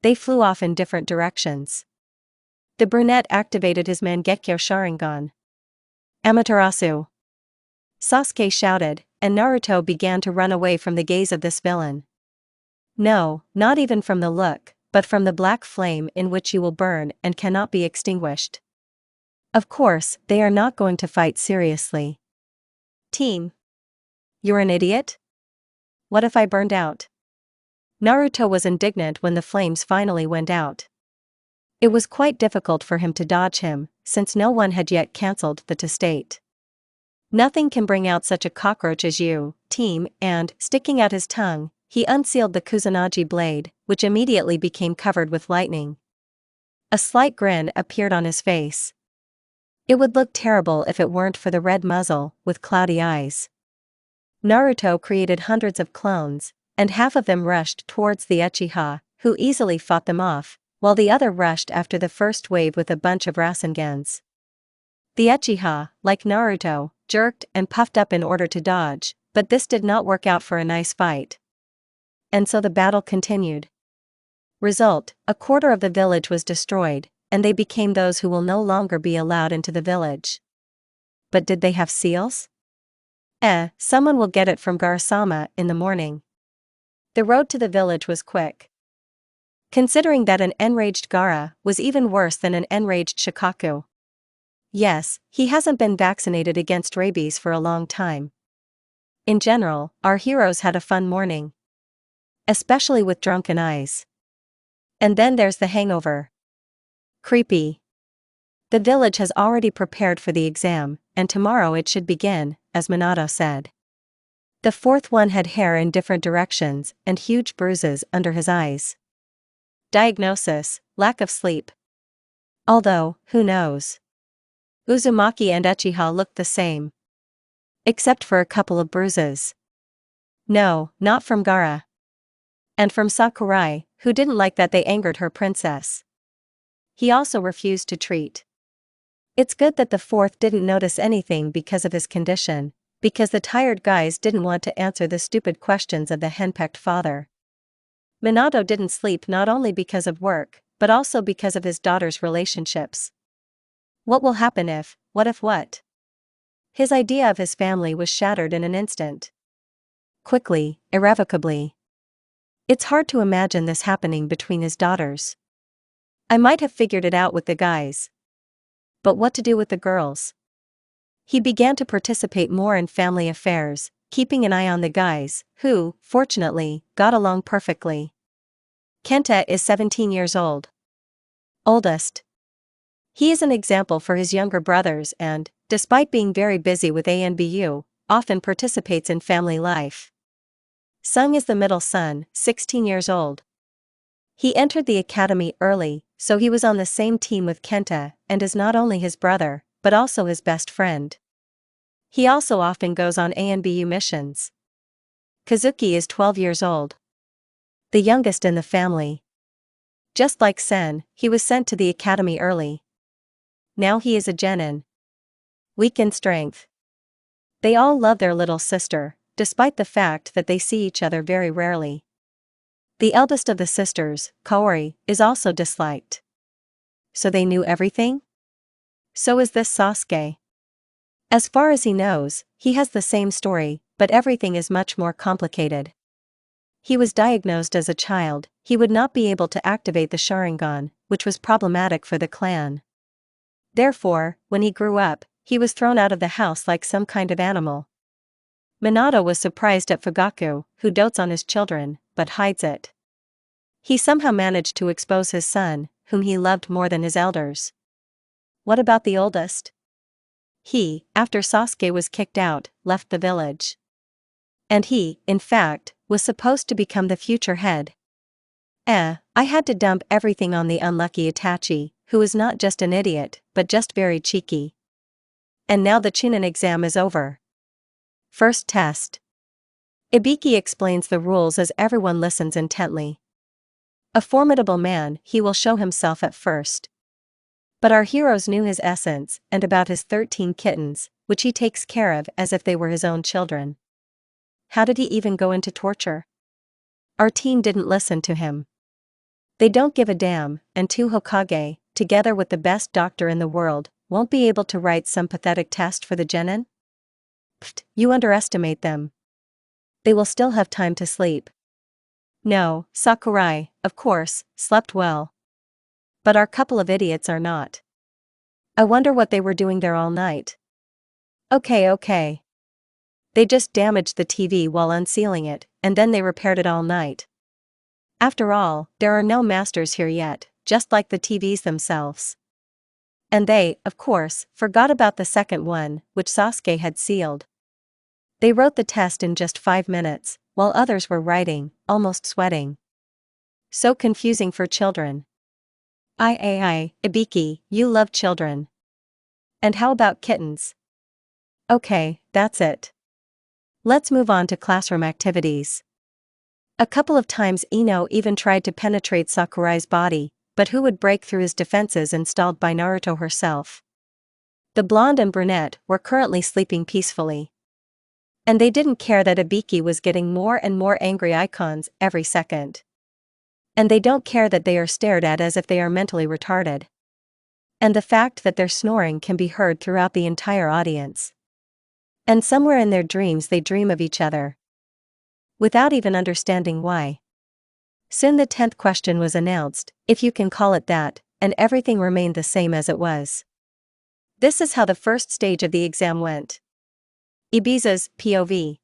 They flew off in different directions. The brunette activated his Mangekyo Sharingan. Amaterasu! Sasuke shouted, and Naruto began to run away from the gaze of this villain. No, not even from the look, but from the black flame in which you will burn and cannot be extinguished. Of course, they are not going to fight seriously. Team. You're an idiot? What if I burned out? Naruto was indignant when the flames finally went out. It was quite difficult for him to dodge him, since no one had yet cancelled the testate. Nothing can bring out such a cockroach as you, team, and, sticking out his tongue, he unsealed the Kusanagi blade, which immediately became covered with lightning. A slight grin appeared on his face. It would look terrible if it weren't for the red muzzle, with cloudy eyes. Naruto created hundreds of clones, and half of them rushed towards the Uchiha, who easily fought them off, while the other rushed after the first wave with a bunch of Rasengans. The Uchiha, like Naruto, jerked and puffed up in order to dodge, but this did not work out for a nice fight. And so the battle continued. Result: a quarter of the village was destroyed, and they became those who will no longer be allowed into the village. But did they have seals? Someone will get it from Garasama in the morning. The road to the village was quick. Considering that an enraged Gaara was even worse than an enraged Shikaku. Yes, he hasn't been vaccinated against rabies for a long time. In general, our heroes had a fun morning. Especially with drunken eyes. And then there's the hangover. Creepy. The village has already prepared for the exam, and tomorrow it should begin, as Minato said. The fourth one had hair in different directions and huge bruises under his eyes. Diagnosis: lack of sleep. Although, who knows? Uzumaki and Uchiha looked the same. Except for a couple of bruises. No, not from Gaara. And from Sakurai, who didn't like that they angered her princess. He also refused to treat. It's good that the fourth didn't notice anything because of his condition, because the tired guys didn't want to answer the stupid questions of the henpecked father. Minato didn't sleep not only because of work, but also because of his daughter's relationships. What will happen if, what? His idea of his family was shattered in an instant. Quickly, irrevocably. It's hard to imagine this happening between his daughters. I might have figured it out with the guys. But what to do with the girls? He began to participate more in family affairs, keeping an eye on the guys, who, fortunately, got along perfectly. Kenta is 17 years old. Oldest. He is an example for his younger brothers and, despite being very busy with ANBU, often participates in family life. Sung is the middle son, 16 years old. He entered the academy early, so he was on the same team with Kenta, and is not only his brother, but also his best friend. He also often goes on ANBU missions. Kazuki is 12 years old. The youngest in the family. Just like Sen, he was sent to the academy early. Now he is a genin. Weak in strength. They all love their little sister, despite the fact that they see each other very rarely. The eldest of the sisters, Kaori, is also disliked. So they knew everything? So is this Sasuke. As far as he knows, he has the same story, but everything is much more complicated. He was diagnosed as a child, he would not be able to activate the Sharingan, which was problematic for the clan. Therefore, when he grew up, he was thrown out of the house like some kind of animal. Minato was surprised at Fugaku, who dotes on his children, but hides it. He somehow managed to expose his son, whom he loved more than his elders. What about the oldest? He, after Sasuke was kicked out, left the village. And he, in fact, was supposed to become the future head. I had to dump everything on the unlucky Itachi, who is not just an idiot, but just very cheeky. And now the Chunin exam is over. First test. Ibiki explains the rules as everyone listens intently. A formidable man, he will show himself at first. But our heroes knew his essence and about his 13 kittens, which he takes care of as if they were his own children. How did he even go into torture? Our teen didn't listen to him. They don't give a damn, and two Hokage, together with the best doctor in the world, won't be able to write some pathetic test for the genin? Pfft, you underestimate them. They will still have time to sleep. No, Sakurai, of course, slept well. But our couple of idiots are not. I wonder what they were doing there all night. Okay. They just damaged the TV while unsealing it, and then they repaired it all night. After all, there are no masters here yet, just like the TVs themselves. And they, of course, forgot about the second one, which Sasuke had sealed. They wrote the test in just 5 minutes, while others were writing, almost sweating. So confusing for children. Ibiki, you love children. And how about kittens? Okay, that's it. Let's move on to classroom activities. A couple of times Ino even tried to penetrate Sakurai's body, but who would break through his defenses installed by Naruto herself? The blonde and brunette were currently sleeping peacefully. And they didn't care that Ibiki was getting more and more angry icons every second. And they don't care that they are stared at as if they are mentally retarded. And the fact that their snoring can be heard throughout the entire audience. And somewhere in their dreams they dream of each other. Without even understanding why. Soon the 10th question was announced, if you can call it that, and everything remained the same as it was. This is how the first stage of the exam went. Ibiza's POV.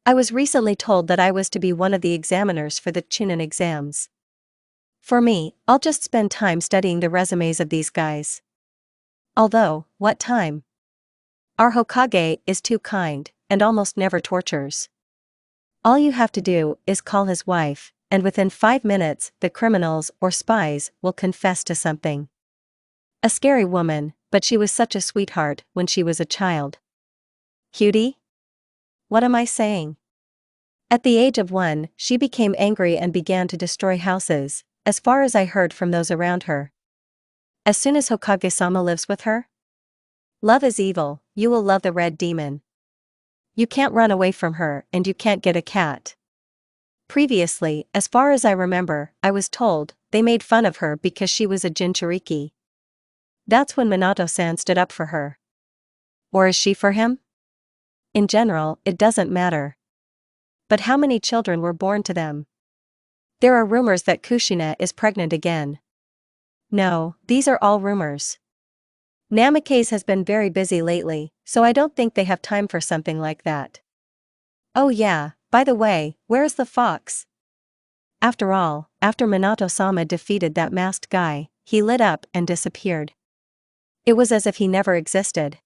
I was recently told that I was to be one of the examiners for the Chunin exams. For me, I'll just spend time studying the resumes of these guys. Although, what time? Our Hokage is too kind, and almost never tortures. All you have to do is call his wife, and within 5 minutes the criminals or spies will confess to something. A scary woman, but she was such a sweetheart when she was a child. Cutie? What am I saying? At the age of 1, she became angry and began to destroy houses, as far as I heard from those around her. As soon as Hokage-sama lives with her? Love is evil, you will love the red demon. You can't run away from her and you can't get a cat. Previously, as far as I remember, I was told, they made fun of her because she was a Jinchuriki. That's when Minato-san stood up for her. Or is she for him? In general, it doesn't matter. But how many children were born to them? There are rumors that Kushina is pregnant again. No, these are all rumors. Namikaze has been very busy lately, so I don't think they have time for something like that. Oh yeah, by the way, where's the fox? After all, after Minato-sama defeated that masked guy, he lit up and disappeared. It was as if he never existed.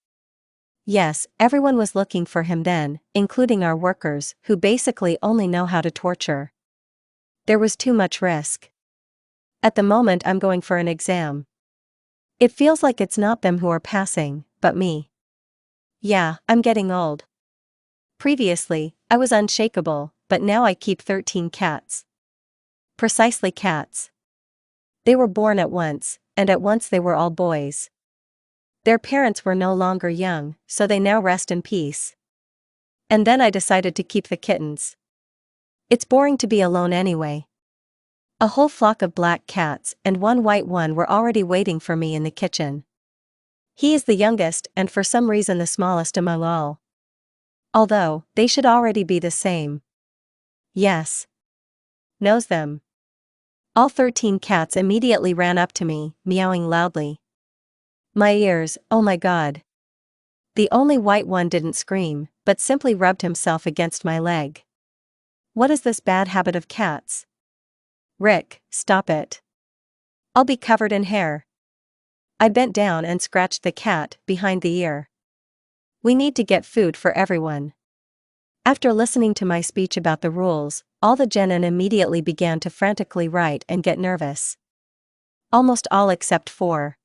Yes, everyone was looking for him then, including our workers, who basically only know how to torture. There was too much risk. At the moment I'm going for an exam. It feels like it's not them who are passing, but me. Yeah, I'm getting old. Previously, I was unshakable, but now I keep 13 cats. Precisely cats. They were born at once, and at once they were all boys. Their parents were no longer young, so they now rest in peace. And then I decided to keep the kittens. It's boring to be alone anyway. A whole flock of black cats and one white one were already waiting for me in the kitchen. He is the youngest and for some reason the smallest among all. Although, they should already be the same. Yes. Knows them. All 13 cats immediately ran up to me, meowing loudly. My ears, oh my god. The only white one didn't scream, but simply rubbed himself against my leg. What is this bad habit of cats? Rick, stop it. I'll be covered in hair. I bent down and scratched the cat behind the ear. We need to get food for everyone. After listening to my speech about the rules, all the genin immediately began to frantically write and get nervous. Almost all except 4.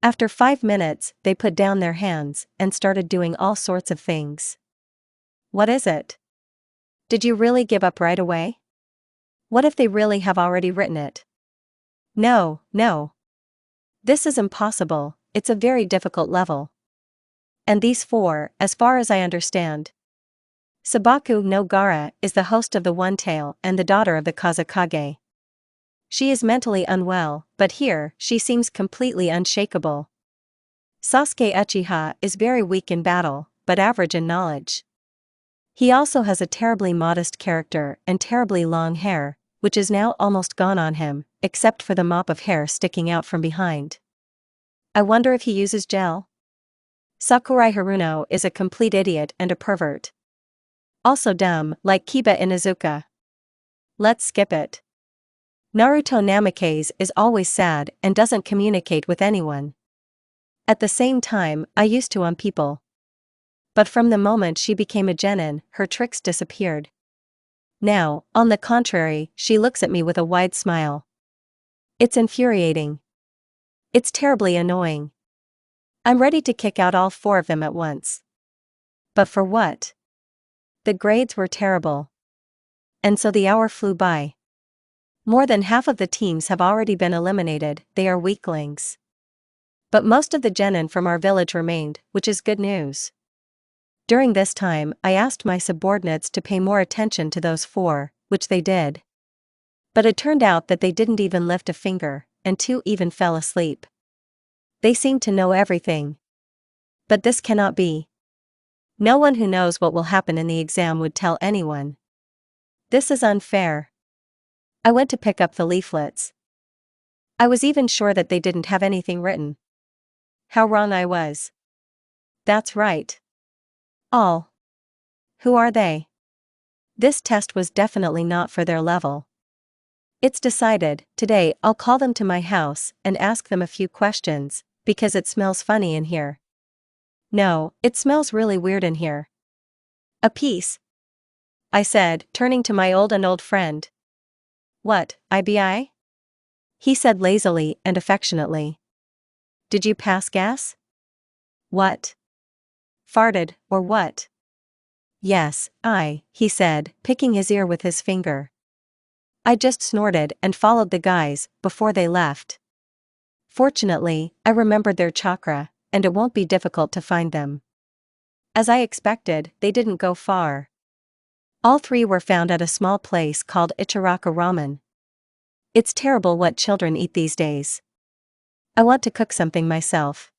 After 5 minutes, they put down their hands and started doing all sorts of things. What is it? Did you really give up right away? What if they really have already written it? No. This is impossible, it's a very difficult level. And these four, as far as I understand. Sabaku no Gara is the host of the One Tail and the daughter of the Kazakage. She is mentally unwell, but here, she seems completely unshakable. Sasuke Uchiha is very weak in battle, but average in knowledge. He also has a terribly modest character and terribly long hair, which is now almost gone on him, except for the mop of hair sticking out from behind. I wonder if he uses gel? Sakurai Haruno is a complete idiot and a pervert. Also dumb, like Kiba Inuzuka. Let's skip it. Naruto Namikaze is always sad and doesn't communicate with anyone. At the same time, I used to people. But from the moment she became a genin, her tricks disappeared. Now, on the contrary, she looks at me with a wide smile. It's infuriating. It's terribly annoying. I'm ready to kick out all four of them at once. But for what? The grades were terrible. And so the hour flew by. More than half of the teams have already been eliminated, they are weaklings. But most of the genin from our village remained, which is good news. During this time, I asked my subordinates to pay more attention to those four, which they did. But it turned out that they didn't even lift a finger, and two even fell asleep. They seemed to know everything. But this cannot be. No one who knows what will happen in the exam would tell anyone. This is unfair. I went to pick up the leaflets. I was even sure that they didn't have anything written. How wrong I was. That's right. All. Who are they? This test was definitely not for their level. It's decided, today I'll call them to my house and ask them a few questions, because it smells funny in here. No, it smells really weird in here. A piece. I said, turning to my old friend. What, IBI? He said lazily and affectionately. Did you pass gas? What? Farted, or what? Yes, he said, picking his ear with his finger. I just snorted and followed the guys, before they left. Fortunately, I remembered their chakra, and it won't be difficult to find them. As I expected, they didn't go far. All three were found at a small place called Ichiraka Ramen. It's terrible what children eat these days. I want to cook something myself.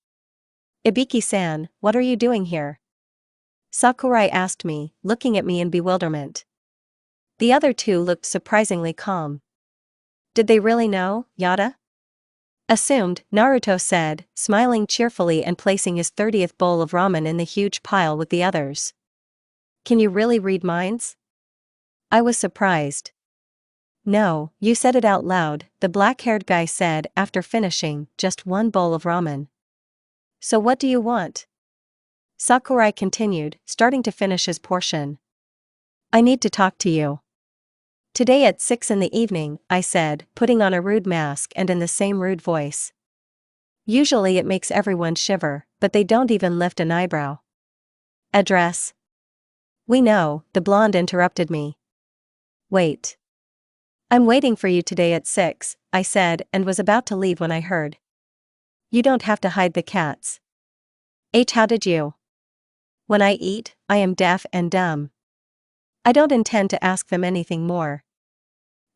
Ibiki-san, what are you doing here? Sakurai asked me, looking at me in bewilderment. The other two looked surprisingly calm. Did they really know, Yada? Assumed, Naruto said, smiling cheerfully and placing his 30th bowl of ramen in the huge pile with the others. Can you really read minds? I was surprised. No, you said it out loud, the black-haired guy said after finishing just one bowl of ramen. So what do you want? Sakurai continued, starting to finish his portion. I need to talk to you. Today at 6 in the evening, I said, putting on a rude mask and in the same rude voice. Usually it makes everyone shiver, but they don't even lift an eyebrow. Address? We know, the blonde interrupted me. Wait. I'm waiting for you today at 6, I said and was about to leave when I heard. You don't have to hide the cats. How did you? When I eat, I am deaf and dumb. I don't intend to ask them anything more.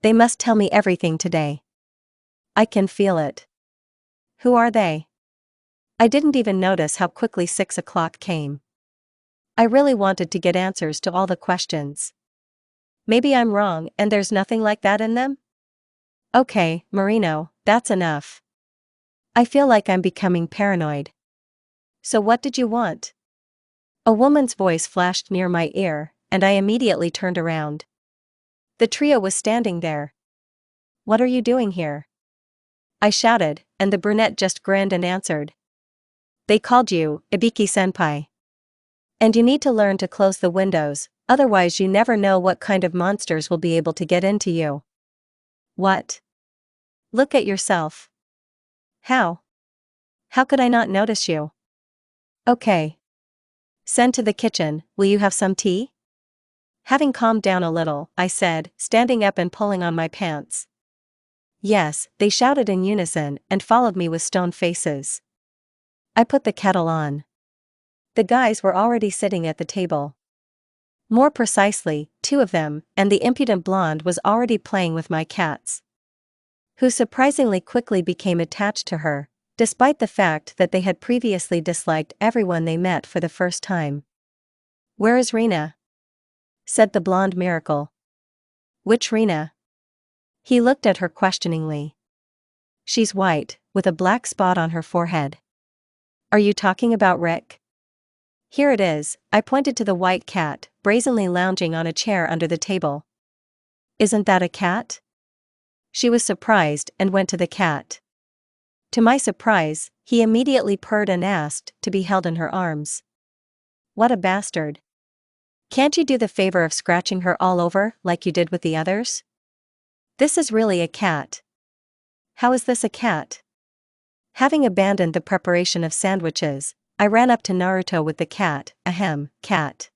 They must tell me everything today. I can feel it. Who are they? I didn't even notice how quickly 6 o'clock came. I really wanted to get answers to all the questions. Maybe I'm wrong and there's nothing like that in them? Okay, Marino, that's enough. I feel like I'm becoming paranoid. So what did you want? A woman's voice flashed near my ear, and I immediately turned around. The trio was standing there. What are you doing here? I shouted, and the brunette just grinned and answered. They called you, Ibiki-senpai. And you need to learn to close the windows, otherwise you never know what kind of monsters will be able to get into you. What? Look at yourself. How? How could I not notice you? Okay. Send to the kitchen, will you have some tea? Having calmed down a little, I said, standing up and pulling on my pants. Yes, they shouted in unison and followed me with stone faces. I put the kettle on. The guys were already sitting at the table. More precisely, two of them, and the impudent blonde was already playing with my cats, who surprisingly quickly became attached to her, despite the fact that they had previously disliked everyone they met for the first time. "Where is Rena?" said the blonde miracle. "Which Rena?" He looked at her questioningly. "She's white, with a black spot on her forehead." "Are you talking about Rick?" "Here it is," I pointed to the white cat, brazenly lounging on a chair under the table. "Isn't that a cat?" She was surprised and went to the cat. To my surprise, he immediately purred and asked to be held in her arms. What a bastard. "Can't you do the favor of scratching her all over like you did with the others? This is really a cat." "How is this a cat?" Having abandoned the preparation of sandwiches, I ran up to Naruto with the cat. "Ahem, cat.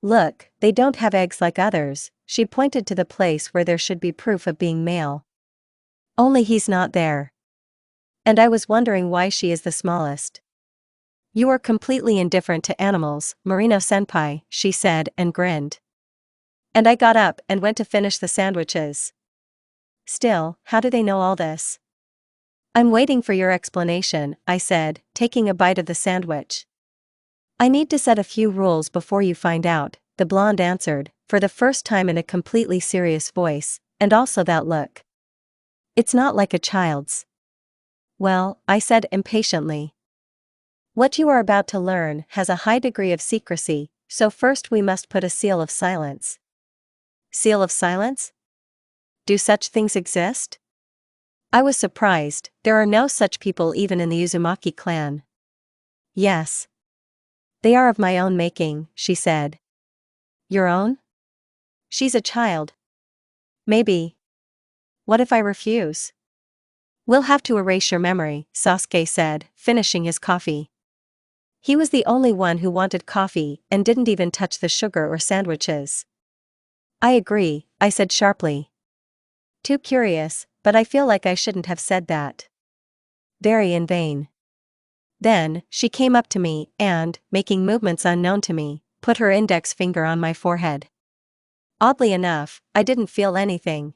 Look, they don't have eggs like others." She pointed to the place where there should be proof of being male. "Only he's not there. And I was wondering why she is the smallest." "You are completely indifferent to animals, Marino-senpai," she said and grinned. And I got up and went to finish the sandwiches. "Still, how do they know all this?" "I'm waiting for your explanation," I said, taking a bite of the sandwich. "I need to set a few rules before you find out," the blonde answered, for the first time in a completely serious voice, and also that look. "It's not like a child's." "Well," I said impatiently. "What you are about to learn has a high degree of secrecy, so first we must put a seal of silence." "Seal of silence? Do such things exist?" I was surprised. There are no such people even in the Uzumaki clan. "Yes. They are of my own making," she said. "Your own?" "She's a child." "Maybe. What if I refuse?" "We'll have to erase your memory," Sasuke said, finishing his coffee. He was the only one who wanted coffee and didn't even touch the sugar or sandwiches. "I agree," I said sharply. Too curious, but I feel like I shouldn't have said that. Very in vain. Then, she came up to me and, making movements unknown to me, put her index finger on my forehead. Oddly enough, I didn't feel anything.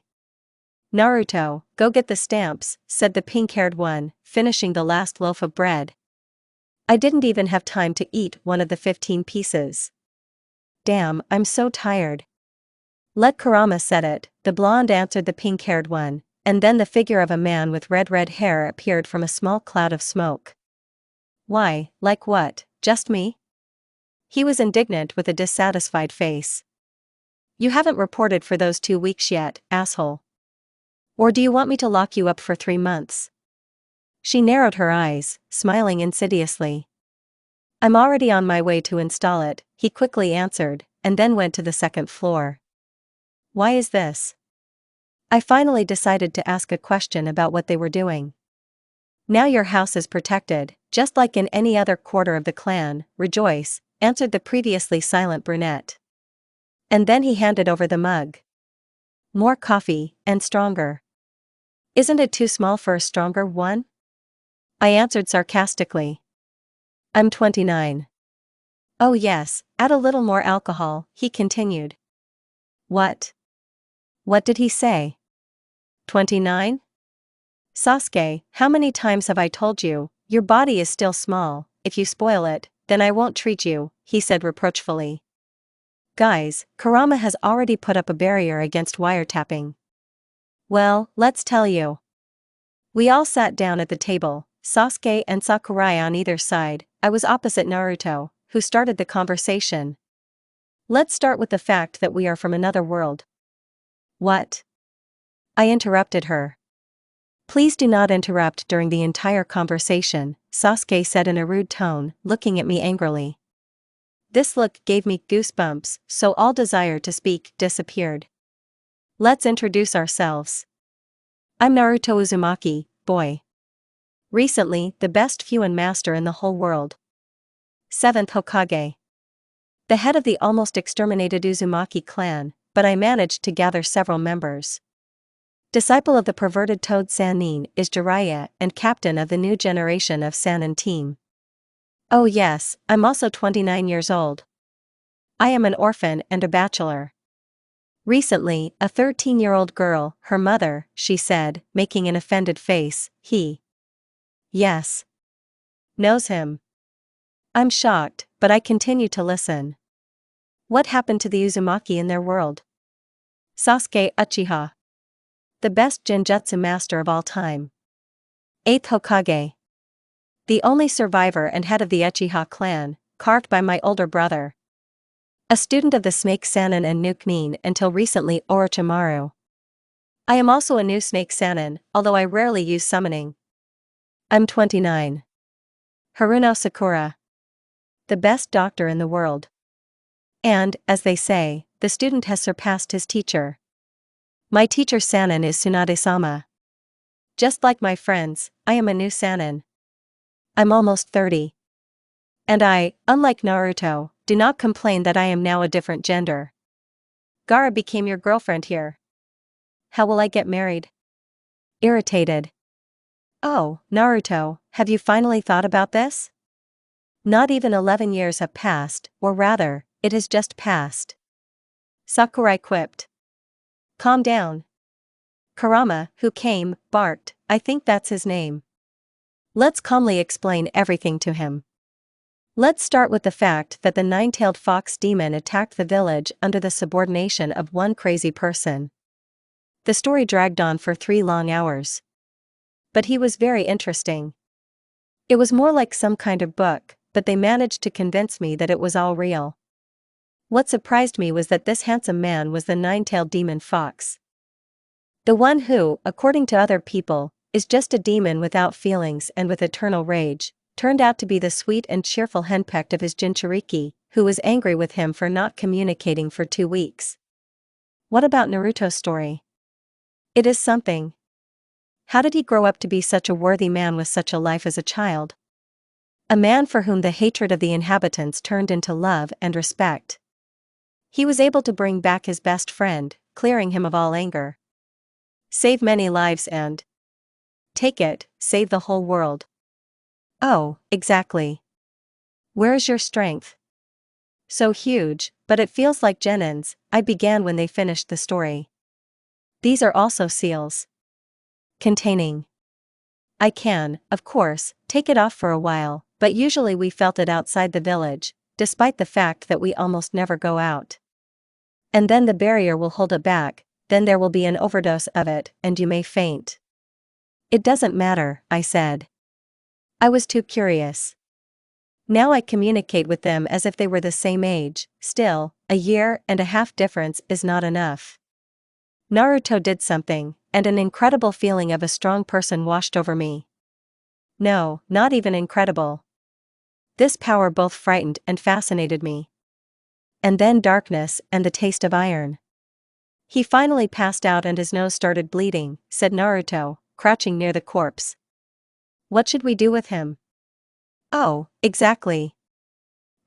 "Naruto, go get the stamps," said the pink-haired one, finishing the last loaf of bread. I didn't even have time to eat one of the 15 pieces. Damn, I'm so tired. "Let Kurama set it," the blonde answered the pink-haired one, and then the figure of a man with red hair appeared from a small cloud of smoke. "Why, like what, just me?" He was indignant with a dissatisfied face. "You haven't reported for those 2 weeks yet, asshole. Or do you want me to lock you up for 3 months? She narrowed her eyes, smiling insidiously. "I'm already on my way to install it," he quickly answered, and then went to the second floor. "Why is this?" I finally decided to ask a question about what they were doing. "Now your house is protected, just like in any other quarter of the clan, rejoice," answered the previously silent brunette. And then he handed over the mug. "More coffee, and stronger." "Isn't it too small for a stronger one?" I answered sarcastically. "I'm 29. "Oh yes, add a little more alcohol," he continued. What? What did he say? 29? "Sasuke, how many times have I told you, your body is still small, if you spoil it, then I won't treat you," he said reproachfully. "Guys, Kurama has already put up a barrier against wiretapping." "Well, let's tell you." We all sat down at the table, Sasuke and Sakurai on either side. I was opposite Naruto, who started the conversation. "Let's start with the fact that we are from another world." "What?" I interrupted her. "Please do not interrupt during the entire conversation," Sasuke said in a rude tone, looking at me angrily. This look gave me goosebumps, so all desire to speak disappeared. "Let's introduce ourselves. I'm Naruto Uzumaki, boy. Recently, the best Fuin master in the whole world. 7th Hokage. The head of the almost exterminated Uzumaki clan, but I managed to gather several members. Disciple of the perverted toad Sannin is Jiraiya and captain of the new generation of Sannin team. Oh yes, I'm also 29 years old. I am an orphan and a bachelor. Recently, a 13-year-old girl, her mother, she said, making an offended face, he. Yes. Knows him. I'm shocked, but I continue to listen. What happened to the Uzumaki in their world? Sasuke Uchiha. The best genjutsu master of all time. 8th Hokage. The only survivor and head of the Uchiha clan, carved by my older brother. A student of the Snake Sannin and Nuke Nin until recently Orochimaru. I am also a new Snake Sannin, although I rarely use summoning. I'm 29. Haruno Sakura. The best doctor in the world. And, as they say, the student has surpassed his teacher. My teacher Sannin is Tsunade-sama. Just like my friends, I am a new Sannin. I'm almost 30. And I, unlike Naruto, do not complain that I am now a different gender. Gaara became your girlfriend here. How will I get married? Irritated. Oh, Naruto, have you finally thought about this? Not even 11 years have passed, or rather, it has just passed. Sakurai quipped. Calm down. Kurama, who came, barked, I think that's his name. Let's calmly explain everything to him. Let's start with the fact that the nine-tailed fox demon attacked the village under the subordination of one crazy person. The story dragged on for 3 long hours. But he was very interesting. It was more like some kind of book, but they managed to convince me that it was all real. What surprised me was that this handsome man was the nine-tailed demon fox. The one who, according to other people, is just a demon without feelings and with eternal rage, turned out to be the sweet and cheerful henpecked of his Jinchuriki, who was angry with him for not communicating for 2 weeks. What about Naruto's story? It is something. How did he grow up to be such a worthy man with such a life as a child? A man for whom the hatred of the inhabitants turned into love and respect. He was able to bring back his best friend, clearing him of all anger. Save many lives and take it, save the whole world. Oh, exactly. Where is your strength? So huge, but it feels like Genin's. I began when they finished the story. These are also seals. Containing. I can, of course, take it off for a while, but usually we felt it outside the village, despite the fact that we almost never go out. And then the barrier will hold it back, then there will be an overdose of it, and you may faint. It doesn't matter, I said. I was too curious. Now I communicate with them as if they were the same age, still, a year and a half difference is not enough. Naruto did something, and an incredible feeling of a strong person washed over me. No, not even incredible. This power both frightened and fascinated me. And then darkness and the taste of iron. He finally passed out and his nose started bleeding, said Naruto, crouching near the corpse. What should we do with him? Oh, exactly.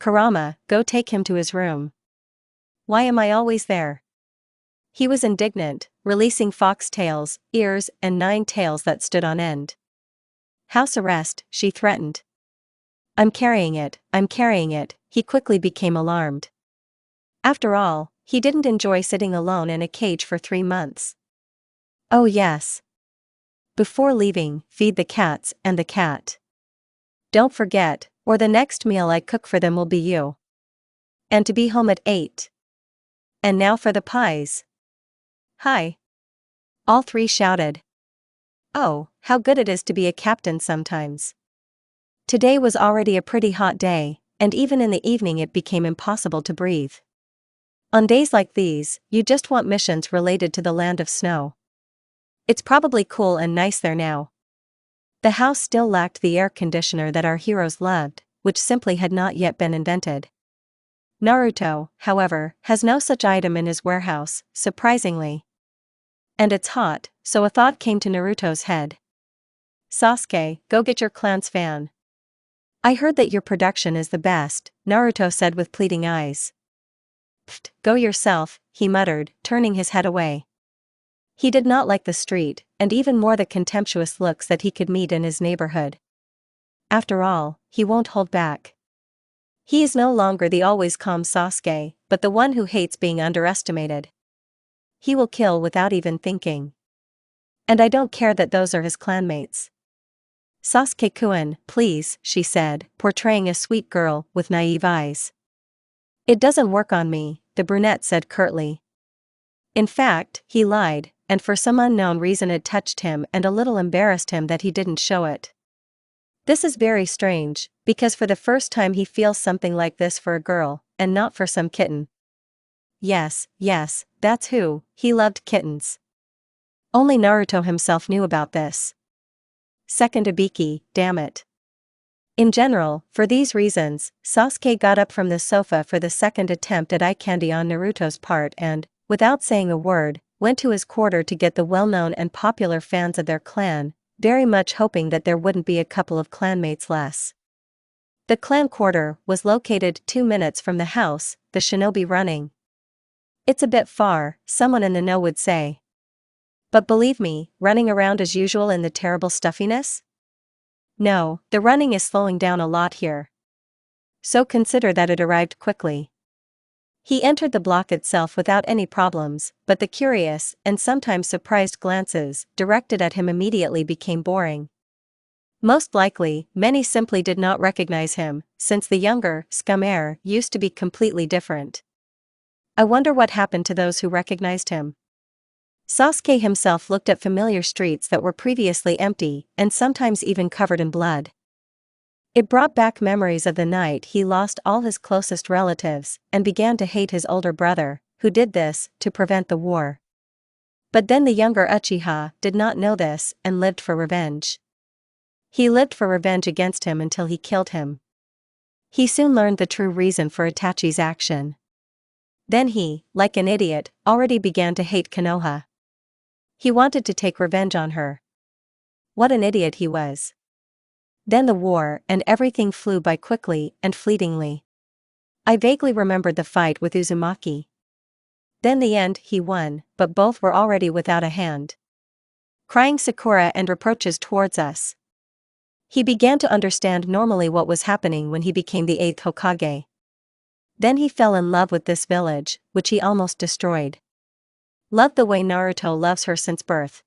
Kurama, go take him to his room. Why am I always there? He was indignant, releasing fox tails, ears, and 9 tails that stood on end. House arrest, she threatened. I'm carrying it, he quickly became alarmed. After all, he didn't enjoy sitting alone in a cage for 3 months. Oh yes. Before leaving, feed the cats and the cat. Don't forget, or the next meal I cook for them will be you. And to be home at 8. And now for the pies. Hi. All 3 shouted. Oh, how good it is to be a captain sometimes. Today was already a pretty hot day, and even in the evening it became impossible to breathe. On days like these, you just want missions related to the land of snow. It's probably cool and nice there now. The house still lacked the air conditioner that our heroes loved, which simply had not yet been invented. Naruto, however, has no such item in his warehouse, surprisingly. And it's hot, so a thought came to Naruto's head. Sasuke, go get your clan's fan. I heard that your production is the best, Naruto said with pleading eyes. Pfft, go yourself, he muttered, turning his head away. He did not like the street, and even more the contemptuous looks that he could meet in his neighborhood. After all, he won't hold back. He is no longer the always calm Sasuke, but the one who hates being underestimated. He will kill without even thinking. And I don't care that those are his clanmates. Sasuke-kun, please, she said, portraying a sweet girl with naive eyes. It doesn't work on me, the brunette said curtly. In fact, he lied, and for some unknown reason it touched him and a little embarrassed him that he didn't show it. This is very strange, because for the first time he feels something like this for a girl, and not for some kitten. Yes, that's who, he loved kittens. Only Naruto himself knew about this. Second Ibiki, damn it. In general, for these reasons, Sasuke got up from the sofa for the second attempt at eye candy on Naruto's part and, without saying a word, went to his quarter to get the well-known and popular fans of their clan, very much hoping that there wouldn't be a couple of clanmates less. The clan quarter was located 2 minutes from the house, the shinobi running. It's a bit far, someone in the know would say. But believe me, running around as usual in the terrible stuffiness? No, the running is slowing down a lot here. So consider that it arrived quickly. He entered the block itself without any problems, but the curious and sometimes surprised glances directed at him immediately became boring. Most likely, many simply did not recognize him, since the younger, scum heir used to be completely different. I wonder what happened to those who recognized him. Sasuke himself looked at familiar streets that were previously empty and sometimes even covered in blood. It brought back memories of the night he lost all his closest relatives and began to hate his older brother, who did this to prevent the war. But then the younger Uchiha did not know this and lived for revenge. He lived for revenge against him until he killed him. He soon learned the true reason for Itachi's action. Then he, like an idiot, already began to hate Konoha. He wanted to take revenge on her. What an idiot he was. Then the war and everything flew by quickly and fleetingly. I vaguely remembered the fight with Uzumaki. Then the end, he won, but both were already without a hand. Crying Sakura and reproaches towards us. He began to understand normally what was happening when he became the 8th Hokage. Then he fell in love with this village, which he almost destroyed. Loved the way Naruto loves her since birth.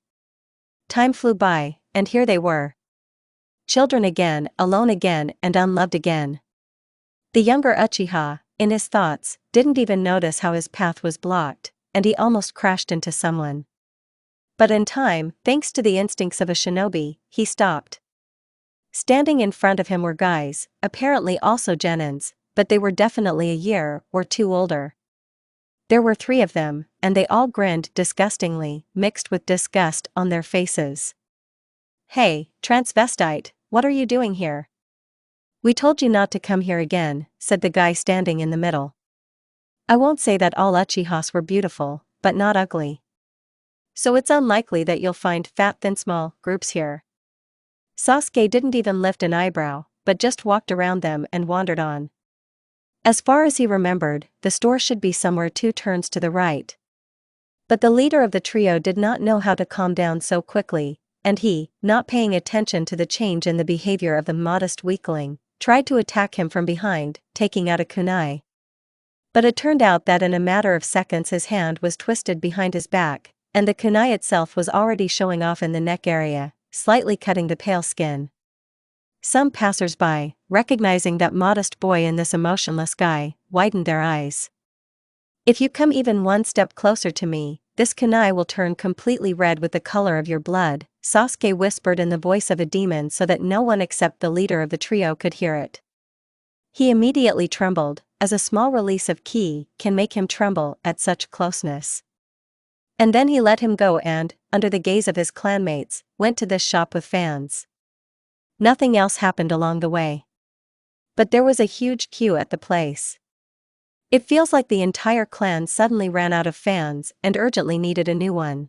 Time flew by, and here they were. Children again, alone again, and unloved again. The younger Uchiha, in his thoughts, didn't even notice how his path was blocked, and he almost crashed into someone. But in time, thanks to the instincts of a shinobi, he stopped. Standing in front of him were guys, apparently also genins, but they were definitely a year or two older. There were 3 of them, and they all grinned disgustingly, mixed with disgust on their faces. Hey, transvestite, what are you doing here? We told you not to come here again, said the guy standing in the middle. I won't say that all Uchihas were beautiful, but not ugly. So it's unlikely that you'll find fat thin small groups here. Sasuke didn't even lift an eyebrow, but just walked around them and wandered on. As far as he remembered, the store should be somewhere 2 turns to the right. But the leader of the trio did not know how to calm down so quickly, and he, not paying attention to the change in the behavior of the modest weakling, tried to attack him from behind, taking out a kunai. But it turned out that in a matter of seconds his hand was twisted behind his back, and the kunai itself was already showing off in the neck area, slightly cutting the pale skin. Some passers-by, recognizing that modest boy in this emotionless guy, widened their eyes. If you come even 1 step closer to me, this kunai will turn completely red with the color of your blood, Sasuke whispered in the voice of a demon so that no one except the leader of the trio could hear it. He immediately trembled, as a small release of ki can make him tremble at such closeness. And then he let him go and, under the gaze of his clanmates, went to this shop with fans. Nothing else happened along the way. But there was a huge queue at the place. It feels like the entire clan suddenly ran out of fans and urgently needed a new one.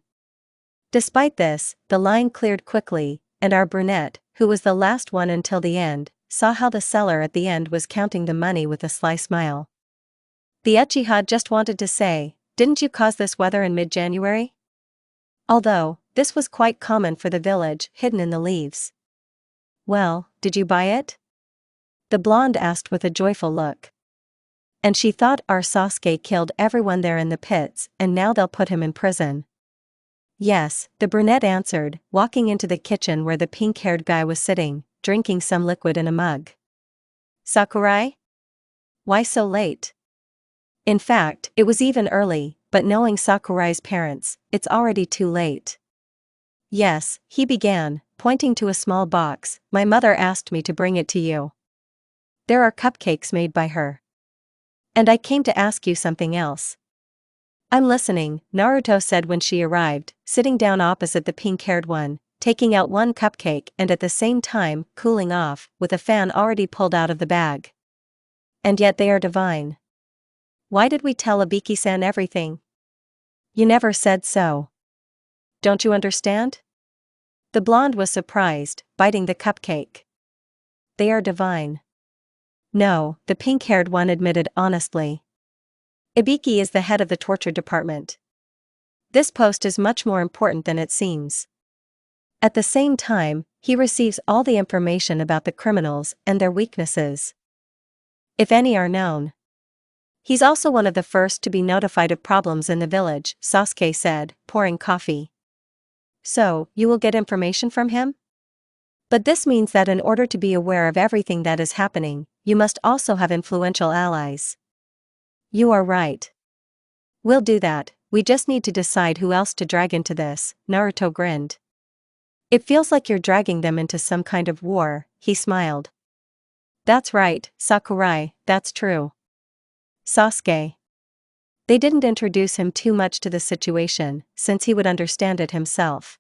Despite this, the line cleared quickly, and our brunette, who was the last one until the end, saw how the seller at the end was counting the money with a sly smile. The Uchiha just wanted to say, "Didn't you cause this weather in mid-January?" Although, this was quite common for the village, hidden in the leaves. "Well, did you buy it?" the blonde asked with a joyful look. "And she thought our Sasuke killed everyone there in the pits, and now they'll put him in prison." "Yes," the brunette answered, walking into the kitchen where the pink-haired guy was sitting, drinking some liquid in a mug. "Sakurai? Why so late?" In fact, it was even early, but knowing Sakurai's parents, it's already too late. "Yes," he began, pointing to a small box, "my mother asked me to bring it to you. There are cupcakes made by her. And I came to ask you something else." "I'm listening," Naruto said when she arrived, sitting down opposite the pink-haired one, taking out one cupcake and at the same time cooling off, with a fan already pulled out of the bag. "And yet they are divine. Why did we tell Ibiki-san everything? You never said so. Don't you understand?" The blonde was surprised, biting the cupcake. "They are divine." "No," the pink-haired one admitted honestly. "Ibiki is the head of the torture department. This post is much more important than it seems. At the same time, he receives all the information about the criminals and their weaknesses, if any are known. He's also one of the first to be notified of problems in the village," Sasuke said, pouring coffee. "So, you will get information from him? But this means that in order to be aware of everything that is happening, you must also have influential allies." "You are right. We'll do that, we just need to decide who else to drag into this," Naruto grinned. "It feels like you're dragging them into some kind of war," he smiled. "That's right, Sakurai, that's true. Sasuke." They didn't introduce him too much to the situation, since he would understand it himself.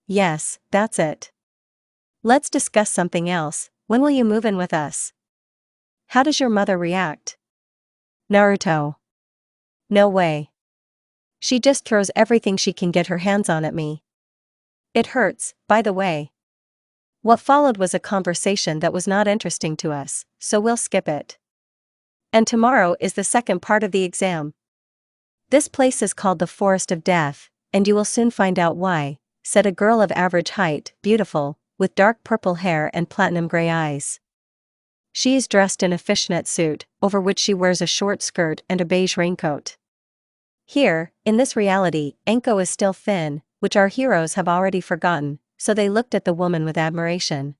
"Yes, that's it. Let's discuss something else. When will you move in with us? How does your mother react?" "Naruto. No way. She just throws everything she can get her hands on at me. It hurts, by the way." What followed was a conversation that was not interesting to us, so we'll skip it. "And tomorrow is the second part of the exam. This place is called the Forest of Death, and you will soon find out why," said a girl of average height, beautiful, with dark purple hair and platinum gray eyes. She is dressed in a fishnet suit, over which she wears a short skirt and a beige raincoat. Here, in this reality, Enko is still thin, which our heroes have already forgotten, so they looked at the woman with admiration.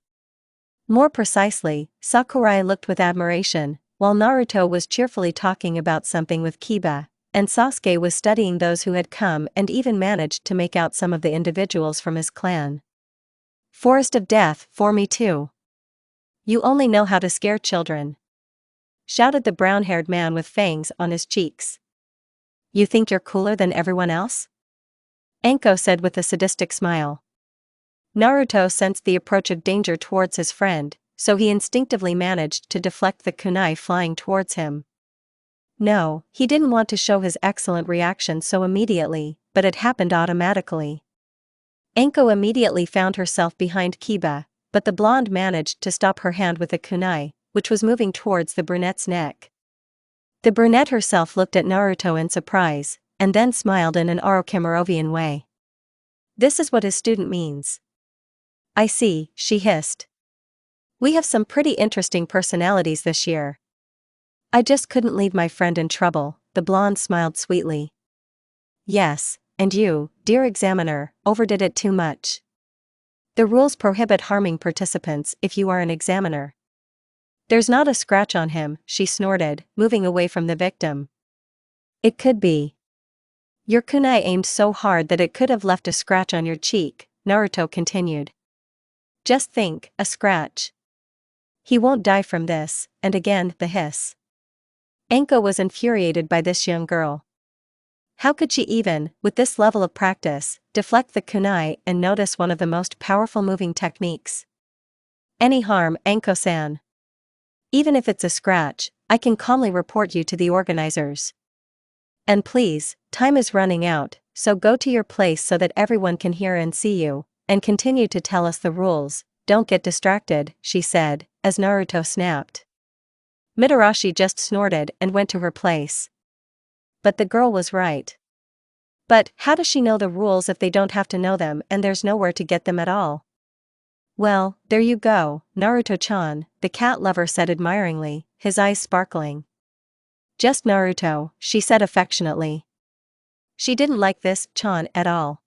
More precisely, Sakurai looked with admiration, while Naruto was cheerfully talking about something with Kiba, and Sasuke was studying those who had come and even managed to make out some of the individuals from his clan. "Forest of Death for me too. You only know how to scare children," shouted the brown-haired man with fangs on his cheeks. "You think you're cooler than everyone else?" Enko said with a sadistic smile. Naruto sensed the approach of danger towards his friend, so he instinctively managed to deflect the kunai flying towards him. No, he didn't want to show his excellent reaction so immediately, but it happened automatically. Enko immediately found herself behind Kiba, but the blonde managed to stop her hand with a kunai, which was moving towards the brunette's neck. The brunette herself looked at Naruto in surprise, and then smiled in an Orochimarovian way. This is what his student means. "I see," she hissed. "We have some pretty interesting personalities this year." "I just couldn't leave my friend in trouble," the blonde smiled sweetly. "Yes, and you, dear examiner, overdid it too much. The rules prohibit harming participants if you are an examiner." "There's not a scratch on him," she snorted, moving away from the victim. "It could be. Your kunai aimed so hard that it could have left a scratch on your cheek," Naruto continued. "Just think, a scratch. He won't die from this," and again the hiss. Enko was infuriated by this young girl. How could she even, with this level of practice, deflect the kunai and notice one of the most powerful moving techniques? "Any harm, Enko-san? Even if it's a scratch, I can calmly report you to the organizers. And please, time is running out, so go to your place so that everyone can hear and see you, and continue to tell us the rules. Don't get distracted," she said, as Naruto snapped. Mitarashi just snorted and went to her place. But the girl was right. But how does she know the rules if they don't have to know them and there's nowhere to get them at all? Well, there you go, Naruto-chan, the cat lover said admiringly, his eyes sparkling. Just Naruto, she said affectionately. She didn't like this Chan at all.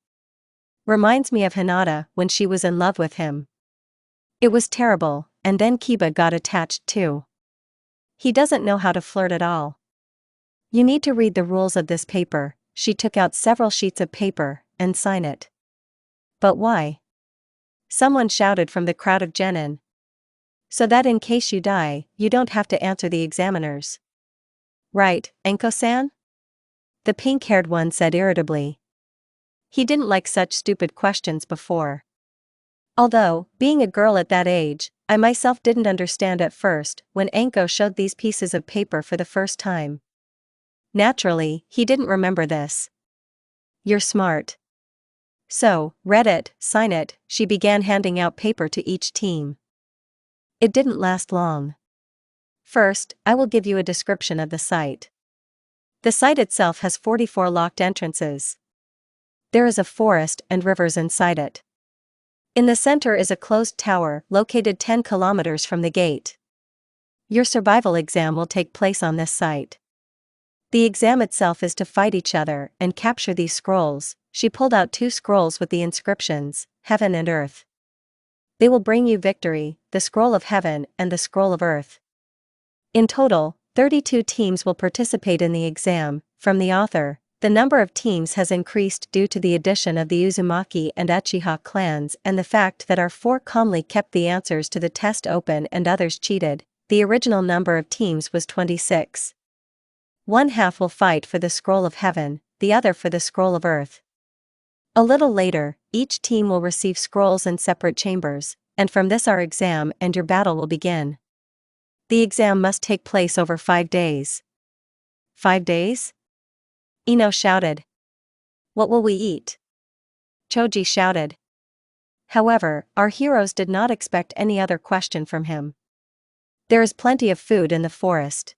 Reminds me of Hinata when she was in love with him. It was terrible, and then Kiba got attached too. He doesn't know how to flirt at all. You need to read the rules of this paper. She took out several sheets of paper and sign it. But why? Someone shouted from the crowd of genin. So that in case you die, you don't have to answer the examiners. Right, Enko-san? The pink-haired one said irritably. He didn't like such stupid questions before. Although, being a girl at that age, I myself didn't understand at first when Enko showed these pieces of paper for the first time. Naturally, he didn't remember this. You're smart. So, read it, sign it, she began handing out paper to each team. It didn't last long. First, I will give you a description of the site. The site itself has 44 locked entrances. There is a forest and rivers inside it. In the center is a closed tower located 10 kilometers from the gate. Your survival exam will take place on this site. The exam itself is to fight each other and capture these scrolls. She pulled out 2 scrolls with the inscriptions, Heaven and Earth. They will bring you victory, the Scroll of Heaven and the Scroll of Earth. In total, 32 teams will participate in the exam. From the author, the number of teams has increased due to the addition of the Uzumaki and Uchiha clans and the fact that our 4 calmly kept the answers to the test open and others cheated. The original number of teams was 26. One half will fight for the Scroll of Heaven, the other for the Scroll of Earth. A little later, each team will receive scrolls in separate chambers, and from this our exam and your battle will begin. The exam must take place over 5 days. 5 days? Ino shouted. What will we eat? Choji shouted. However, our heroes did not expect any other question from him. There is plenty of food in the forest.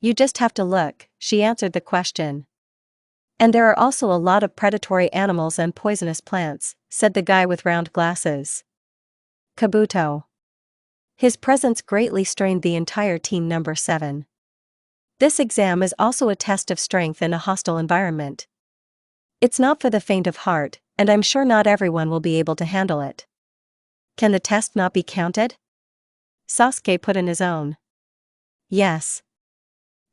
You just have to look, she answered the question. And there are also a lot of predatory animals and poisonous plants, said the guy with round glasses. Kabuto. His presence greatly strained the entire team number 7. This exam is also a test of strength in a hostile environment. It's not for the faint of heart, and I'm sure not everyone will be able to handle it. Can the test not be counted? Sasuke put in his own. Yes.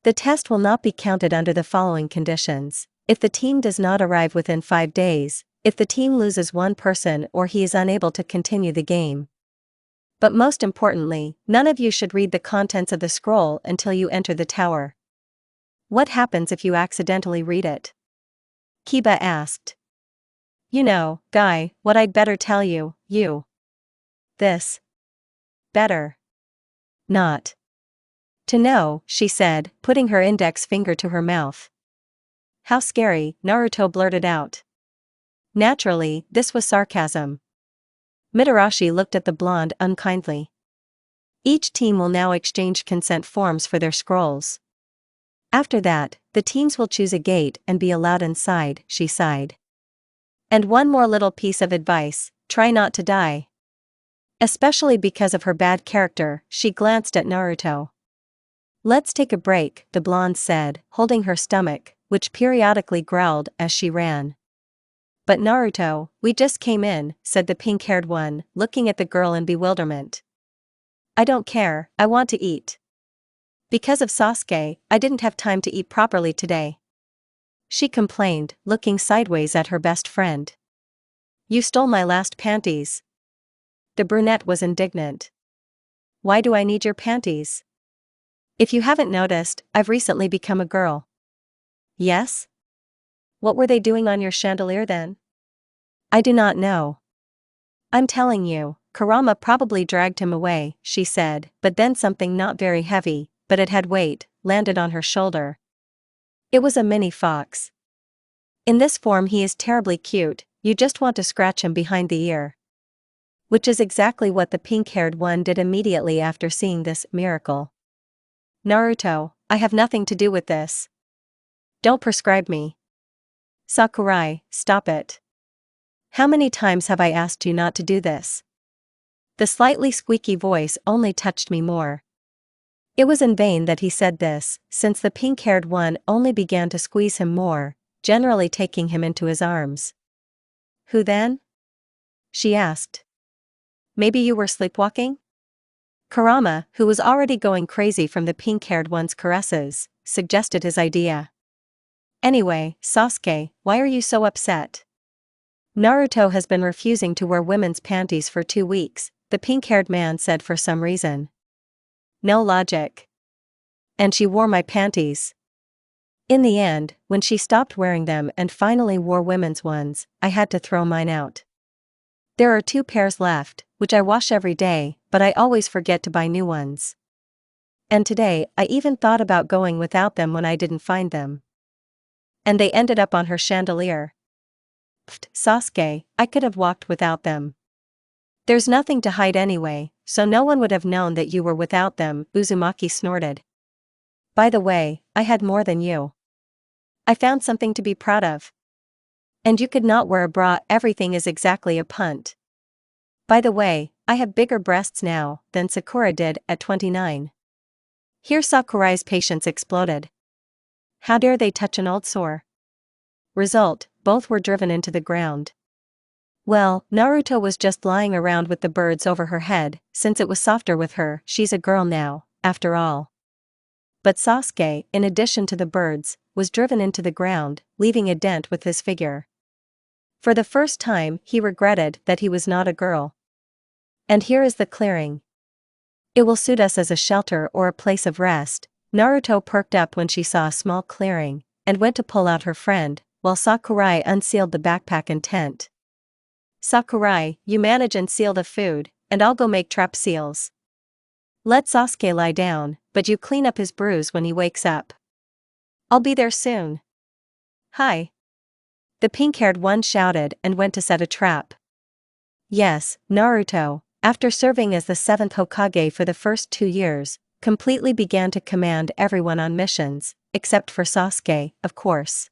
The test will not be counted under the following conditions. If the team does not arrive within 5 days, if the team loses one person or he is unable to continue the game. But most importantly, none of you should read the contents of the scroll until you enter the tower. What happens if you accidentally read it? Kiba asked. You know, guy, what I'd better tell you, you. This. Better. Not. To know, she said, putting her index finger to her mouth. How scary, Naruto blurted out. Naturally, this was sarcasm. Mitarashi looked at the blonde unkindly. Each team will now exchange consent forms for their scrolls. After that, the teams will choose a gate and be allowed inside, she sighed. And one more little piece of advice, try not to die. Especially because of her bad character, she glanced at Naruto. Let's take a break, the blonde said, holding her stomach, which periodically growled as she ran. But Naruto, we just came in, said the pink-haired one, looking at the girl in bewilderment. I don't care, I want to eat. Because of Sasuke, I didn't have time to eat properly today. She complained, looking sideways at her best friend. You stole my last panties. The brunette was indignant. Why do I need your panties? If you haven't noticed, I've recently become a girl. Yes? What were they doing on your chandelier then? I do not know. I'm telling you, Kurama probably dragged him away, she said, but then something not very heavy, but it had weight, landed on her shoulder. It was a mini fox. In this form he is terribly cute, you just want to scratch him behind the ear. Which is exactly what the pink-haired one did immediately after seeing this miracle. Naruto, I have nothing to do with this. Don't prescribe me. Sakurai, stop it. How many times have I asked you not to do this? The slightly squeaky voice only touched me more. It was in vain that he said this, since the pink-haired one only began to squeeze him more, generally taking him into his arms. Who then? She asked. Maybe you were sleepwalking? Kurama, who was already going crazy from the pink-haired one's caresses, suggested his idea. Anyway, Sasuke, why are you so upset? Naruto has been refusing to wear women's panties for 2 weeks, the pink-haired man said for some reason. No logic. And she wore my panties. In the end, when she stopped wearing them and finally wore women's ones, I had to throw mine out. There are 2 pairs left, which I wash every day, but I always forget to buy new ones. And today, I even thought about going without them when I didn't find them. And they ended up on her chandelier. Pfft, Sasuke, I could have walked without them. There's nothing to hide anyway, so no one would have known that you were without them, Uzumaki snorted. By the way, I had more than you. I found something to be proud of. And you could not wear a bra, everything is exactly a punt. By the way, I have bigger breasts now than Sakura did at 29. Here Sakurai's patience exploded. How dare they touch an old sore? Result, both were driven into the ground. Well, Naruto was just lying around with the birds over her head, since it was softer with her, she's a girl now, after all. But Sasuke, in addition to the birds, was driven into the ground, leaving a dent with his figure. For the first time, he regretted that he was not a girl. And here is the clearing. It will suit us as a shelter or a place of rest. Naruto perked up when she saw a small clearing, and went to pull out her friend, while Sakurai unsealed the backpack and tent. Sakurai, you manage and seal the food, and I'll go make trap seals. Let Sasuke lie down, but you clean up his bruise when he wakes up. I'll be there soon. Hi. The pink-haired one shouted and went to set a trap. Yes, Naruto, after serving as the 7th Hokage for the first 2 years, completely began to command everyone on missions, except for Sasuke, of course.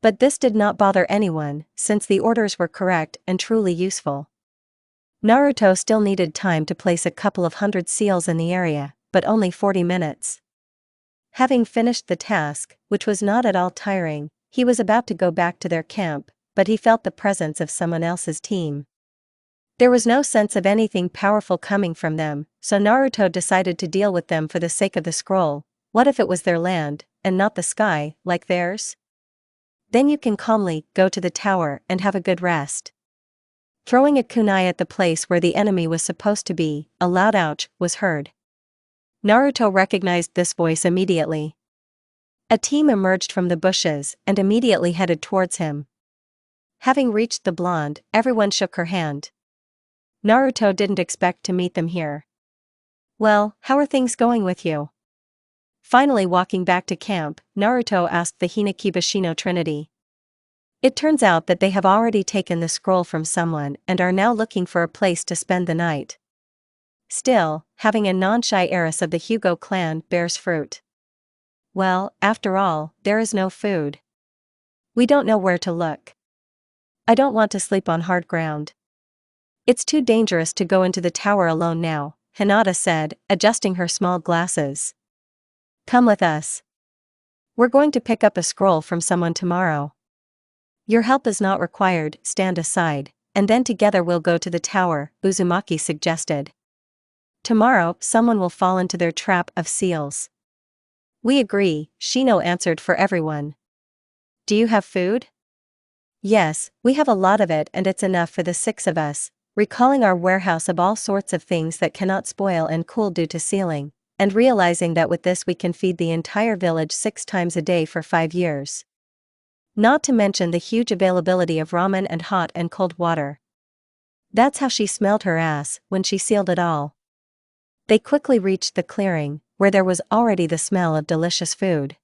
But this did not bother anyone, since the orders were correct and truly useful. Naruto still needed time to place a couple of hundred seals in the area, but only 40 minutes. Having finished the task, which was not at all tiring, he was about to go back to their camp, but he felt the presence of someone else's team. There was no sense of anything powerful coming from them, so Naruto decided to deal with them for the sake of the scroll. What if it was their land, and not the sky, like theirs? Then you can calmly go to the tower and have a good rest. Throwing a kunai at the place where the enemy was supposed to be, a loud ouch was heard. Naruto recognized this voice immediately. A team emerged from the bushes and immediately headed towards him. Having reached the blonde, everyone shook her hand. Naruto didn't expect to meet them here. Well, how are things going with you? Finally walking back to camp, Naruto asked the Hinakibashino Trinity. It turns out that they have already taken the scroll from someone and are now looking for a place to spend the night. Still, having a non-shy heiress of the Hugo clan bears fruit. Well, after all, there is no food. We don't know where to look. I don't want to sleep on hard ground. It's too dangerous to go into the tower alone now, Hinata said, adjusting her small glasses. Come with us. We're going to pick up a scroll from someone tomorrow. Your help is not required, stand aside, and then together we'll go to the tower, Uzumaki suggested. Tomorrow, someone will fall into their trap of seals. We agree, Shino answered for everyone. Do you have food? Yes, we have a lot of it and it's enough for the 6 of us, recalling our warehouse of all sorts of things that cannot spoil and cool due to sealing, and realizing that with this we can feed the entire village 6 times a day for 5 years. Not to mention the huge availability of ramen and hot and cold water. That's how she smelled her ass when she sealed it all. They quickly reached the clearing, where there was already the smell of delicious food.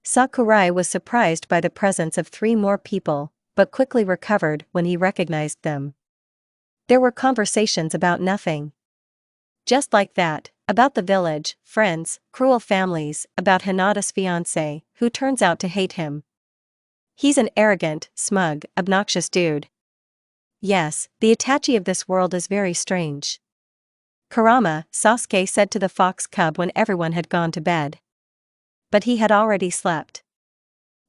Sakurai was surprised by the presence of 3 more people, but quickly recovered when he recognized them. There were conversations about nothing. Just like that, about the village, friends, cruel families, about Hinata's fiancé, who turns out to hate him. He's an arrogant, smug, obnoxious dude. Yes, the Itachi of this world is very strange. Kurama, Sasuke said to the fox cub when everyone had gone to bed. But he had already slept.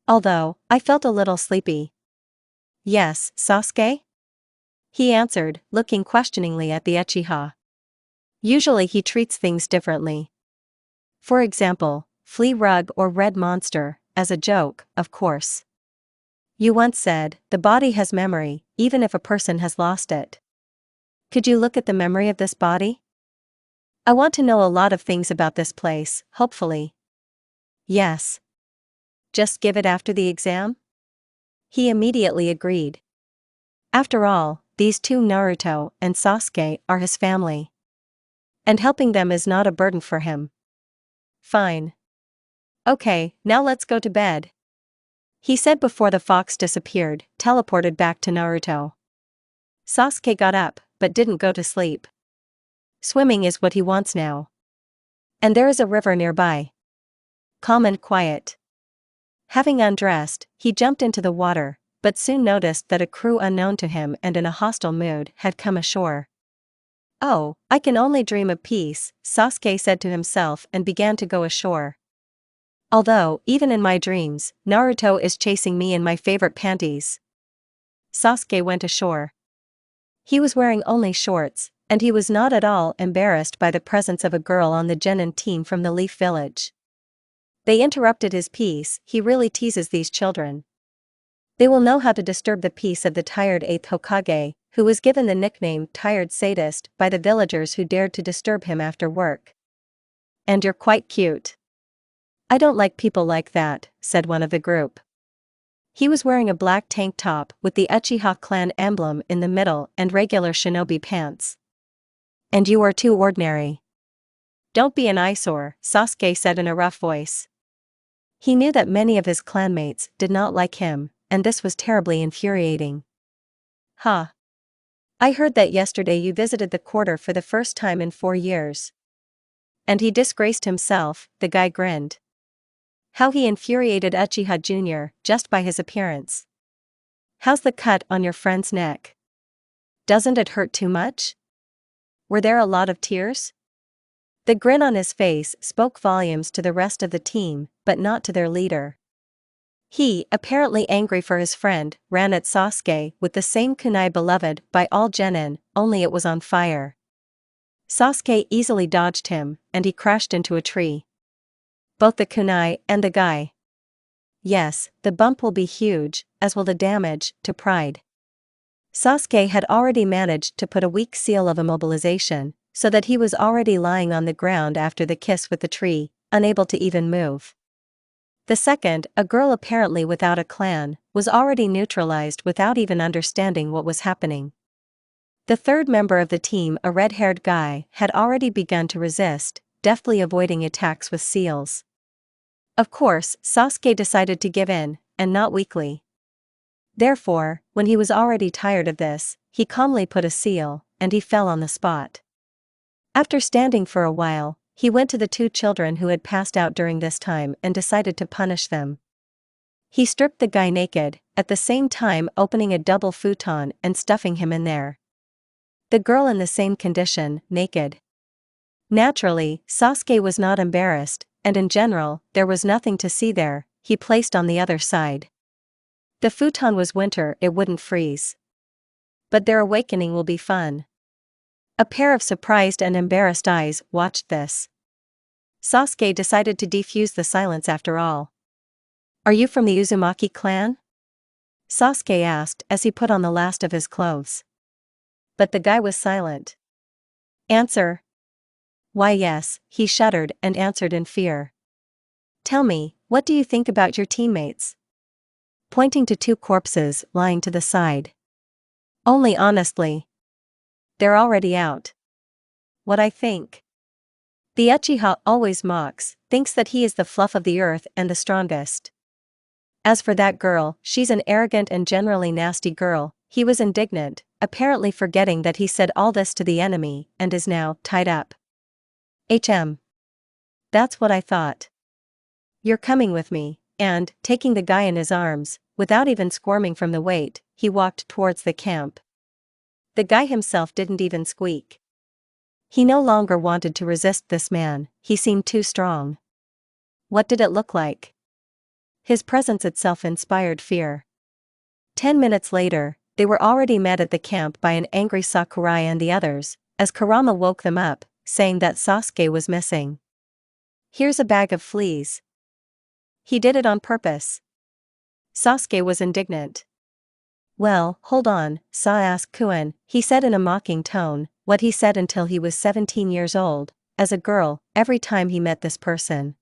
Although, I felt a little sleepy. Yes, Sasuke? He answered, looking questioningly at the Uchiha. Usually he treats things differently. For example, flea rug or red monster, as a joke, of course. You once said, the body has memory, even if a person has lost it. Could you look at the memory of this body? I want to know a lot of things about this place, hopefully. Yes. Just give it after the exam? He immediately agreed. After all, these two Naruto and Sasuke are his family. And helping them is not a burden for him. Fine. Okay, now let's go to bed. He said before the fox disappeared, teleported back to Naruto. Sasuke got up, but didn't go to sleep. Swimming is what he wants now. And there is a river nearby. Calm and quiet. Having undressed, he jumped into the water, but soon noticed that a crew unknown to him and in a hostile mood had come ashore. Oh, I can only dream of peace, Sasuke said to himself and began to go ashore. Although, even in my dreams, Naruto is chasing me in my favorite panties. Sasuke went ashore. He was wearing only shorts, and he was not at all embarrassed by the presence of a girl on the genin team from the Leaf Village. They interrupted his peace. He really teases these children. They will know how to disturb the peace of the tired 8th Hokage, who was given the nickname Tired Sadist by the villagers who dared to disturb him after work. And you're quite cute. I don't like people like that, said one of the group. He was wearing a black tank top with the Uchiha clan emblem in the middle and regular shinobi pants. And you are too ordinary. Don't be an eyesore, Sasuke said in a rough voice. He knew that many of his clanmates did not like him, and this was terribly infuriating. Huh. I heard that yesterday you visited the quarter for the first time in 4 years. And he disgraced himself, the guy grinned. How he infuriated Uchiha Jr. just by his appearance. How's the cut on your friend's neck? Doesn't it hurt too much? Were there a lot of tears? The grin on his face spoke volumes to the rest of the team, but not to their leader. He, apparently angry for his friend, ran at Sasuke with the same kunai beloved by all genin, only it was on fire. Sasuke easily dodged him, and he crashed into a tree. Both the kunai and the guy. Yes, the bump will be huge, as will the damage to pride. Sasuke had already managed to put a weak seal of immobilization, so that he was already lying on the ground after the kiss with the tree, unable to even move. The second, a girl apparently without a clan, was already neutralized without even understanding what was happening. The third member of the team, a red-haired guy, had already begun to resist, deftly avoiding attacks with seals. Of course, Sasuke decided to give in, and not weakly. Therefore, when he was already tired of this, he calmly put a seal, and he fell on the spot. After standing for a while, he went to the 2 children who had passed out during this time and decided to punish them. He stripped the guy naked, at the same time opening a double futon and stuffing him in there. The girl in the same condition, naked. Naturally, Sasuke was not embarrassed, and in general, there was nothing to see there. He placed on the other side. The futon was winter, it wouldn't freeze. But their awakening will be fun. A pair of surprised and embarrassed eyes watched this. Sasuke decided to defuse the silence after all. Are you from the Uzumaki clan? Sasuke asked as he put on the last of his clothes. But the guy was silent. Answer. Why yes, he shuddered and answered in fear. Tell me, what do you think about your teammates? Pointing to 2 corpses lying to the side. Only honestly. They're already out. What I think? The Uchiha always mocks, thinks that he is the fluff of the earth and the strongest. As for that girl, she's an arrogant and generally nasty girl. He was indignant, apparently forgetting that he said all this to the enemy and is now tied up. That's what I thought. You're coming with me, and, taking the guy in his arms, without even squirming from the weight, he walked towards the camp. The guy himself didn't even squeak. He no longer wanted to resist this man, he seemed too strong. What did it look like? His presence itself inspired fear. 10 minutes later, they were already met at the camp by an angry Sakurai and the others, as Kurama woke them up, saying that Sasuke was missing. "Here's a bag of fleas. He did it on purpose." Sasuke was indignant. "Well, hold on, Sasuke-kun," he said in a mocking tone, what he said until he was 17 years old, as a girl, every time he met this person.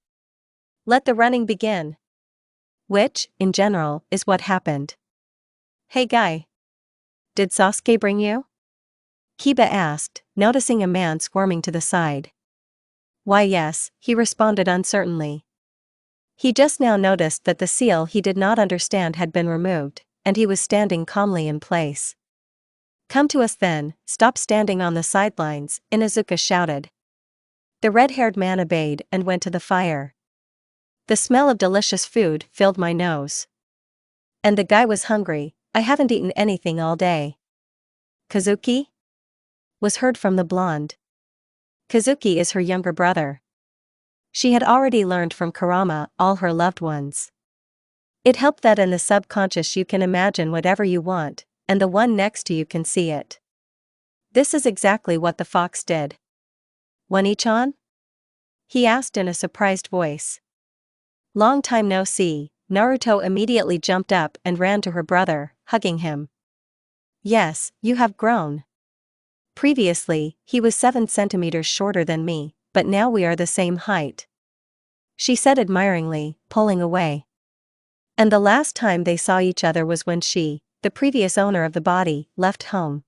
"Let the running begin." Which, in general, is what happened. "Hey guy. Did Sasuke bring you?" Kiba asked, noticing a man squirming to the side. "Why yes," he responded uncertainly. He just now noticed that the seal he did not understand had been removed, and he was standing calmly in place. "Come to us then, stop standing on the sidelines," Inuzuka shouted. The red-haired man obeyed and went to the fire. "The smell of delicious food filled my nose. And the guy was hungry, I haven't eaten anything all day." "Kazuki?" was heard from the blonde. Kazuki is her younger brother. She had already learned from Kurama all her loved ones. It helped that in the subconscious you can imagine whatever you want, and the one next to you can see it. This is exactly what the fox did. "Wani-chan?" he asked in a surprised voice. "Long time no see." Naruto immediately jumped up and ran to her brother, hugging him. "Yes, you have grown. Previously, he was 7 centimeters shorter than me, but now we are the same height," she said admiringly, pulling away. And the last time they saw each other was when she, the previous owner of the body, left home.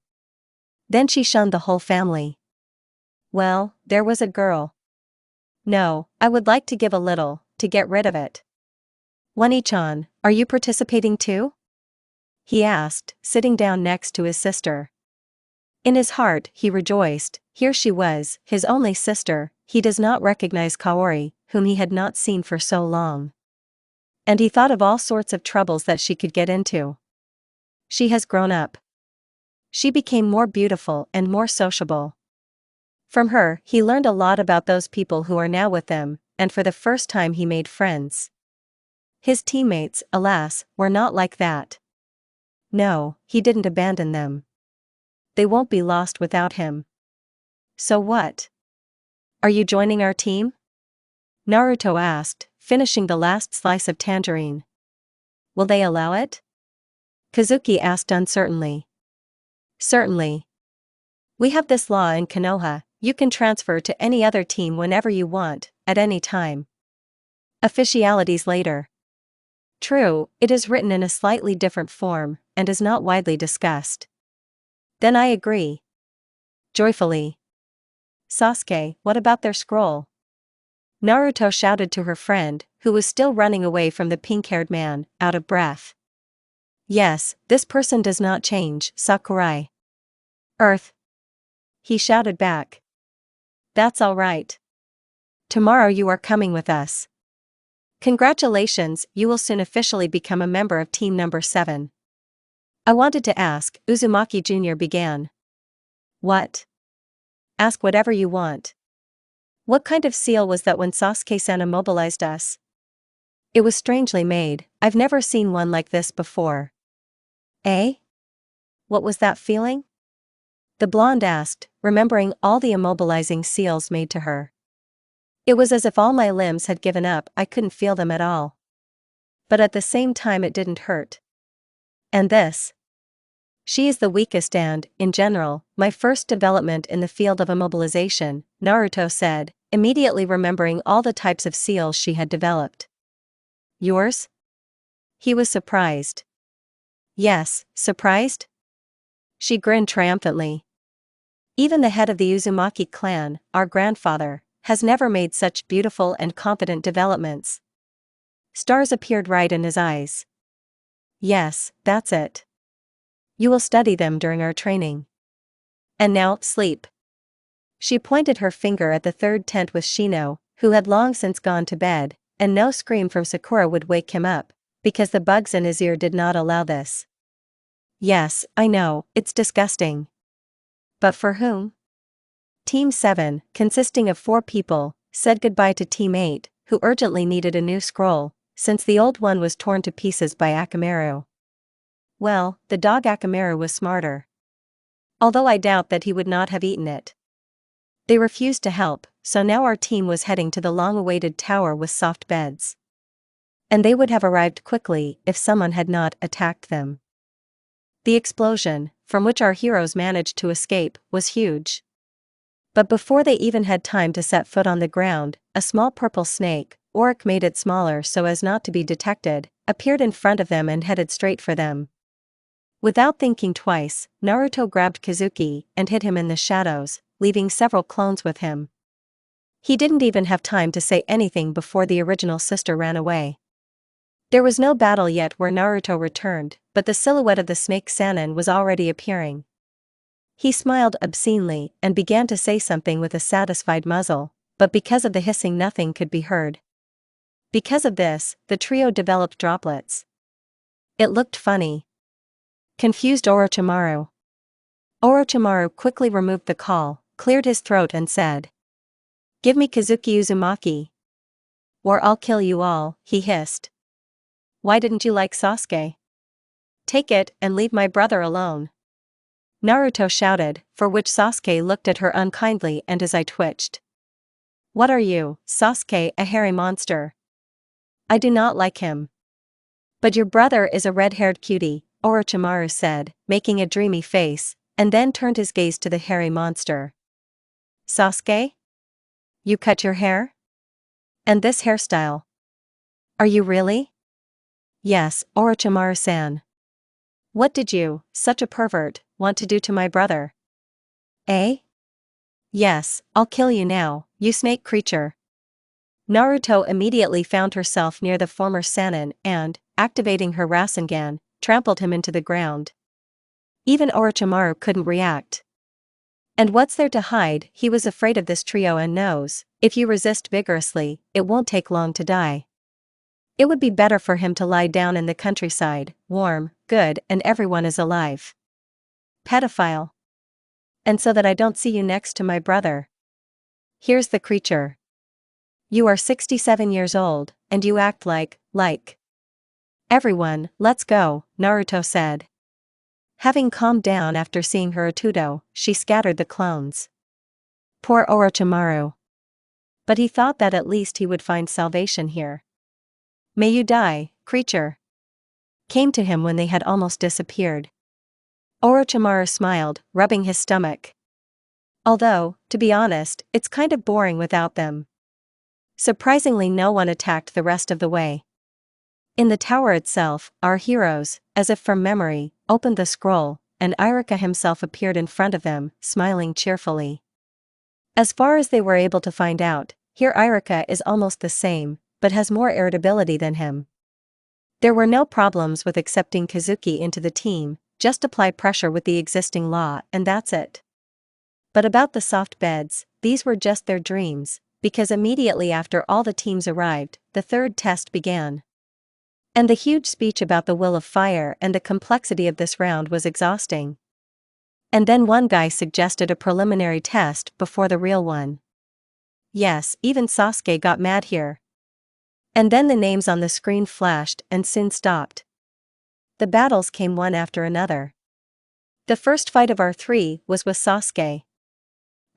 Then she shunned the whole family. Well, there was a girl. "No, I would like to give a little, to get rid of it." "Wani-chan, are you participating too?" he asked, sitting down next to his sister. In his heart, he rejoiced, here she was, his only sister. He does not recognize Kaori, whom he had not seen for so long. And he thought of all sorts of troubles that she could get into. She has grown up. She became more beautiful and more sociable. From her, he learned a lot about those people who are now with them, and for the first time he made friends. His teammates, alas, were not like that. No, he didn't abandon them. They won't be lost without him. "So what? Are you joining our team?" Naruto asked, finishing the last slice of tangerine. "Will they allow it?" Kazuki asked uncertainly. "Certainly. We have this law in Konoha, you can transfer to any other team whenever you want, at any time." Officialities later. True, it is written in a slightly different form, and is not widely discussed. "Then I agree." Joyfully. "Sasuke, what about their scroll?" Naruto shouted to her friend, who was still running away from the pink-haired man, out of breath. "Yes, this person does not change, Sakurai." "Earth!" he shouted back. "That's all right. Tomorrow you are coming with us. Congratulations, you will soon officially become a member of team number 7. I wanted to ask," Uzumaki Jr. began. "What?" "Ask whatever you want. What kind of seal was that when Sasuke-san immobilized us?" "It was strangely made, I've never seen one like this before." "Eh? What was that feeling?" the blonde asked, remembering all the immobilizing seals made to her. "It was as if all my limbs had given up, I couldn't feel them at all. But at the same time it didn't hurt. And this? She is the weakest and, in general, my first development in the field of immobilization," Naruto said, immediately remembering all the types of seals she had developed. "Yours?" He was surprised. "Yes, surprised?" She grinned triumphantly. "Even the head of the Uzumaki clan, our grandfather, has never made such beautiful and confident developments." Stars appeared right in his eyes. "Yes, that's it. You will study them during our training. And now, sleep." She pointed her finger at the third tent with Shino, who had long since gone to bed, and no scream from Sakura would wake him up, because the bugs in his ear did not allow this. Yes, I know, it's disgusting. But for whom? Team 7, consisting of 4 people, said goodbye to Team 8, who urgently needed a new scroll, since the old one was torn to pieces by Akamaru. Well, the dog Akamaru was smarter. Although I doubt that he would not have eaten it. They refused to help, so now our team was heading to the long-awaited tower with soft beds. And they would have arrived quickly if someone had not attacked them. The explosion, from which our heroes managed to escape, was huge. But before they even had time to set foot on the ground, a small purple snake, Oric made it smaller so as not to be detected, appeared in front of them and headed straight for them. Without thinking twice, Naruto grabbed Kazuki and hid him in the shadows, leaving several clones with him. He didn't even have time to say anything before the original sister ran away. There was no battle yet where Naruto returned, but the silhouette of the snake Sannin was already appearing. He smiled obscenely and began to say something with a satisfied muzzle, but because of the hissing nothing could be heard. Because of this, the trio developed droplets. It looked funny. Confused Orochimaru. Orochimaru quickly removed the call, cleared his throat and said, "Give me Kazuki Uzumaki. Or I'll kill you all," he hissed. "Why didn't you like Sasuke? Take it and leave my brother alone." Naruto shouted, for which Sasuke looked at her unkindly and his eye twitched. "What are you, Sasuke, a hairy monster? I do not like him." "But your brother is a red-haired cutie," Orochimaru said, making a dreamy face, and then turned his gaze to the hairy monster. "Sasuke? You cut your hair? And this hairstyle? Are you really?" "Yes, Orochimaru-san." "What did you, such a pervert, want to do to my brother?" "Eh? Yes, I'll kill you now, you snake creature." Naruto immediately found herself near the former Sannin and, activating her Rasengan, trampled him into the ground. Even Orochimaru couldn't react. And what's there to hide? He was afraid of this trio and knows, if you resist vigorously, it won't take long to die. It would be better for him to lie down in the countryside, warm, good, and everyone is alive. Pedophile. And so that I don't see you next to my brother. Here's the creature. You are 67 years old, and you act like. "Everyone, let's go," Naruto said. Having calmed down after seeing her Atudo, she scattered the clones. Poor Orochimaru. But he thought that at least he would find salvation here. "May you die, creature," came to him when they had almost disappeared. Orochimaru smiled, rubbing his stomach. Although, to be honest, it's kind of boring without them. Surprisingly, no one attacked the rest of the way. In the tower itself, our heroes, as if from memory, opened the scroll, and Iruka himself appeared in front of them, smiling cheerfully. As far as they were able to find out, here Iruka is almost the same, but has more irritability than him. There were no problems with accepting Kazuki into the team, just apply pressure with the existing law and that's it. But about the soft beds, these were just their dreams, because immediately after all the teams arrived, the third test began. And the huge speech about the will of fire and the complexity of this round was exhausting. And then one guy suggested a preliminary test before the real one. Yes, even Sasuke got mad here. And then the names on the screen flashed and soon stopped. The battles came one after another. The first fight of our 3 was with Sasuke.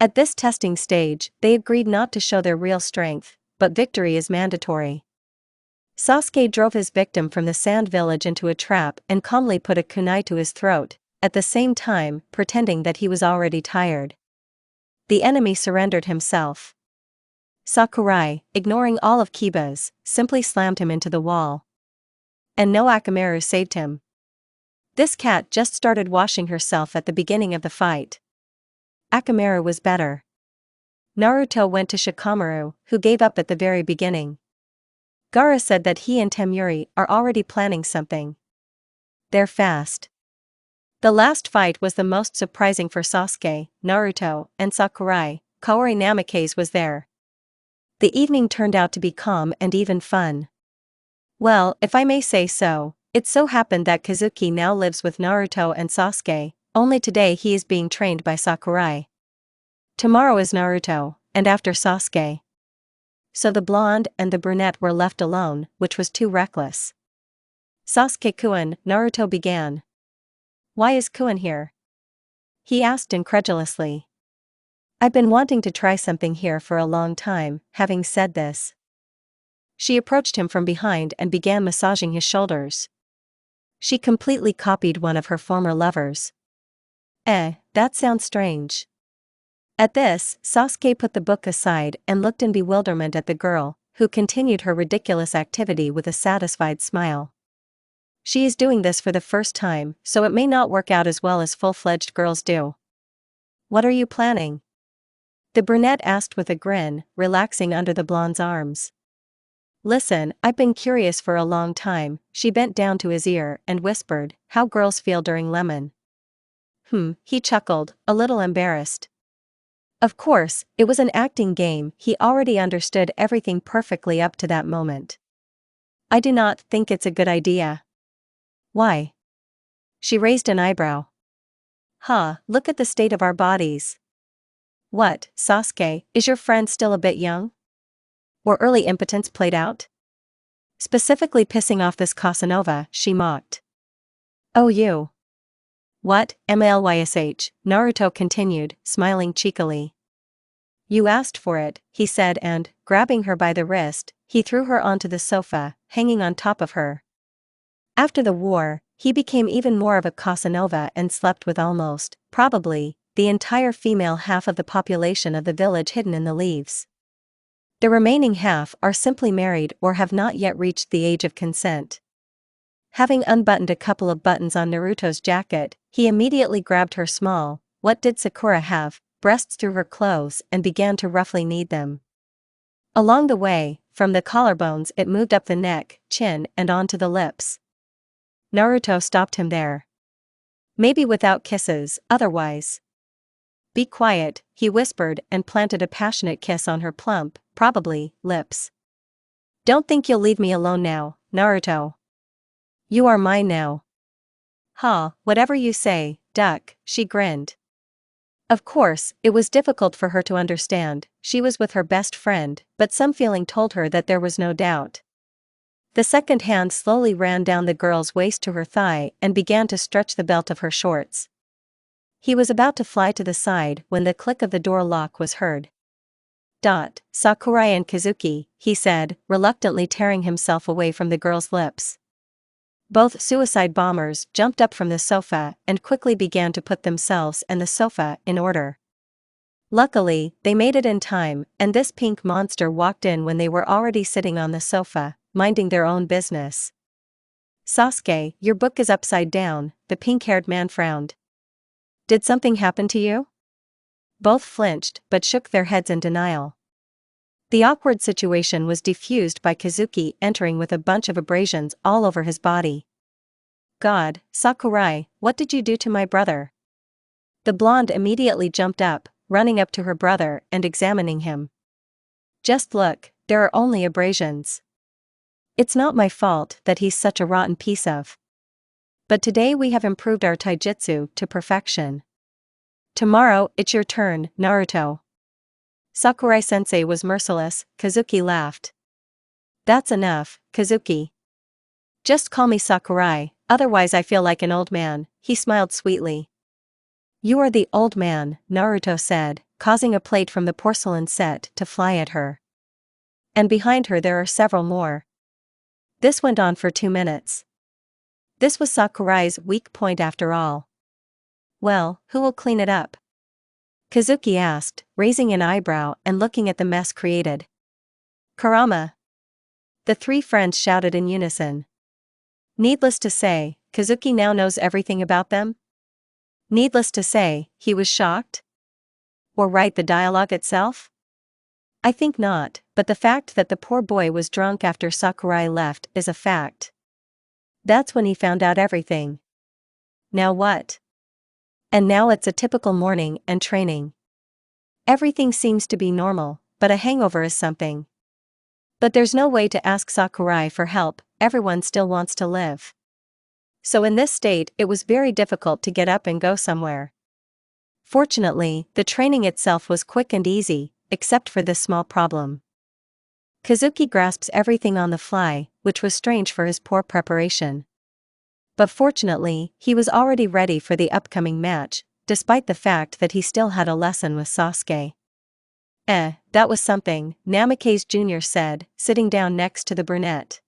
At this testing stage, they agreed not to show their real strength, but victory is mandatory. Sasuke drove his victim from the sand village into a trap and calmly put a kunai to his throat, at the same time pretending that he was already tired. The enemy surrendered himself. Sakurai, ignoring all of Kiba's, simply slammed him into the wall. And no Akamaru saved him. This cat just started washing herself at the beginning of the fight. Akamaru was better. Naruto went to Shikamaru, who gave up at the very beginning. Gaara said that he and Temuri are already planning something. They're fast. The last fight was the most surprising for Sasuke, Naruto, and Sakurai. Kaori Namikaze was there. The evening turned out to be calm and even fun. Well, if I may say so, it so happened that Kazuki now lives with Naruto and Sasuke, only today he is being trained by Sakurai. Tomorrow is Naruto, and after Sasuke. So the blonde and the brunette were left alone, which was too reckless. Sasuke-kun, Naruto began. Why is Kun here? He asked incredulously. I've been wanting to try something here for a long time. Having said this, she approached him from behind and began massaging his shoulders. She completely copied one of her former lovers. That sounds strange. At this, Sasuke put the book aside and looked in bewilderment at the girl, who continued her ridiculous activity with a satisfied smile. She is doing this for the first time, so it may not work out as well as full-fledged girls do. What are you planning? The brunette asked with a grin, relaxing under the blonde's arms. Listen, I've been curious for a long time. She bent down to his ear and whispered, how girls feel during lemon. He chuckled, a little embarrassed. Of course, it was an acting game. He already understood everything perfectly up to that moment. I do not think it's a good idea. Why? She raised an eyebrow. Look at the state of our bodies. What, Sasuke, is your friend still a bit young? Or early impotence played out? Specifically pissing off this Casanova, she mocked. Oh you. What, MLYSH, Naruto continued, smiling cheekily. You asked for it, he said and, grabbing her by the wrist, he threw her onto the sofa, hanging on top of her. After the war, he became even more of a Casanova and slept with almost, probably, the entire female half of the population of the village hidden in the leaves. The remaining half are simply married or have not yet reached the age of consent. Having unbuttoned a couple of buttons on Naruto's jacket, he immediately grabbed her small, what did Sakura have, breasts through her clothes and began to roughly knead them. Along the way, from the collarbones it moved up the neck, chin and onto the lips. Naruto stopped him there. Maybe without kisses, otherwise. Be quiet, he whispered and planted a passionate kiss on her plump, probably, lips. Don't think you'll leave me alone now, Naruto. You are mine now. Whatever you say, duck, she grinned. Of course, it was difficult for her to understand. She was with her best friend, but some feeling told her that there was no doubt. The second hand slowly ran down the girl's waist to her thigh and began to stretch the belt of her shorts. He was about to fly to the side when the click of the door lock was heard. Sakurai and Kazuki, he said, reluctantly tearing himself away from the girl's lips. Both suicide bombers jumped up from the sofa and quickly began to put themselves and the sofa in order. Luckily, they made it in time, and this pink monster walked in when they were already sitting on the sofa, minding their own business. Sasuke, your book is upside down, the pink-haired man frowned. Did something happen to you? Both flinched but shook their heads in denial. The awkward situation was diffused by Kazuki entering with a bunch of abrasions all over his body. God, Sakurai, what did you do to my brother? The blonde immediately jumped up, running up to her brother and examining him. Just look, there are only abrasions. It's not my fault that he's such a rotten piece of. But today we have improved our taijutsu to perfection. Tomorrow, it's your turn, Naruto. Sakurai-sensei was merciless. Kazuki laughed. That's enough, Kazuki. Just call me Sakurai, otherwise I feel like an old man, he smiled sweetly. You are the old man, Naruto said, causing a plate from the porcelain set to fly at her. And behind her there are several more. This went on for 2 minutes. This was Sakurai's weak point after all. Well, who will clean it up? Kazuki asked, raising an eyebrow and looking at the mess created. Kurama. The three friends shouted in unison. Needless to say, Kazuki now knows everything about them? Needless to say, he was shocked? Or write the dialogue itself? I think not, but the fact that the poor boy was drunk after Sakurai left is a fact. That's when he found out everything. Now what? And now it's a typical morning and training. Everything seems to be normal, but a hangover is something. But there's no way to ask Sakurai for help, everyone still wants to live. So in this state, it was very difficult to get up and go somewhere. Fortunately, the training itself was quick and easy, except for this small problem. Kazuki grasps everything on the fly, which was strange for his poor preparation. But fortunately, he was already ready for the upcoming match, despite the fact that he still had a lesson with Sasuke. That was something, Namikaze Jr. said, sitting down next to the brunette.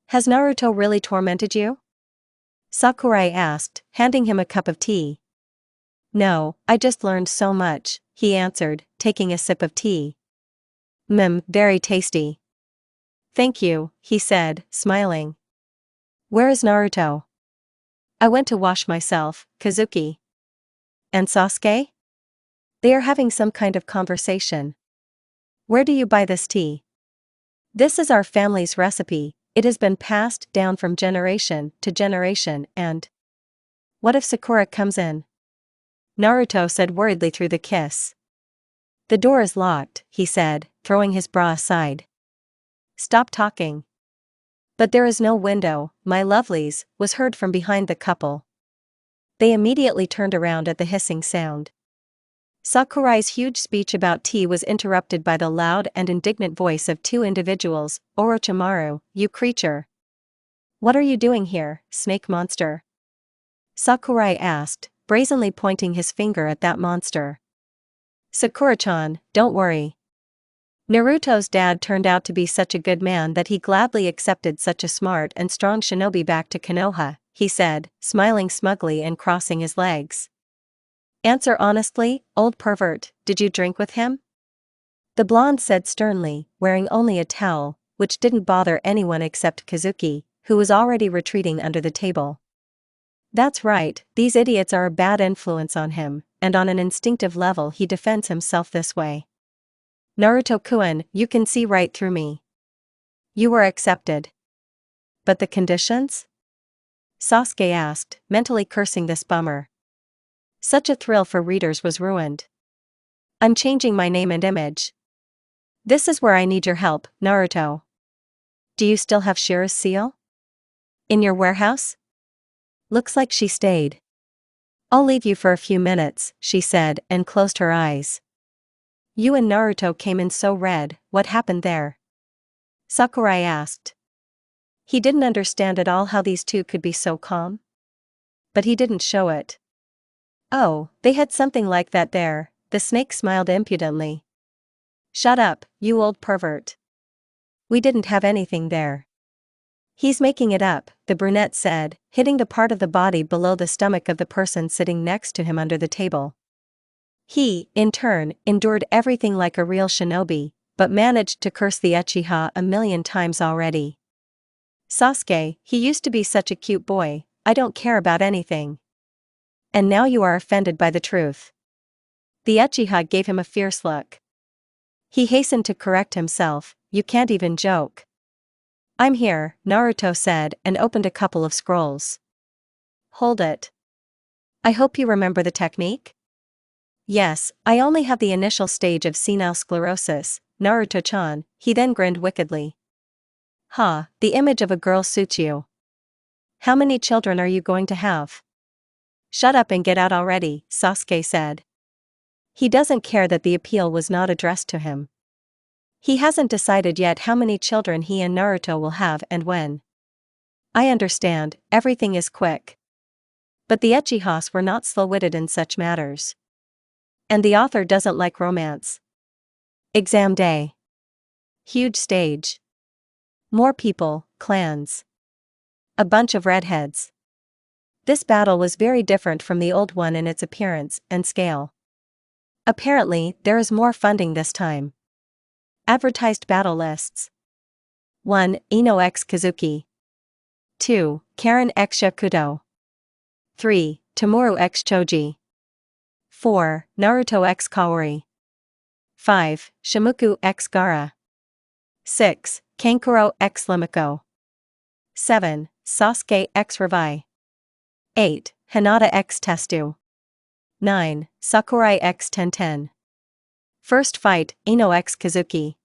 Has Naruto really tormented you? Sakurai asked, handing him a cup of tea. No, I just learned so much, he answered, taking a sip of tea. Very tasty. Thank you, he said, smiling. Where is Naruto? I went to wash myself, Kazuki. And Sasuke? They are having some kind of conversation. Where do you buy this tea? This is our family's recipe, it has been passed down from generation to generation and… What if Sakura comes in? Naruto said worriedly through the kiss. The door is locked, he said, throwing his bra aside. Stop talking. But there is no window, my lovelies, was heard from behind the couple. They immediately turned around at the hissing sound. Sakurai's huge speech about tea was interrupted by the loud and indignant voice of two individuals. Orochimaru, you creature. What are you doing here, snake monster? Sakurai asked, brazenly pointing his finger at that monster. Sakura-chan, don't worry. Naruto's dad turned out to be such a good man that he gladly accepted such a smart and strong shinobi back to Konoha, he said, smiling smugly and crossing his legs. Answer honestly, old pervert, did you drink with him? The blonde said sternly, wearing only a towel, which didn't bother anyone except Kazuki, who was already retreating under the table. That's right, these idiots are a bad influence on him, and on an instinctive level he defends himself this way. Naruto-kun, you can see right through me. You were accepted. But the conditions? Sasuke asked, mentally cursing this bummer. Such a thrill for readers was ruined. I'm changing my name and image. This is where I need your help, Naruto. Do you still have Shira's seal? In your warehouse? Looks like she stayed. I'll leave you for a few minutes, she said, and closed her eyes. You and Naruto came in so red, what happened there? Sakurai asked. He didn't understand at all how these two could be so calm. But he didn't show it. Oh, they had something like that there, the snake smiled impudently. Shut up, you old pervert. We didn't have anything there. He's making it up, the brunette said, hitting the part of the body below the stomach of the person sitting next to him under the table. He, in turn, endured everything like a real shinobi, but managed to curse the Uchiha 1,000,000 times already. Sasuke, he used to be such a cute boy, I don't care about anything. And now you are offended by the truth. The Uchiha gave him a fierce look. He hastened to correct himself, you can't even joke. I'm here, Naruto said and opened a couple of scrolls. Hold it. I hope you remember the technique? Yes, I only have the initial stage of senile sclerosis, Naruto-chan, he then grinned wickedly. Ha, the image of a girl suits you. How many children are you going to have? Shut up and get out already, Sasuke said. He doesn't care that the appeal was not addressed to him. He hasn't decided yet how many children he and Naruto will have and when. I understand, everything is quick. But the Uchihas were not slow-witted in such matters. And the author doesn't like romance. Exam day. Huge stage. More people, clans. A bunch of redheads. This battle was very different from the old one in its appearance and scale. Apparently, there is more funding this time. Advertised battle lists. 1. Ino x Kazuki. 2. Karen x Shakudo. 3. Tomuru x Choji. 4. Naruto x Kaori. 5. Shimuku x Gaara. 6. Kankuro x Limako. 7. Sasuke x Revi. 8. Hinata x Testu. 9. Sakurai x Tenten. First fight, Ino x Kazuki.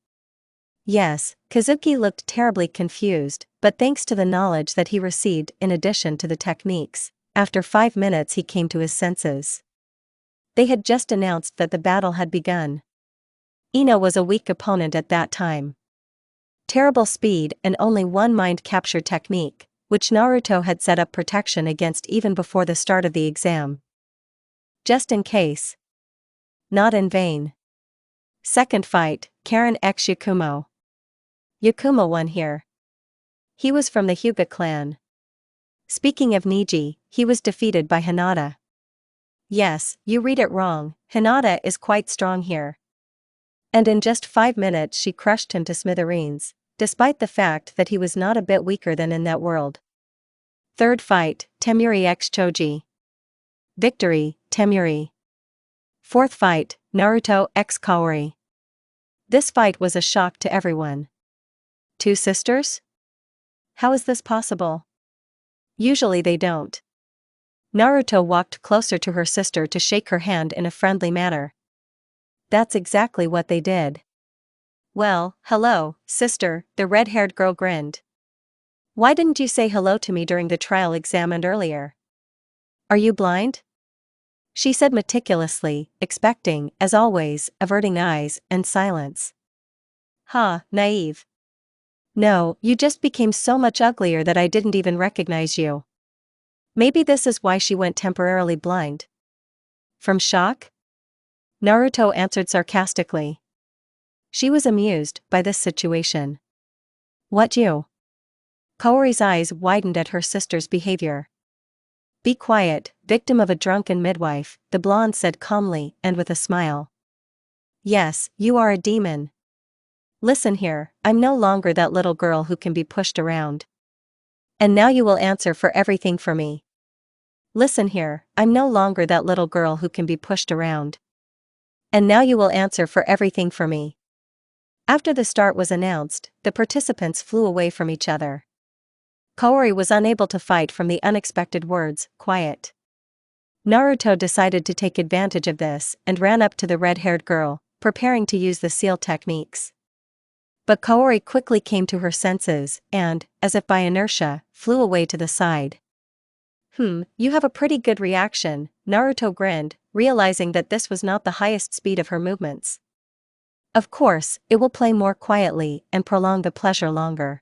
Yes, Kazuki looked terribly confused, but thanks to the knowledge that he received in addition to the techniques, after 5 minutes he came to his senses. They had just announced that the battle had begun. Ino was a weak opponent at that time. Terrible speed and only one mind capture technique, which Naruto had set up protection against even before the start of the exam. Just in case. Not in vain. Second fight, Karen x Yakumo. Yakumo won here. He was from the Hyuga clan. Speaking of Niji, he was defeated by Hinata. Yes, you read it wrong, Hinata is quite strong here. And in just 5 minutes she crushed him to smithereens, despite the fact that he was not a bit weaker than in that world. Third fight, Temuri x Choji. Victory, Temuri. Fourth fight, Naruto x Kaori. This fight was a shock to everyone. Two sisters? How is this possible? Usually they don't. Naruto walked closer to her sister to shake her hand in a friendly manner. That's exactly what they did. Well, hello, sister, the red-haired girl grinned. Why didn't you say hello to me during the trial exam and earlier? Are you blind? She said meticulously, expecting, as always, averting eyes and silence. Ha, naive. No, you just became so much uglier that I didn't even recognize you. Maybe this is why she went temporarily blind. From shock? Naruto answered sarcastically. She was amused by this situation. What you? Kaori's eyes widened at her sister's behavior. Be quiet, victim of a drunken midwife, the blonde said calmly and with a smile. Yes, you are a demon. Listen here, I'm no longer that little girl who can be pushed around. And now you will answer for everything for me. Listen here, I'm no longer that little girl who can be pushed around. And now you will answer for everything for me. After the start was announced, the participants flew away from each other. Kaori was unable to fight from the unexpected words, quiet. Naruto decided to take advantage of this and ran up to the red-haired girl, preparing to use the seal techniques. But Kaori quickly came to her senses and, as if by inertia, flew away to the side. You have a pretty good reaction, Naruto grinned, realizing that this was not the highest speed of her movements. Of course, it will play more quietly and prolong the pleasure longer.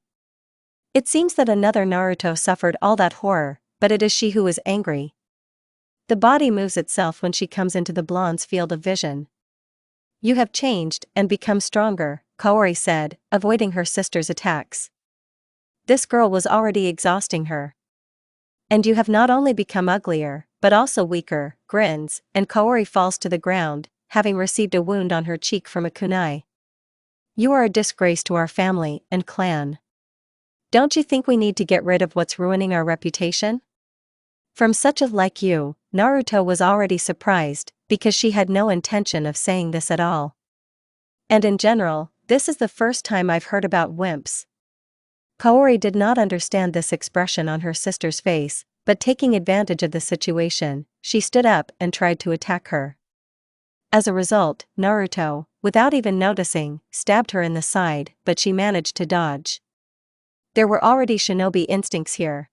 It seems that another Naruto suffered all that horror, but it is she who is angry. The body moves itself when she comes into the blonde's field of vision. You have changed and become stronger, Kaori said, avoiding her sister's attacks. This girl was already exhausting her. And you have not only become uglier, but also weaker, grins, and Kaori falls to the ground, having received a wound on her cheek from a kunai. You are a disgrace to our family and clan. Don't you think we need to get rid of what's ruining our reputation? From such a like you, Naruto was already surprised, because she had no intention of saying this at all. And in general, this is the first time I've heard about wimps. Kaori did not understand this expression on her sister's face, but taking advantage of the situation, she stood up and tried to attack her. As a result, Naruto, without even noticing, stabbed her in the side, but she managed to dodge. There were already shinobi instincts here.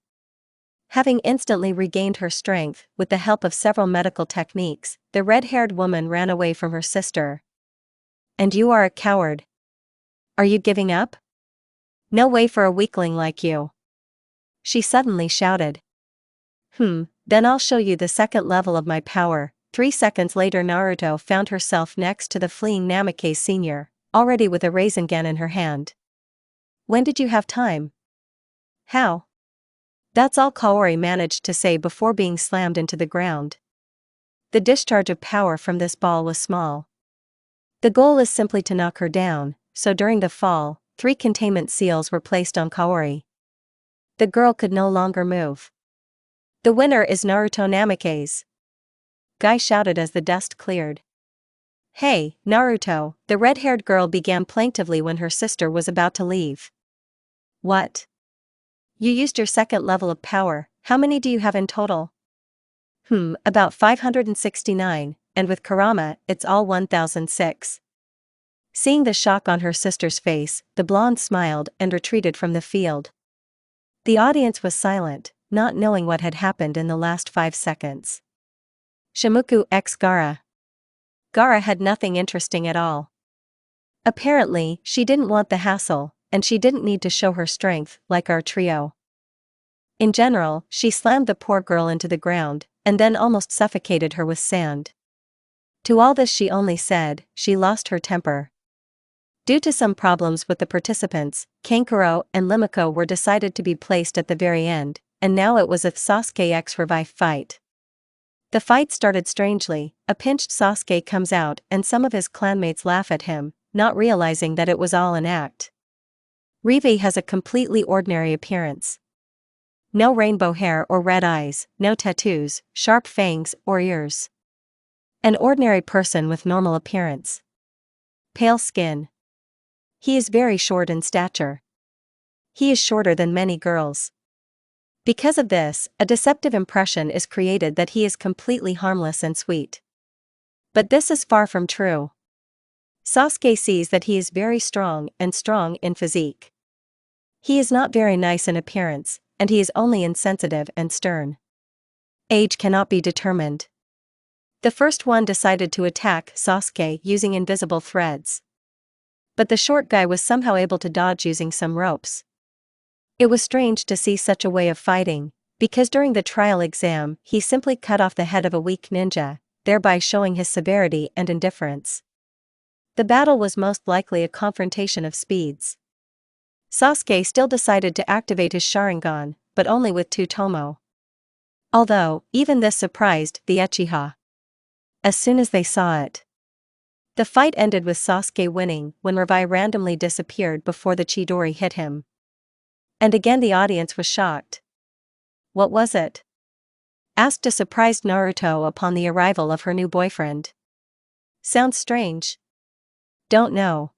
Having instantly regained her strength, with the help of several medical techniques, the red-haired woman ran away from her sister. And you are a coward. Are you giving up? No way for a weakling like you. She suddenly shouted. Then I'll show you the second level of my power. 3 seconds later Naruto found herself next to the fleeing Namikaze Sr., already with a Rasengan in her hand. When did you have time? How? That's all Kaori managed to say before being slammed into the ground. The discharge of power from this ball was small. The goal is simply to knock her down, so during the fall, 3 containment seals were placed on Kaori. The girl could no longer move. The winner is Naruto Namikaze. Guy shouted as the dust cleared. Hey, Naruto, the red-haired girl began plaintively when her sister was about to leave. What? You used your second level of power, how many do you have in total? About 569, and with kurama, it's all 1006. Seeing the shock on her sister's face, the blonde smiled and retreated from the field. The audience was silent, not knowing what had happened in the last 5 seconds. Shimuku x Gaara. Gaara had nothing interesting at all. Apparently, she didn't want the hassle, and she didn't need to show her strength, like our trio. In general, she slammed the poor girl into the ground, and then almost suffocated her with sand. To all this she only said, she lost her temper. Due to some problems with the participants, Kankuro and Limiko were decided to be placed at the very end, and now it was a Sasuke x Revive fight. The fight started strangely. A pinched Sasuke comes out and some of his clanmates laugh at him, not realizing that it was all an act. Rivi has a completely ordinary appearance. No rainbow hair or red eyes, no tattoos, sharp fangs or ears. An ordinary person with normal appearance. Pale skin. He is very short in stature. He is shorter than many girls. Because of this, a deceptive impression is created that he is completely harmless and sweet. But this is far from true. Sasuke sees that he is very strong in physique. He is not very nice in appearance, and he is only insensitive and stern. Age cannot be determined. The first one decided to attack Sasuke using invisible threads. But the short guy was somehow able to dodge using some ropes. It was strange to see such a way of fighting, because during the trial exam he simply cut off the head of a weak ninja, thereby showing his severity and indifference. The battle was most likely a confrontation of speeds. Sasuke still decided to activate his Sharingan, but only with 2 tomo. Although, even this surprised the Uchiha. As soon as they saw it. The fight ended with Sasuke winning when Revi randomly disappeared before the Chidori hit him. And again the audience was shocked. What was it? Asked a surprised Naruto upon the arrival of her new boyfriend. Sounds strange. Don't know.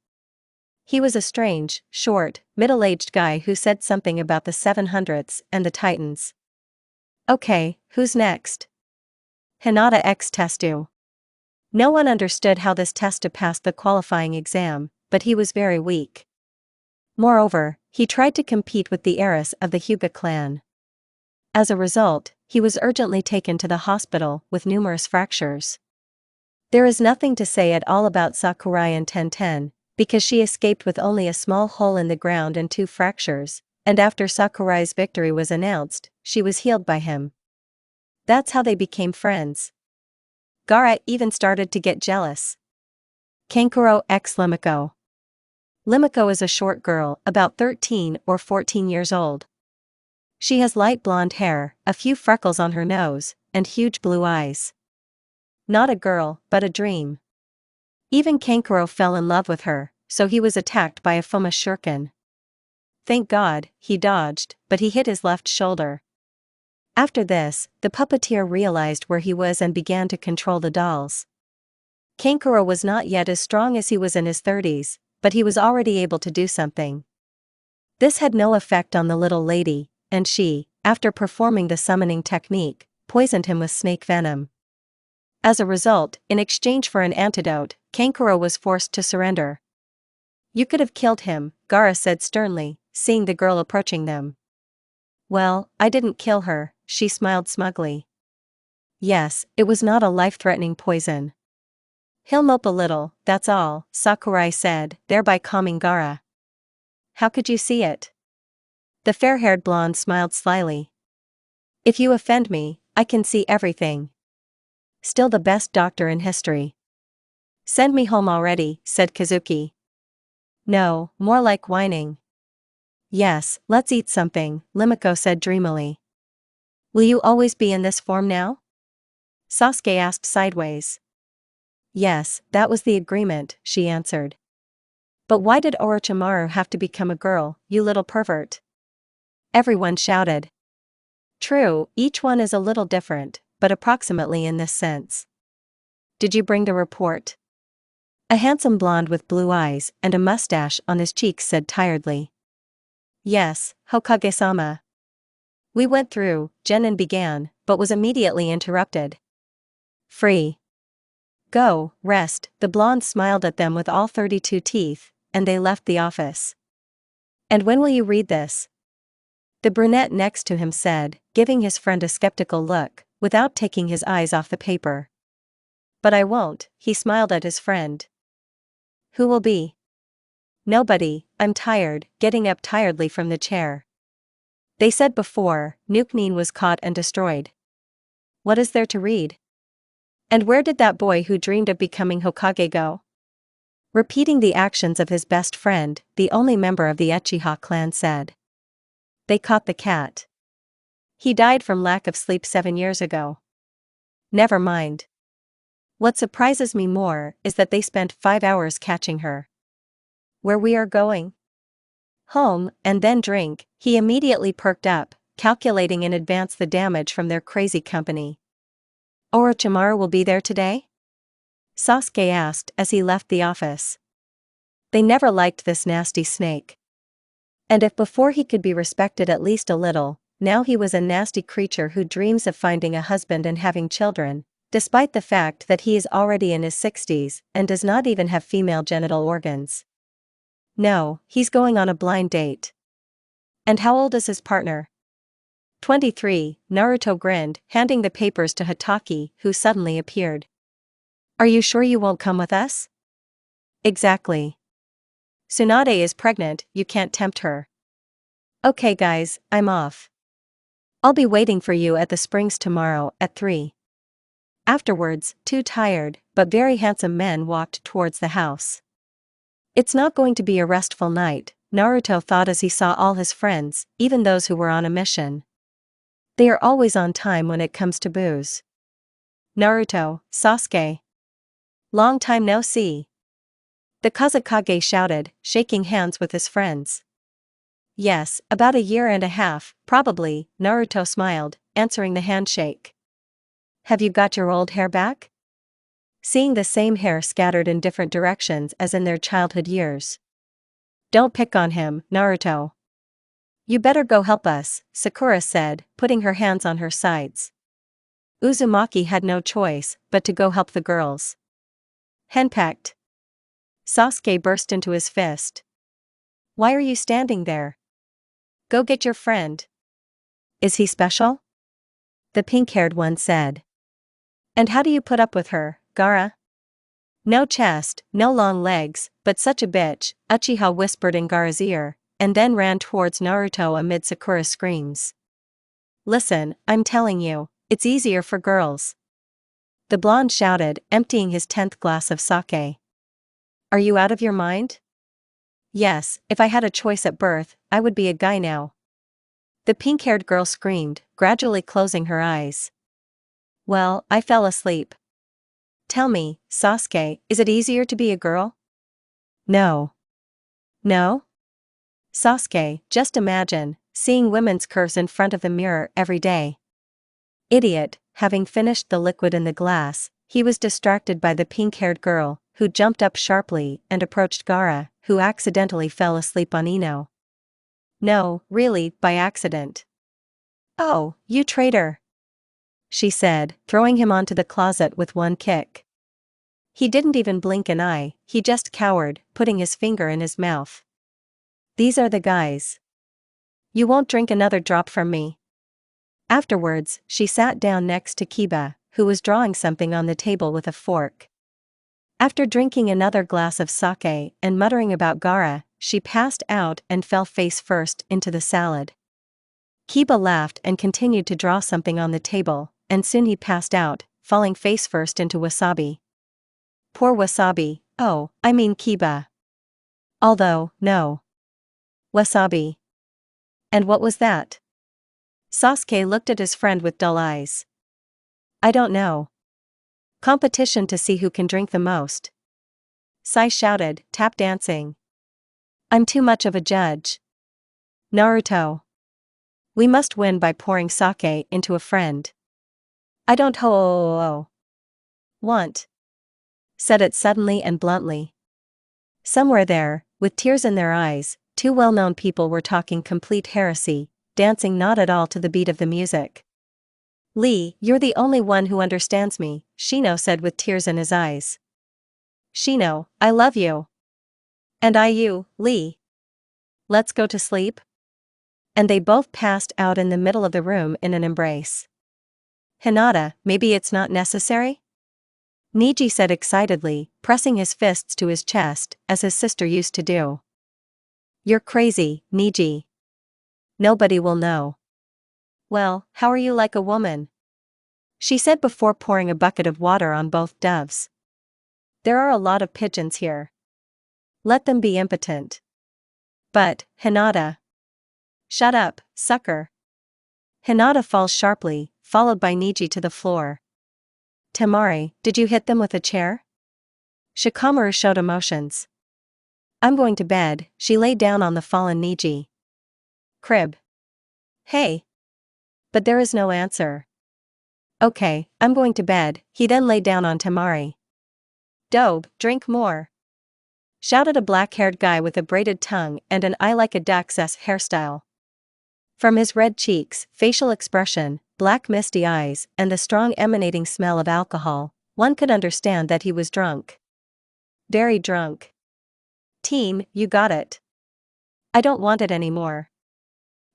He was a strange, short, middle-aged guy who said something about the 700s and the Titans. Okay, who's next? Hinata x Testu. No one understood how this Testu passed the qualifying exam, but he was very weak. Moreover, he tried to compete with the heiress of the Hyuga clan. As a result, he was urgently taken to the hospital with numerous fractures. There is nothing to say at all about Sakurai and Tenten, because she escaped with only a small hole in the ground and 2 fractures, and after Sakurai's victory was announced, she was healed by him. That's how they became friends. Gaara even started to get jealous. Kankuro x Limiko. Limiko is a short girl, about 13 or 14 years old. She has light blonde hair, a few freckles on her nose, and huge blue eyes. Not a girl, but a dream. Even Kankuro fell in love with her, so he was attacked by a Fuma shuriken. Thank God, he dodged, but he hit his left shoulder. After this, the puppeteer realized where he was and began to control the dolls. Kankuro was not yet as strong as he was in his 30s, but he was already able to do something. This had no effect on the little lady, and she, after performing the summoning technique, poisoned him with snake venom. As a result, in exchange for an antidote, Kankuro was forced to surrender. You could have killed him, Gaara said sternly, seeing the girl approaching them. Well, I didn't kill her, she smiled smugly. Yes, it was not a life-threatening poison. He'll mope a little, that's all, Sakurai said, thereby calming Gaara. How could you see it? The fair-haired blonde smiled slyly. If you offend me, I can see everything. Still the best doctor in history. Send me home already, said Kazuki. No, more like whining. Yes, let's eat something, Limiko said dreamily. Will you always be in this form now? Sasuke asked sideways. Yes, that was the agreement, she answered. But why did Orochimaru have to become a girl, you little pervert? Everyone shouted. True, each one is a little different, but approximately in this sense. Did you bring the report? A handsome blonde with blue eyes and a mustache on his cheeks said tiredly. Yes, Hokage-sama. We went through, Genin began, but was immediately interrupted. Free. Go, rest, the blonde smiled at them with all 32 teeth, and they left the office. And when will you read this? The brunette next to him said, giving his friend a skeptical look, without taking his eyes off the paper. But I won't, he smiled at his friend. Who will be? Nobody, I'm tired, getting up tiredly from the chair. They said before, Nuknin was caught and destroyed. What is there to read? And where did that boy who dreamed of becoming Hokage go? Repeating the actions of his best friend, the only member of the Uchiha clan said. They caught the cat. He died from lack of sleep 7 years ago. Never mind. What surprises me more is that they spent 5 hours catching her. Where we are going? Home, and then drink. He immediately perked up, calculating in advance the damage from their crazy company. Orochimaru will be there today? Sasuke asked as he left the office. They never liked this nasty snake. And if before he could be respected at least a little, now he was a nasty creature who dreams of finding a husband and having children, despite the fact that he is already in his 60s and does not even have female genital organs. No, he's going on a blind date. And how old is his partner? 23, Naruto grinned, handing the papers to Hatake, who suddenly appeared. Are you sure you won't come with us? Exactly. Tsunade is pregnant, you can't tempt her. Okay guys, I'm off. I'll be waiting for you at the springs tomorrow at 3. Afterwards, 2 tired, but very handsome men walked towards the house. It's not going to be a restful night, Naruto thought as he saw all his friends, even those who were on a mission. They are always on time when it comes to booze. Naruto, Sasuke. Long time no see. The Kazekage shouted, shaking hands with his friends. Yes, about 1.5 years, probably, Naruto smiled, answering the handshake. Have you got your old hair back? Seeing the same hair scattered in different directions as in their childhood years. Don't pick on him, Naruto. You better go help us, Sakura said, putting her hands on her sides. Uzumaki had no choice but to go help the girls. Henpecked. Sasuke burst into his fist. Why are you standing there? Go get your friend. Is he special? The pink-haired one said. And how do you put up with her, Gaara? No chest, no long legs, but such a bitch, Uchiha whispered in Gaara's ear, and then ran towards Naruto amid Sakura's screams. Listen, I'm telling you, it's easier for girls. The blonde shouted, emptying his 10th glass of sake. Are you out of your mind? Yes, if I had a choice at birth, I would be a guy now. The pink-haired girl screamed, gradually closing her eyes. Well, I fell asleep. Tell me, Sasuke, is it easier to be a girl? No. No? Sasuke, just imagine, seeing women's curves in front of the mirror every day. Idiot, having finished the liquid in the glass, he was distracted by the pink-haired girl, who jumped up sharply and approached Gaara, who accidentally fell asleep on Ino. No, really, by accident. Oh, you traitor! She said, throwing him onto the closet with one kick. He didn't even blink an eye, he just cowered, putting his finger in his mouth. These are the guys. You won't drink another drop from me. Afterwards, she sat down next to Kiba, who was drawing something on the table with a fork. After drinking another glass of sake and muttering about Gaara, she passed out and fell face first into the salad. Kiba laughed and continued to draw something on the table, and soon he passed out, falling face first into wasabi. Poor wasabi, oh, I mean Kiba. Although, no. Wasabi. And what was that? Sasuke looked at his friend with dull eyes. I don't know. Competition to see who can drink the most. Sai shouted, tap dancing. I'm too much of a judge. Naruto. We must win by pouring sake into a friend. I don't want. Said it suddenly and bluntly. Somewhere there, with tears in their eyes, 2 well-known people were talking complete heresy, dancing not at all to the beat of the music. Lee, you're the only one who understands me, Shino said with tears in his eyes. Shino, I love you. And I you, Lee. Let's go to sleep? And they both passed out in the middle of the room in an embrace. "Hinata, maybe it's not necessary?" Niji said excitedly, pressing his fists to his chest, as his sister used to do. "You're crazy, Niji. Nobody will know." "Well, how are you like a woman?" she said before pouring a bucket of water on both doves. "There are a lot of pigeons here. Let them be impotent." "But, Hinata." "Shut up, sucker." Hinata falls sharply, followed by Niji to the floor. "Temari, did you hit them with a chair?" Shikamaru showed emotions. "I'm going to bed." She lay down on the fallen Niji. "Crib." "Hey." But there is no answer. "Okay, I'm going to bed." He then lay down on Temari. "Dobe, drink more," shouted a black-haired guy with a braided tongue and an eye like a duck's hairstyle. From his red cheeks, facial expression, black misty eyes, and the strong emanating smell of alcohol, one could understand that he was drunk. Very drunk. "Team, you got it. I don't want it anymore."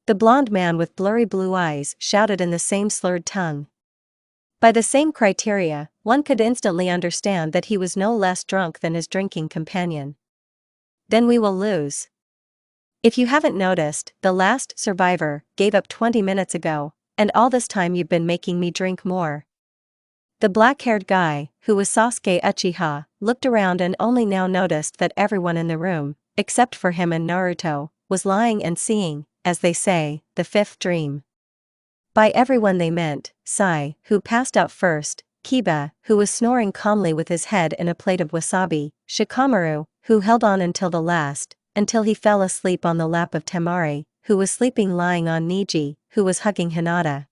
The blonde man with blurry blue eyes shouted in the same slurred tongue. By the same criteria, one could instantly understand that he was no less drunk than his drinking companion. "Then we will lose. If you haven't noticed, the last survivor gave up 20 minutes ago, and all this time you've been making me drink more." The black-haired guy, who was Sasuke Uchiha, looked around and only now noticed that everyone in the room, except for him and Naruto, was lying and seeing, as they say, the fifth dream. By everyone they meant Sai, who passed out first, Kiba, who was snoring calmly with his head in a plate of wasabi, Shikamaru, who held on until the last, until he fell asleep on the lap of Temari, who was sleeping lying on Niji, who was hugging Hinata.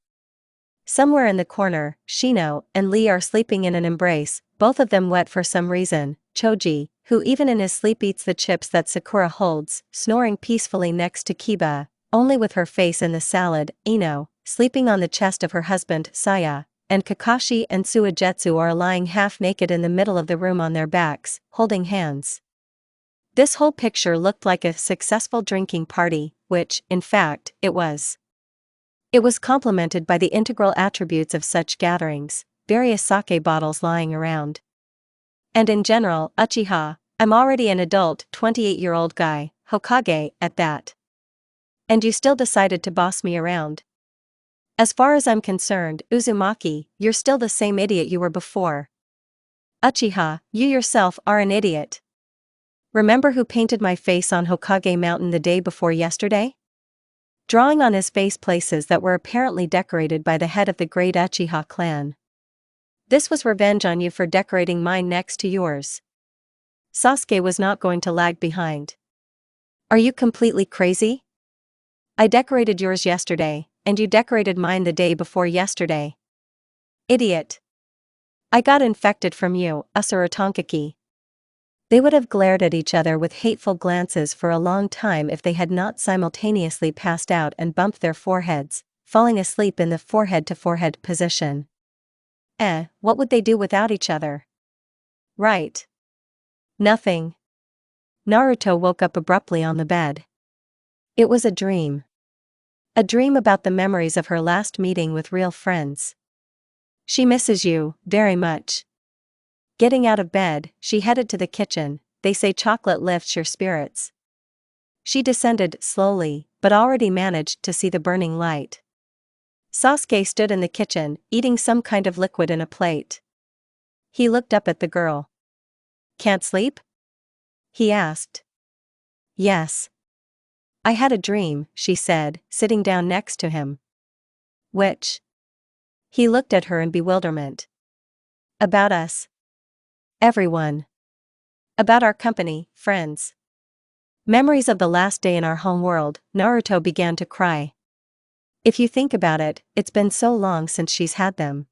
Somewhere in the corner, Shino and Lee are sleeping in an embrace, both of them wet for some reason. Choji, who even in his sleep eats the chips that Sakura holds, snoring peacefully next to Kiba, only with her face in the salad. Ino, sleeping on the chest of her husband, Saya, and Kakashi and Suigetsu are lying half naked in the middle of the room on their backs, holding hands. This whole picture looked like a successful drinking party, which, in fact, it was. It was complemented by the integral attributes of such gatherings, various sake bottles lying around. And in general, Uchiha, I'm already an adult 28-year-old guy, Hokage, at that. And you still decided to boss me around. As far as I'm concerned, Uzumaki, you're still the same idiot you were before. Uchiha, you yourself are an idiot. Remember who painted my face on Hokage Mountain the day before yesterday? Drawing on his face places that were apparently decorated by the head of the great Uchiha clan. This was revenge on you for decorating mine next to yours. Sasuke was not going to lag behind. Are you completely crazy? I decorated yours yesterday, and you decorated mine the day before yesterday. Idiot. I got infected from you, Asura Tonkaki. They would have glared at each other with hateful glances for a long time if they had not simultaneously passed out and bumped their foreheads, falling asleep in the forehead-to-forehead position. What would they do without each other? Right. Nothing. Naruto woke up abruptly on the bed. It was a dream. A dream about the memories of her last meeting with real friends. She misses you, very much. Getting out of bed, she headed to the kitchen. They say chocolate lifts your spirits. She descended slowly, but already managed to see the burning light. Sasuke stood in the kitchen, eating some kind of liquid in a plate. He looked up at the girl. Can't sleep? He asked. Yes. I had a dream, she said, sitting down next to him. Which? He looked at her in bewilderment. About us. Everyone. About our company, friends. Memories of the last day in our home world. Naruto began to cry. If you think about it, it's been so long since she's had them.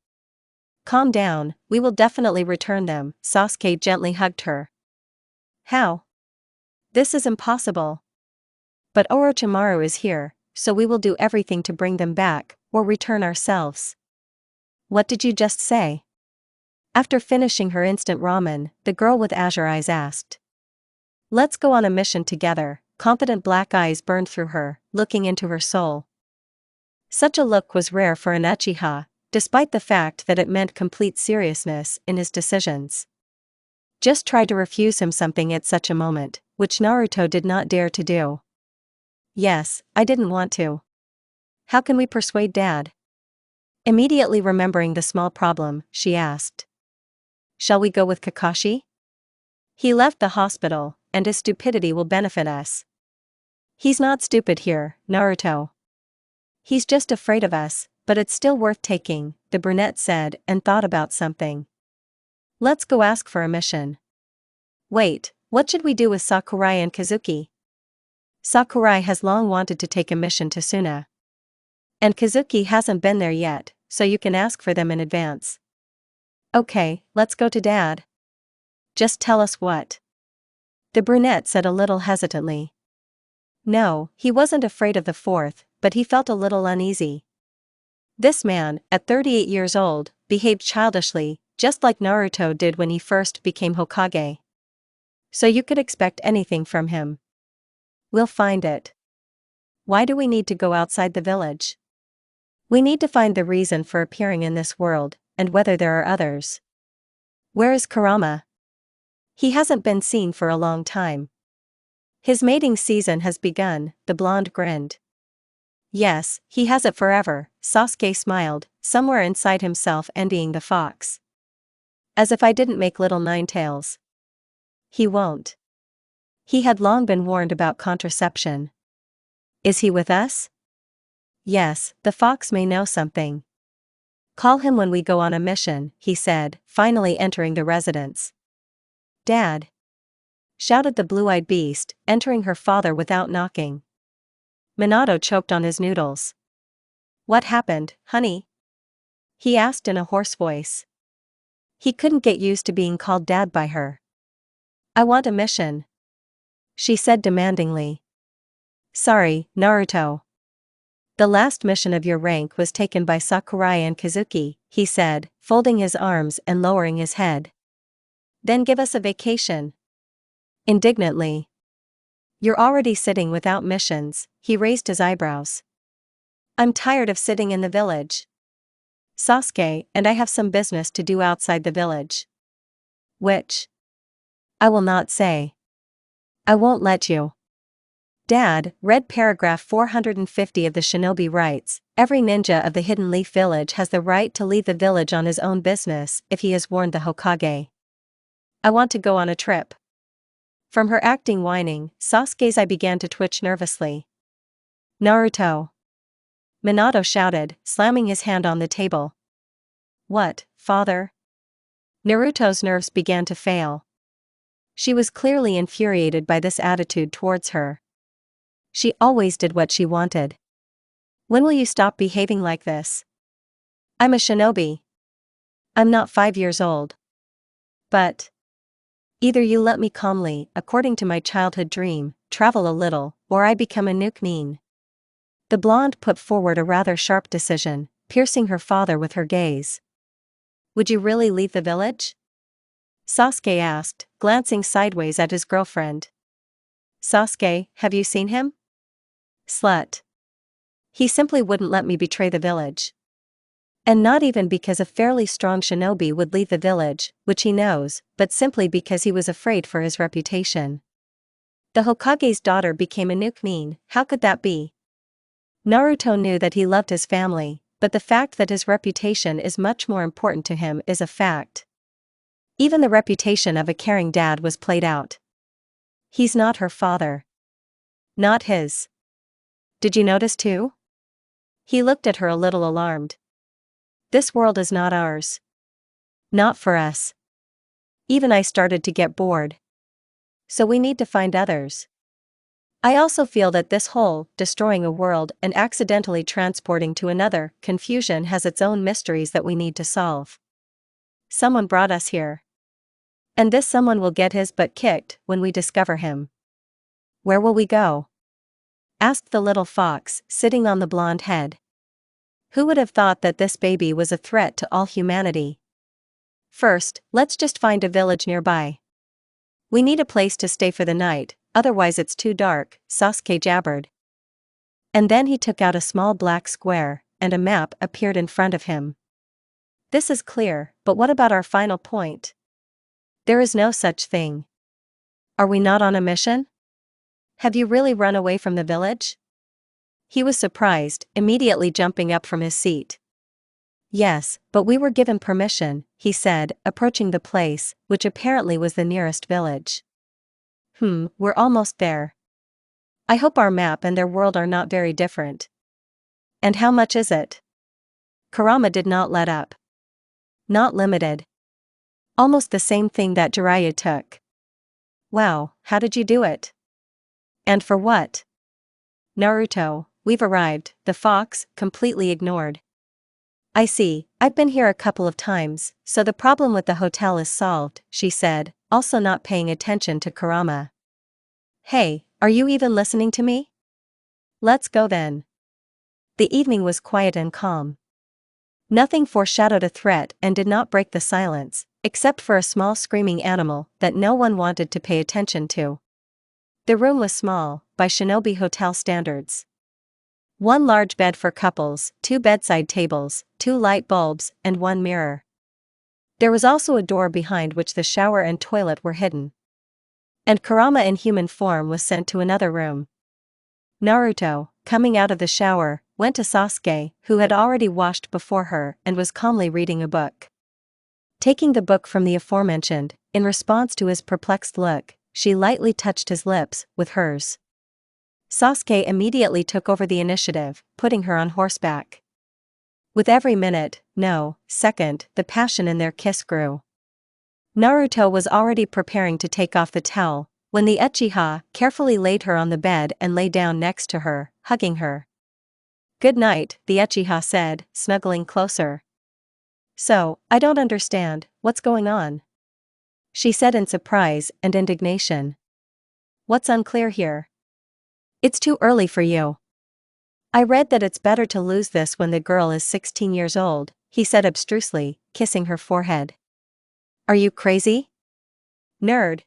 Calm down, we will definitely return them. Sasuke gently hugged her. How? This is impossible. But Orochimaru is here, so we will do everything to bring them back, or return ourselves. What did you just say? After finishing her instant ramen, the girl with azure eyes asked. Let's go on a mission together. confident black eyes burned through her, looking into her soul. Such a look was rare for an Uchiha, despite the fact that it meant complete seriousness in his decisions. Just try to refuse him something at such a moment, which Naruto did not dare to do. Yes, I didn't want to. How can we persuade Dad? Immediately remembering the small problem, she asked. Shall we go with Kakashi? He left the hospital, and his stupidity will benefit us. He's not stupid here, Naruto. He's just afraid of us, but it's still worth taking, the brunette said and thought about something. Let's go ask for a mission. Wait, what should we do with Sakurai and Kazuki? Sakurai has long wanted to take a mission to Suna. And Kazuki hasn't been there yet, so you can ask for them in advance. Okay, let's go to Dad. Just tell us what. The brunette said a little hesitantly. No, he wasn't afraid of the fourth, but he felt a little uneasy. This man, at 38 years old, behaved childishly, just like Naruto did when he first became Hokage. So you could expect anything from him. We'll find it. Why do we need to go outside the village? We need to find the reason for appearing in this world, and whether there are others. Where is Kurama? He hasn't been seen for a long time. His mating season has begun, the blonde grinned. Yes, he has it forever, Sasuke smiled, somewhere inside himself envying the fox. As if I didn't make little Ninetales. He won't. He had long been warned about contraception. Is he with us? Yes, the fox may know something. Call him when we go on a mission, he said, finally entering the residence. Dad! Shouted the blue-eyed beast, entering her father without knocking. Minato choked on his noodles. What happened, honey? He asked in a hoarse voice. He couldn't get used to being called Dad by her. I want a mission, she said demandingly. Sorry, Naruto. The last mission of your rank was taken by Sakurai and Kazuki, he said, folding his arms and lowering his head. Then give us a vacation. Indignantly. You're already sitting without missions, he raised his eyebrows. I'm tired of sitting in the village. Sasuke and I have some business to do outside the village. Which? I will not say. I won't let you. Dad, read paragraph 450 of the Shinobi Rights. Every ninja of the Hidden Leaf Village has the right to leave the village on his own business if he has warned the Hokage. I want to go on a trip. From her acting whining, Sasuke's eye began to twitch nervously. Naruto! Minato shouted, slamming his hand on the table. What, father? Naruto's nerves began to fail. She was clearly infuriated by this attitude towards her. She always did what she wanted. When will you stop behaving like this? I'm a shinobi. I'm not 5 years old. But either you let me calmly, according to my childhood dream, travel a little, or I become a nuke nin. The blonde put forward a rather sharp decision, piercing her father with her gaze. Would you really leave the village? Sasuke asked, glancing sideways at his girlfriend. Sasuke, have you seen him? Slut. He simply wouldn't let me betray the village. And not even because a fairly strong shinobi would leave the village, which he knows, but simply because he was afraid for his reputation. The Hokage's daughter became a nuke nin, how could that be? Naruto knew that he loved his family, but the fact that his reputation is much more important to him is a fact. Even the reputation of a caring dad was played out. He's not her father. Not his. Did you notice too? He looked at her a little alarmed. This world is not ours. Not for us. Even I started to get bored. So we need to find others. I also feel that this whole destroying a world and accidentally transporting to another confusion has its own mysteries that we need to solve. Someone brought us here. And this someone will get his butt kicked when we discover him. Where will we go? Asked the little fox, sitting on the blonde head. Who would have thought that this baby was a threat to all humanity? First, let's just find a village nearby. We need a place to stay for the night, otherwise it's too dark, Sasuke jabbered. And then he took out a small black square, and a map appeared in front of him. This is clear, but what about our final point? There is no such thing. Are we not on a mission? Have you really run away from the village? He was surprised, immediately jumping up from his seat. Yes, but we were given permission, he said, approaching the place, which apparently was the nearest village. We're almost there. I hope our map and their world are not very different. And how much is it? Kurama did not let up. Not limited. Almost the same thing that Jiraiya took. Wow, how did you do it? And for what? Naruto, we've arrived, the fox completely ignored. I see, I've been here a couple of times, so the problem with the hotel is solved, she said, also not paying attention to Kurama. Hey, are you even listening to me? Let's go then. The evening was quiet and calm. Nothing foreshadowed a threat and did not break the silence, except for a small screaming animal that no one wanted to pay attention to. The room was small, by shinobi hotel standards. One large bed for couples, 2 bedside tables, 2 light bulbs, and 1 mirror. There was also a door behind which the shower and toilet were hidden. And Kurama in human form was sent to another room. Naruto, coming out of the shower, went to Sasuke, who had already washed before her and was calmly reading a book. Taking the book from the aforementioned, in response to his perplexed look, she lightly touched his lips with hers. Sasuke immediately took over the initiative, putting her on horseback. With every minute, no, second, the passion in their kiss grew. Naruto was already preparing to take off the towel, when the Uchiha carefully laid her on the bed and lay down next to her, hugging her. Good night, the Uchiha said, snuggling closer. So, I don't understand, what's going on? She said in surprise and indignation. What's unclear here? It's too early for you. I read that it's better to lose this when the girl is 16 years old, he said abstrusely, kissing her forehead. Are you crazy? Nerd.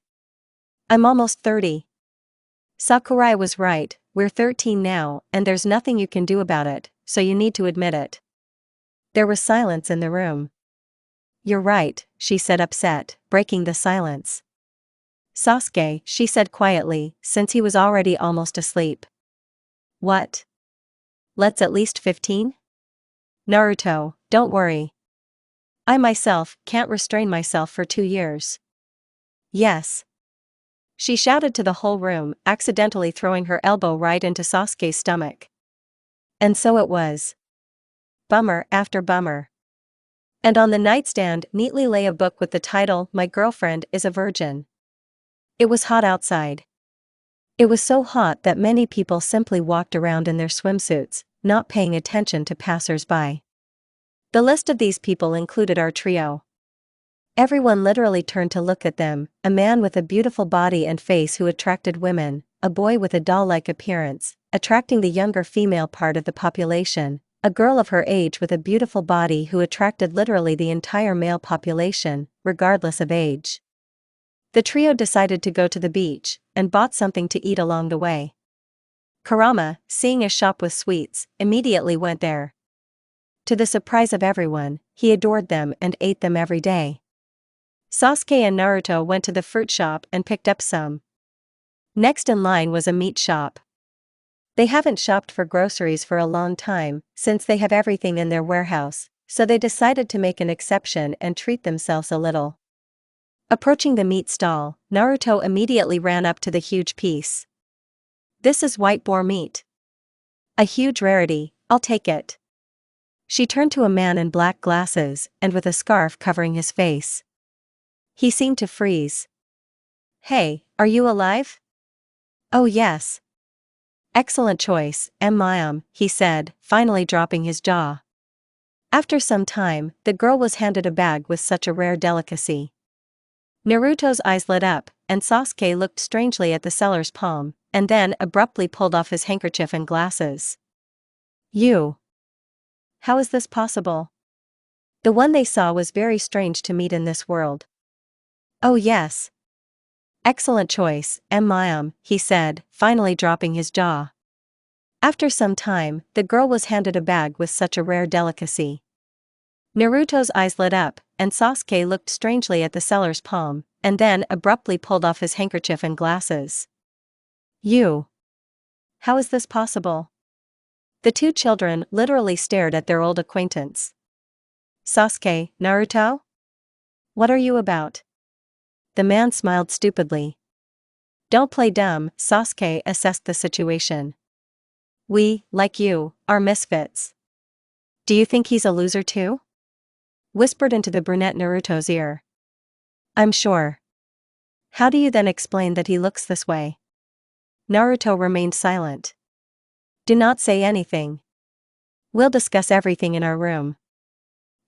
I'm almost 30. Sakurai was right, we're 13 now, and there's nothing you can do about it, so you need to admit it. There was silence in the room. You're right, she said upset, breaking the silence. Sasuke, she said quietly, since he was already almost asleep. What? Let's at least 15? Naruto, don't worry. I myself can't restrain myself for 2 years. Yes. She shouted to the whole room, accidentally throwing her elbow right into Sasuke's stomach. And so it was. Bummer after bummer. And on the nightstand neatly lay a book with the title, My Girlfriend is a Virgin. It was hot outside. It was so hot that many people simply walked around in their swimsuits, not paying attention to passers-by. The list of these people included our trio. Everyone literally turned to look at them, a man with a beautiful body and face who attracted women, a boy with a doll-like appearance, attracting the younger female part of the population, a girl of her age with a beautiful body who attracted literally the entire male population, regardless of age. The trio decided to go to the beach, and bought something to eat along the way. Kurama, seeing a shop with sweets, immediately went there. To the surprise of everyone, he adored them and ate them every day. Sasuke and Naruto went to the fruit shop and picked up some. Next in line was a meat shop. They haven't shopped for groceries for a long time, since they have everything in their warehouse, so they decided to make an exception and treat themselves a little. Approaching the meat stall, Naruto immediately ran up to the huge piece. This is white boar meat. A huge rarity, I'll take it. She turned to a man in black glasses and with a scarf covering his face. He seemed to freeze. Hey, are you alive? Oh yes. Excellent choice, he said, finally dropping his jaw. After some time, the girl was handed a bag with such a rare delicacy. Naruto's eyes lit up, and Sasuke looked strangely at the seller's palm, and then abruptly pulled off his handkerchief and glasses. You. How is this possible? The one they saw was very strange to meet in this world. Oh yes. Excellent choice, he said, finally dropping his jaw. After some time, the girl was handed a bag with such a rare delicacy. Naruto's eyes lit up, and Sasuke looked strangely at the seller's palm, and then abruptly pulled off his handkerchief and glasses. You! How is this possible? The two children literally stared at their old acquaintance. Sasuke, Naruto? What are you about? The man smiled stupidly. Don't play dumb, Sasuke assessed the situation. We, like you, are misfits. Do you think he's a loser too? Whispered into the brunette Naruto's ear. I'm sure. How do you then explain that he looks this way? Naruto remained silent. Do not say anything. We'll discuss everything in our room.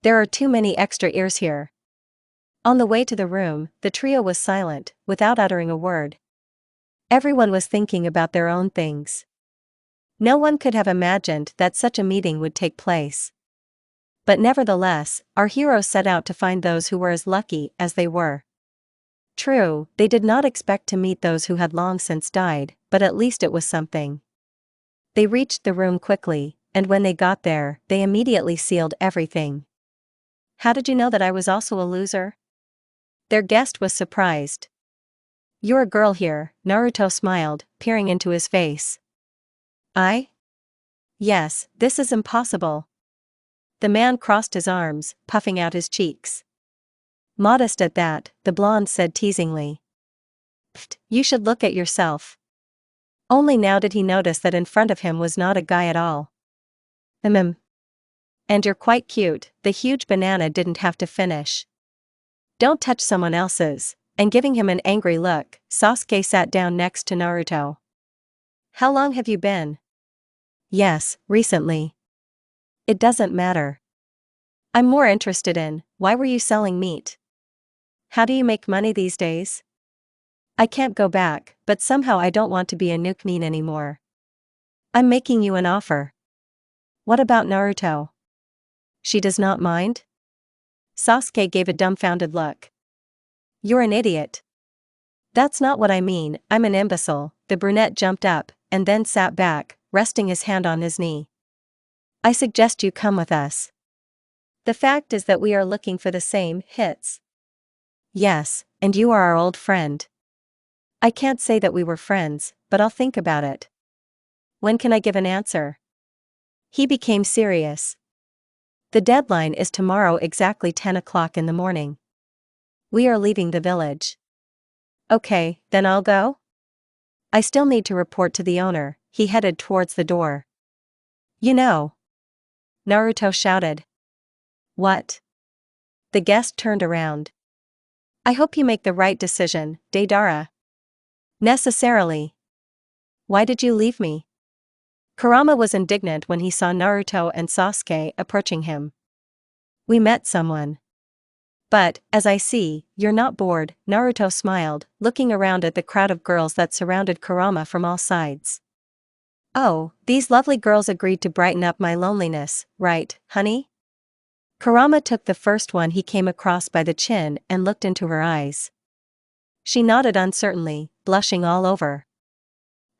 There are too many extra ears here. On the way to the room, the trio was silent, without uttering a word. Everyone was thinking about their own things. No one could have imagined that such a meeting would take place. But nevertheless, our heroes set out to find those who were as lucky as they were. True, they did not expect to meet those who had long since died, but at least it was something. They reached the room quickly, and when they got there, they immediately sealed everything. How did you know that I was also a loser? Their guest was surprised. You're a girl here, Naruto smiled, peering into his face. I? Yes, this is impossible. The man crossed his arms, puffing out his cheeks. Modest at that, the blonde said teasingly. Pfft, you should look at yourself. Only now did he notice that in front of him was not a guy at all. And you're quite cute, the huge banana didn't have to finish. Don't touch someone else's, and giving him an angry look, Sasuke sat down next to Naruto. How long have you been? Yes, recently. It doesn't matter. I'm more interested in, why were you selling meat? How do you make money these days? I can't go back, but somehow I don't want to be a nookmeen anymore. I'm making you an offer. What about Naruto? She does not mind? Sasuke gave a dumbfounded look. You're an idiot. That's not what I mean, I'm an imbecile. The brunette jumped up, and then sat back, resting his hand on his knee. I suggest you come with us. The fact is that we are looking for the same hits. Yes, and you are our old friend. I can't say that we were friends, but I'll think about it. When can I give an answer? He became serious. The deadline is tomorrow exactly 10 o'clock in the morning. We are leaving the village. Okay, then I'll go? I still need to report to the owner. He headed towards the door. You know. Naruto shouted. What? The guest turned around. I hope you make the right decision, Deidara. Necessarily. Why did you leave me? Kurama was indignant when he saw Naruto and Sasuke approaching him. We met someone. But, as I see, you're not bored, Naruto smiled, looking around at the crowd of girls that surrounded Kurama from all sides. Oh, these lovely girls agreed to brighten up my loneliness, right, honey? Kurama took the first one he came across by the chin and looked into her eyes. She nodded uncertainly, blushing all over.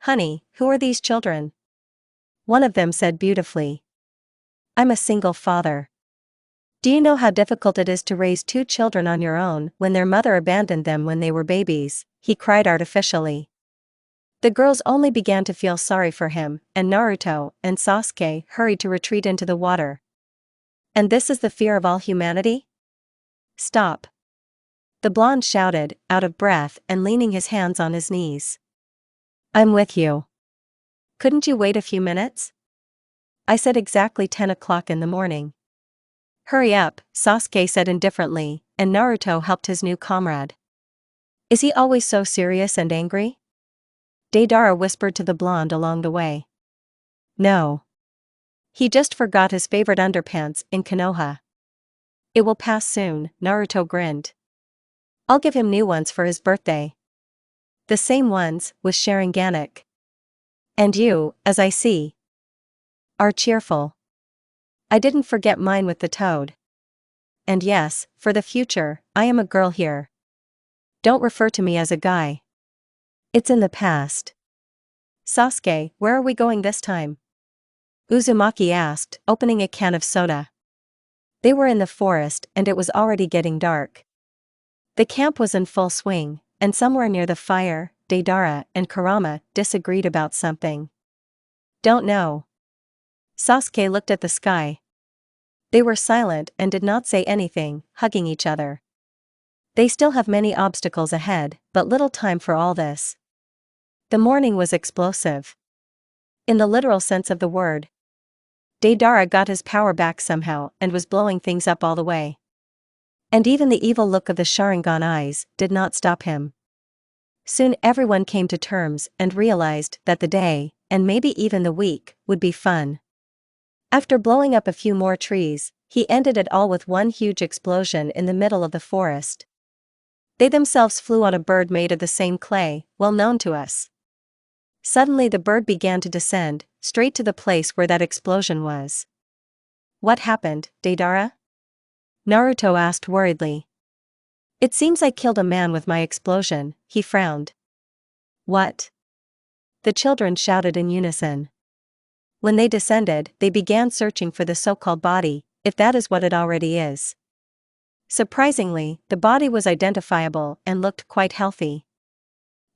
Honey, who are these children? One of them said beautifully. I'm a single father. Do you know how difficult it is to raise two children on your own when their mother abandoned them when they were babies? He cried artificially. The girls only began to feel sorry for him, and Naruto and Sasuke hurried to retreat into the water. And this is the fear of all humanity? Stop. The blonde shouted, out of breath and leaning his hands on his knees. I'm with you. Couldn't you wait a few minutes? I said exactly 10 o'clock in the morning. Hurry up, Sasuke said indifferently, and Naruto helped his new comrade. Is he always so serious and angry? Deidara whispered to the blonde along the way. No. He just forgot his favorite underpants in Konoha. It will pass soon, Naruto grinned. I'll give him new ones for his birthday. The same ones, with Sharinganic. And you, as I see, are cheerful. I didn't forget mine with the toad. And yes, for the future, I am a girl here. Don't refer to me as a guy. It's in the past. Sasuke, where are we going this time? Uzumaki asked, opening a can of soda. They were in the forest and it was already getting dark. The camp was in full swing, and somewhere near the fire, Deidara and Kurama disagreed about something. Don't know. Sasuke looked at the sky. They were silent and did not say anything, hugging each other. They still have many obstacles ahead, but little time for all this. The morning was explosive. In the literal sense of the word. Deidara got his power back somehow and was blowing things up all the way. And even the evil look of the Sharingan eyes did not stop him. Soon everyone came to terms and realized that the day, and maybe even the week, would be fun. After blowing up a few more trees, he ended it all with one huge explosion in the middle of the forest. They themselves flew on a bird made of the same clay, well known to us. Suddenly the bird began to descend, straight to the place where that explosion was. What happened, Deidara? Naruto asked worriedly. It seems I killed a man with my explosion, he frowned. What? The children shouted in unison. When they descended, they began searching for the so-called body, if that is what it already is. Surprisingly, the body was identifiable and looked quite healthy.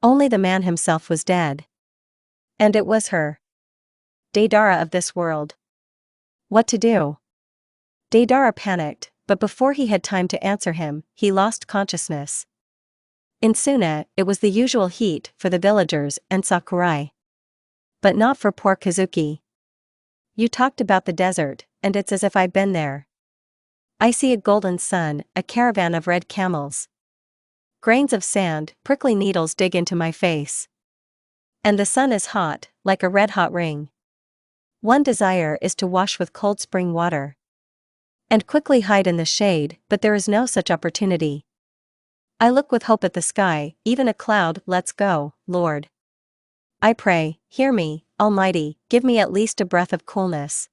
Only the man himself was dead. And it was her. Deidara of this world. What to do? Deidara panicked, but before he had time to answer him, he lost consciousness. In Sune, it was the usual heat for the villagers and Sakurai. But not for poor Kazuki. You talked about the desert, and it's as if I've been there. I see a golden sun, a caravan of red camels. Grains of sand, prickly needles dig into my face. And the sun is hot, like a red-hot ring. One desire is to wash with cold spring water. And quickly hide in the shade, but there is no such opportunity. I look with hope at the sky, even a cloud. Let's go, Lord. I pray, hear me, Almighty, give me at least a breath of coolness.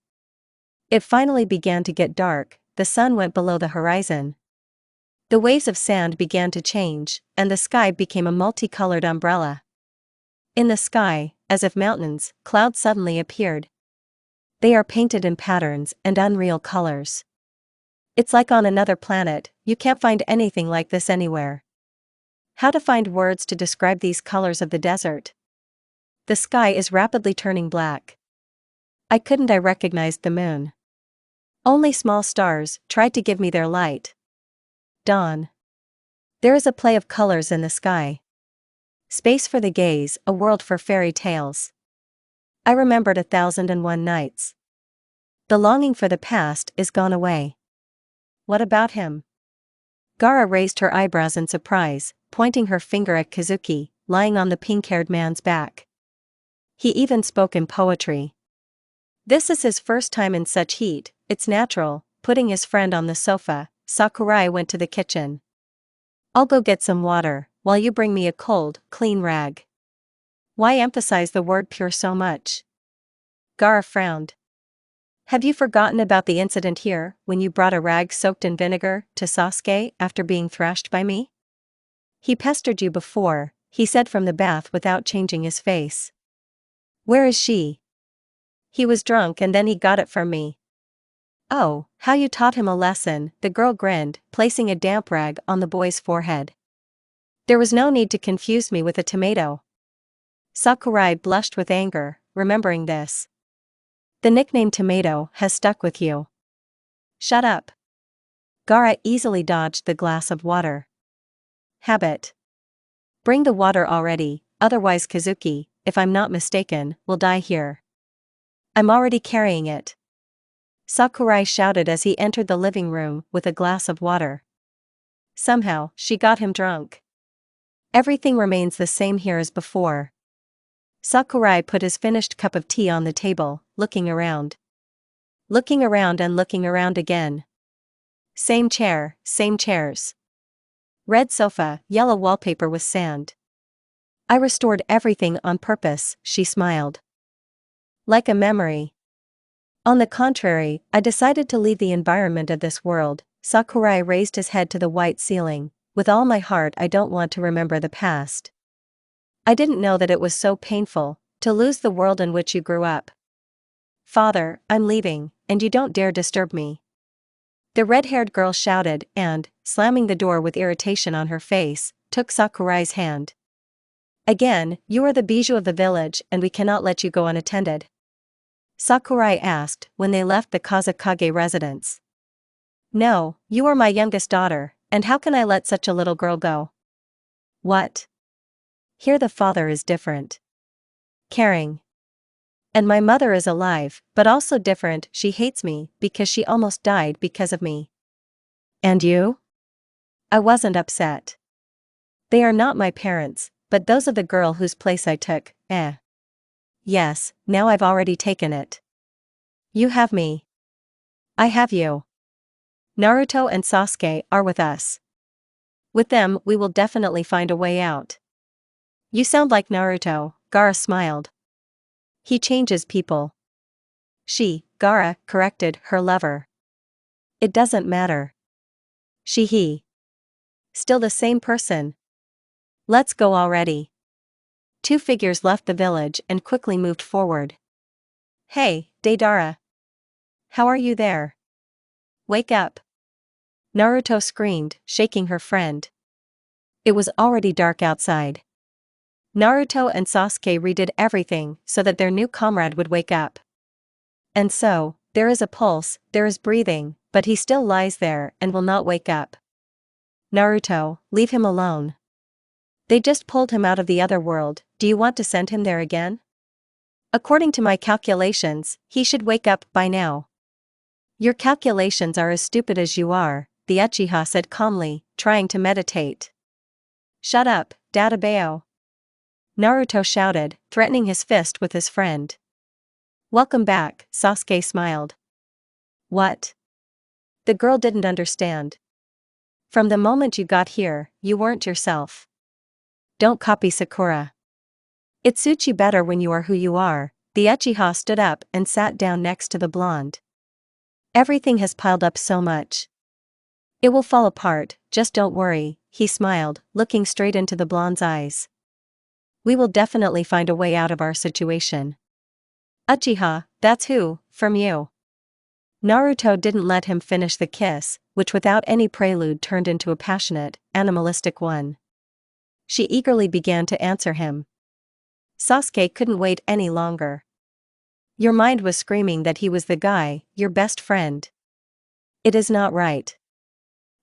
It finally began to get dark, the sun went below the horizon. The waves of sand began to change, and the sky became a multicolored umbrella. In the sky, as if mountains, clouds suddenly appeared. They are painted in patterns and unreal colors. It's like on another planet, you can't find anything like this anywhere. How to find words to describe these colors of the desert? The sky is rapidly turning black. I recognized the moon. Only small stars tried to give me their light. Dawn. There is a play of colors in the sky. Space for the gaze, a world for fairy tales. I remembered 1001 nights. The longing for the past is gone away. What about him? Gaara raised her eyebrows in surprise, pointing her finger at Kazuki, lying on the pink-haired man's back. He even spoke in poetry. This is his first time in such heat, it's natural. Putting his friend on the sofa, Sakurai went to the kitchen. I'll go get some water, while you bring me a cold, clean rag. Why emphasize the word pure so much? Gaara frowned. Have you forgotten about the incident here, when you brought a rag soaked in vinegar to Sasuke after being thrashed by me? He pestered you before, he said from the bath without changing his face. Where is she? He was drunk and then he got it from me. Oh, how you taught him a lesson, the girl grinned, placing a damp rag on the boy's forehead. There was no need to confuse me with a tomato. Sakurai blushed with anger, remembering this. The nickname Tomato has stuck with you. Shut up. Gaara easily dodged the glass of water. Habit. Bring the water already, otherwise Kazuki, if I'm not mistaken, will die here. I'm already carrying it. Sakurai shouted as he entered the living room with a glass of water. Somehow, she got him drunk. Everything remains the same here as before. Sakurai put his finished cup of tea on the table, looking around. Looking around and looking around again. Same chair, same chairs. Red sofa, yellow wallpaper with sand. I restored everything on purpose, she smiled. Like a memory. On the contrary, I decided to leave the environment of this world. Sakurai raised his head to the white ceiling. With all my heart I don't want to remember the past. I didn't know that it was so painful to lose the world in which you grew up. Father, I'm leaving, and you don't dare disturb me. The red-haired girl shouted and, slamming the door with irritation on her face, took Sakurai's hand. Again, you are the bijou of the village and we cannot let you go unattended. Sakurai asked when they left the Kazakage residence. No, you are my youngest daughter, and how can I let such a little girl go? What? Here the father is different. Caring. And my mother is alive, but also different. She hates me because she almost died because of me. And you? I wasn't upset. They are not my parents, but those of the girl whose place I took. Yes, now I've already taken it. You have me. I have you. Naruto and Sasuke are with us. With them, we will definitely find a way out. You sound like Naruto, Gaara smiled. He changes people. Gaara, corrected her lover. It doesn't matter. He. Still the same person. Let's go already. Two figures left the village and quickly moved forward. Hey, Deidara. How are you there? Wake up. Naruto screamed, shaking her friend. It was already dark outside. Naruto and Sasuke redid everything so that their new comrade would wake up. And so, there is a pulse, there is breathing, but he still lies there and will not wake up. Naruto, leave him alone. They just pulled him out of the other world, do you want to send him there again? According to my calculations, he should wake up by now. Your calculations are as stupid as you are, the Uchiha said calmly, trying to meditate. Shut up, Databeo. Naruto shouted, threatening his fist with his friend. Welcome back, Sasuke smiled. What? The girl didn't understand. From the moment you got here, you weren't yourself. Don't copy Sakura. It suits you better when you are who you are. The Uchiha stood up and sat down next to the blonde. Everything has piled up so much. It will fall apart, just don't worry, he smiled, looking straight into the blonde's eyes. We will definitely find a way out of our situation. Uchiha, that's who, from you. Naruto didn't let him finish the kiss, which without any prelude turned into a passionate, animalistic one. She eagerly began to answer him. Sasuke couldn't wait any longer. Your mind was screaming that he was the guy, your best friend. It is not right.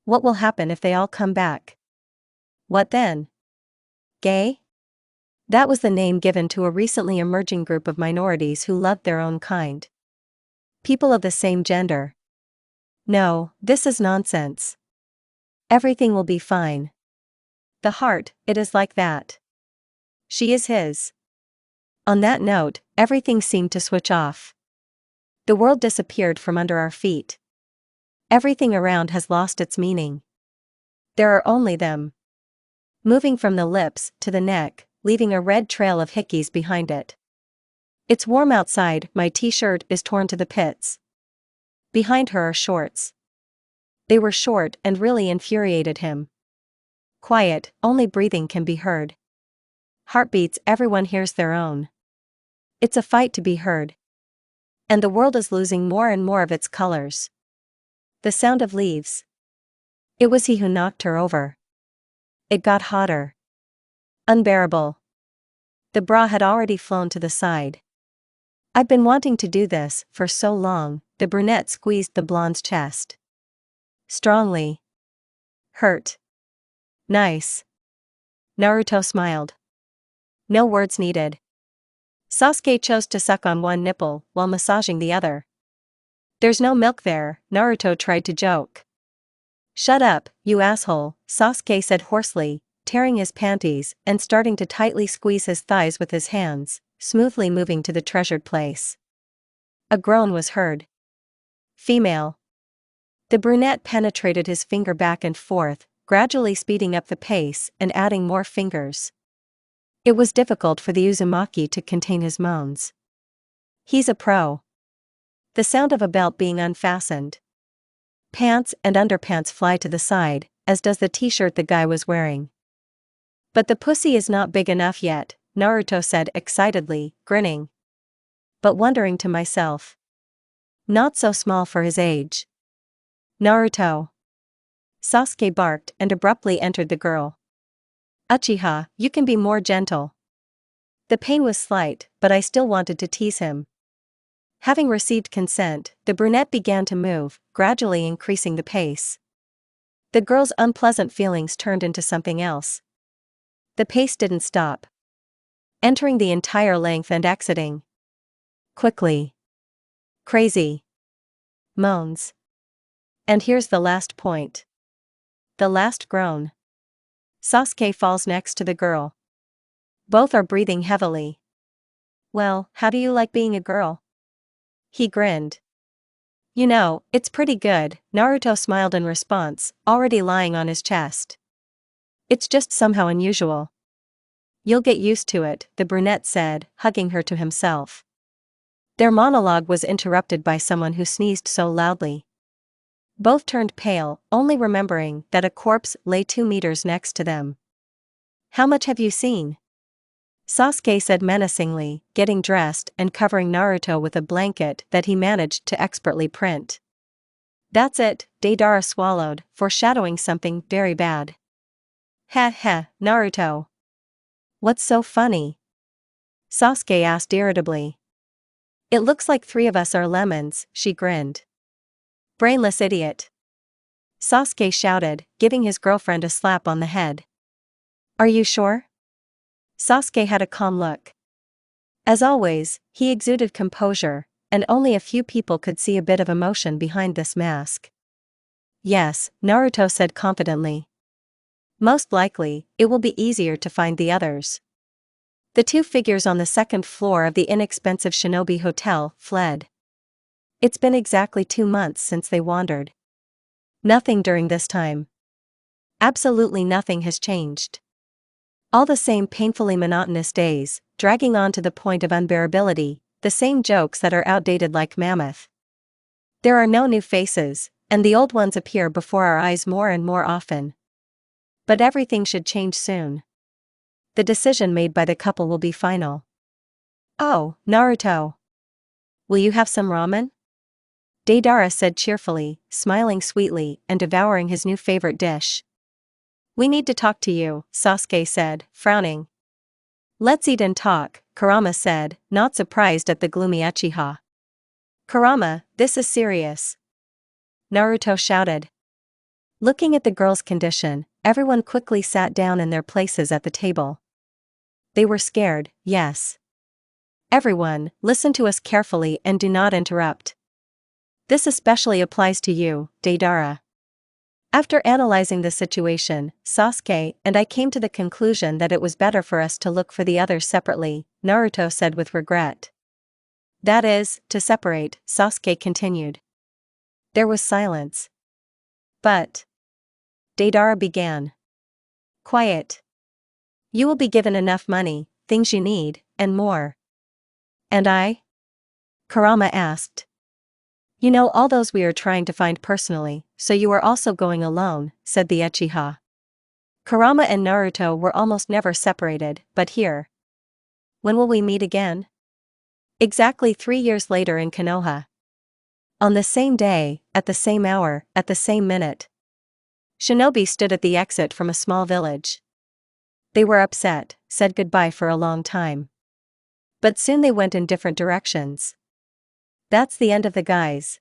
What will happen if they all come back? What then? Gay? That was the name given to a recently emerging group of minorities who loved their own kind. People of the same gender. No, this is nonsense. Everything will be fine. The heart, it is like that. She is his. On that note, everything seemed to switch off. The world disappeared from under our feet. Everything around has lost its meaning. There are only them. Moving from the lips to the neck, leaving a red trail of hickeys behind it. It's warm outside, my t-shirt is torn to the pits. Behind her are shorts. They were short and really infuriated him. Quiet, only breathing can be heard. Heartbeats, everyone hears their own. It's a fight to be heard. And the world is losing more and more of its colors. The sound of leaves. It was he who knocked her over. It got hotter. Unbearable. The bra had already flown to the side. I've been wanting to do this for so long, the brunette squeezed the blonde's chest. Strongly. Hurt. Nice. Naruto smiled. No words needed. Sasuke chose to suck on one nipple while massaging the other. There's no milk there, Naruto tried to joke. Shut up, you asshole, Sasuke said hoarsely, tearing his panties and starting to tightly squeeze his thighs with his hands, smoothly moving to the treasured place. A groan was heard. Female. The brunette penetrated his finger back and forth, gradually speeding up the pace and adding more fingers. It was difficult for the Uzumaki to contain his moans. He's a pro. The sound of a belt being unfastened. Pants and underpants fly to the side, as does the t-shirt the guy was wearing. But the pussy is not big enough yet, Naruto said excitedly, grinning. But wondering to myself. Not so small for his age. Naruto. Sasuke barked and abruptly entered the girl. Uchiha, you can be more gentle. The pain was slight, but I still wanted to tease him. Having received consent, the brunette began to move, gradually increasing the pace. The girl's unpleasant feelings turned into something else. The pace didn't stop. Entering the entire length and exiting. Quickly. Crazy. Moans. And here's the last point. The last groan. Sasuke falls next to the girl. Both are breathing heavily. Well, how do you like being a girl? He grinned. You know, it's pretty good, Naruto smiled in response, already lying on his chest. It's just somehow unusual. You'll get used to it, the brunette said, hugging her to himself. Their monologue was interrupted by someone who sneezed so loudly. Both turned pale, only remembering that a corpse lay 2 meters next to them. How much have you seen? Sasuke said menacingly, getting dressed and covering Naruto with a blanket that he managed to expertly print. That's it, Deidara swallowed, foreshadowing something very bad. Heh heh, Naruto. What's so funny? Sasuke asked irritably. It looks like 3 of us are lemons, she grinned. Brainless idiot. Sasuke shouted, giving his girlfriend a slap on the head. Are you sure? Sasuke had a calm look. As always, he exuded composure, and only a few people could see a bit of emotion behind this mask. Yes, Naruto said confidently. Most likely, it will be easier to find the others. The 2 figures on the 2nd floor of the inexpensive Shinobi Hotel fled. It's been exactly 2 months since they wandered. Nothing during this time. Absolutely nothing has changed. All the same painfully monotonous days, dragging on to the point of unbearability, the same jokes that are outdated like mammoth. There are no new faces, and the old ones appear before our eyes more and more often. But everything should change soon. The decision made by the couple will be final. Oh, Naruto. Will you have some ramen? Deidara said cheerfully, smiling sweetly and devouring his new favorite dish. We need to talk to you, Sasuke said, frowning. Let's eat and talk, Kurama said, not surprised at the gloomy Uchiha. Kurama, this is serious. Naruto shouted. Looking at the girl's condition, everyone quickly sat down in their places at the table. They were scared, yes. Everyone, listen to us carefully and do not interrupt. This especially applies to you, Deidara. After analyzing the situation, Sasuke and I came to the conclusion that it was better for us to look for the others separately, Naruto said with regret. That is, to separate, Sasuke continued. There was silence. But. Deidara began. Quiet. You will be given enough money, things you need, and more. And I? Kurama asked. You know all those we are trying to find personally, so you are also going alone, said the Uchiha. Kurama and Naruto were almost never separated, but here. When will we meet again? Exactly 3 years later in Konoha. On the same day, at the same hour, at the same minute. Shinobi stood at the exit from a small village. They were upset, said goodbye for a long time. But soon they went in different directions. That's the end of the guys.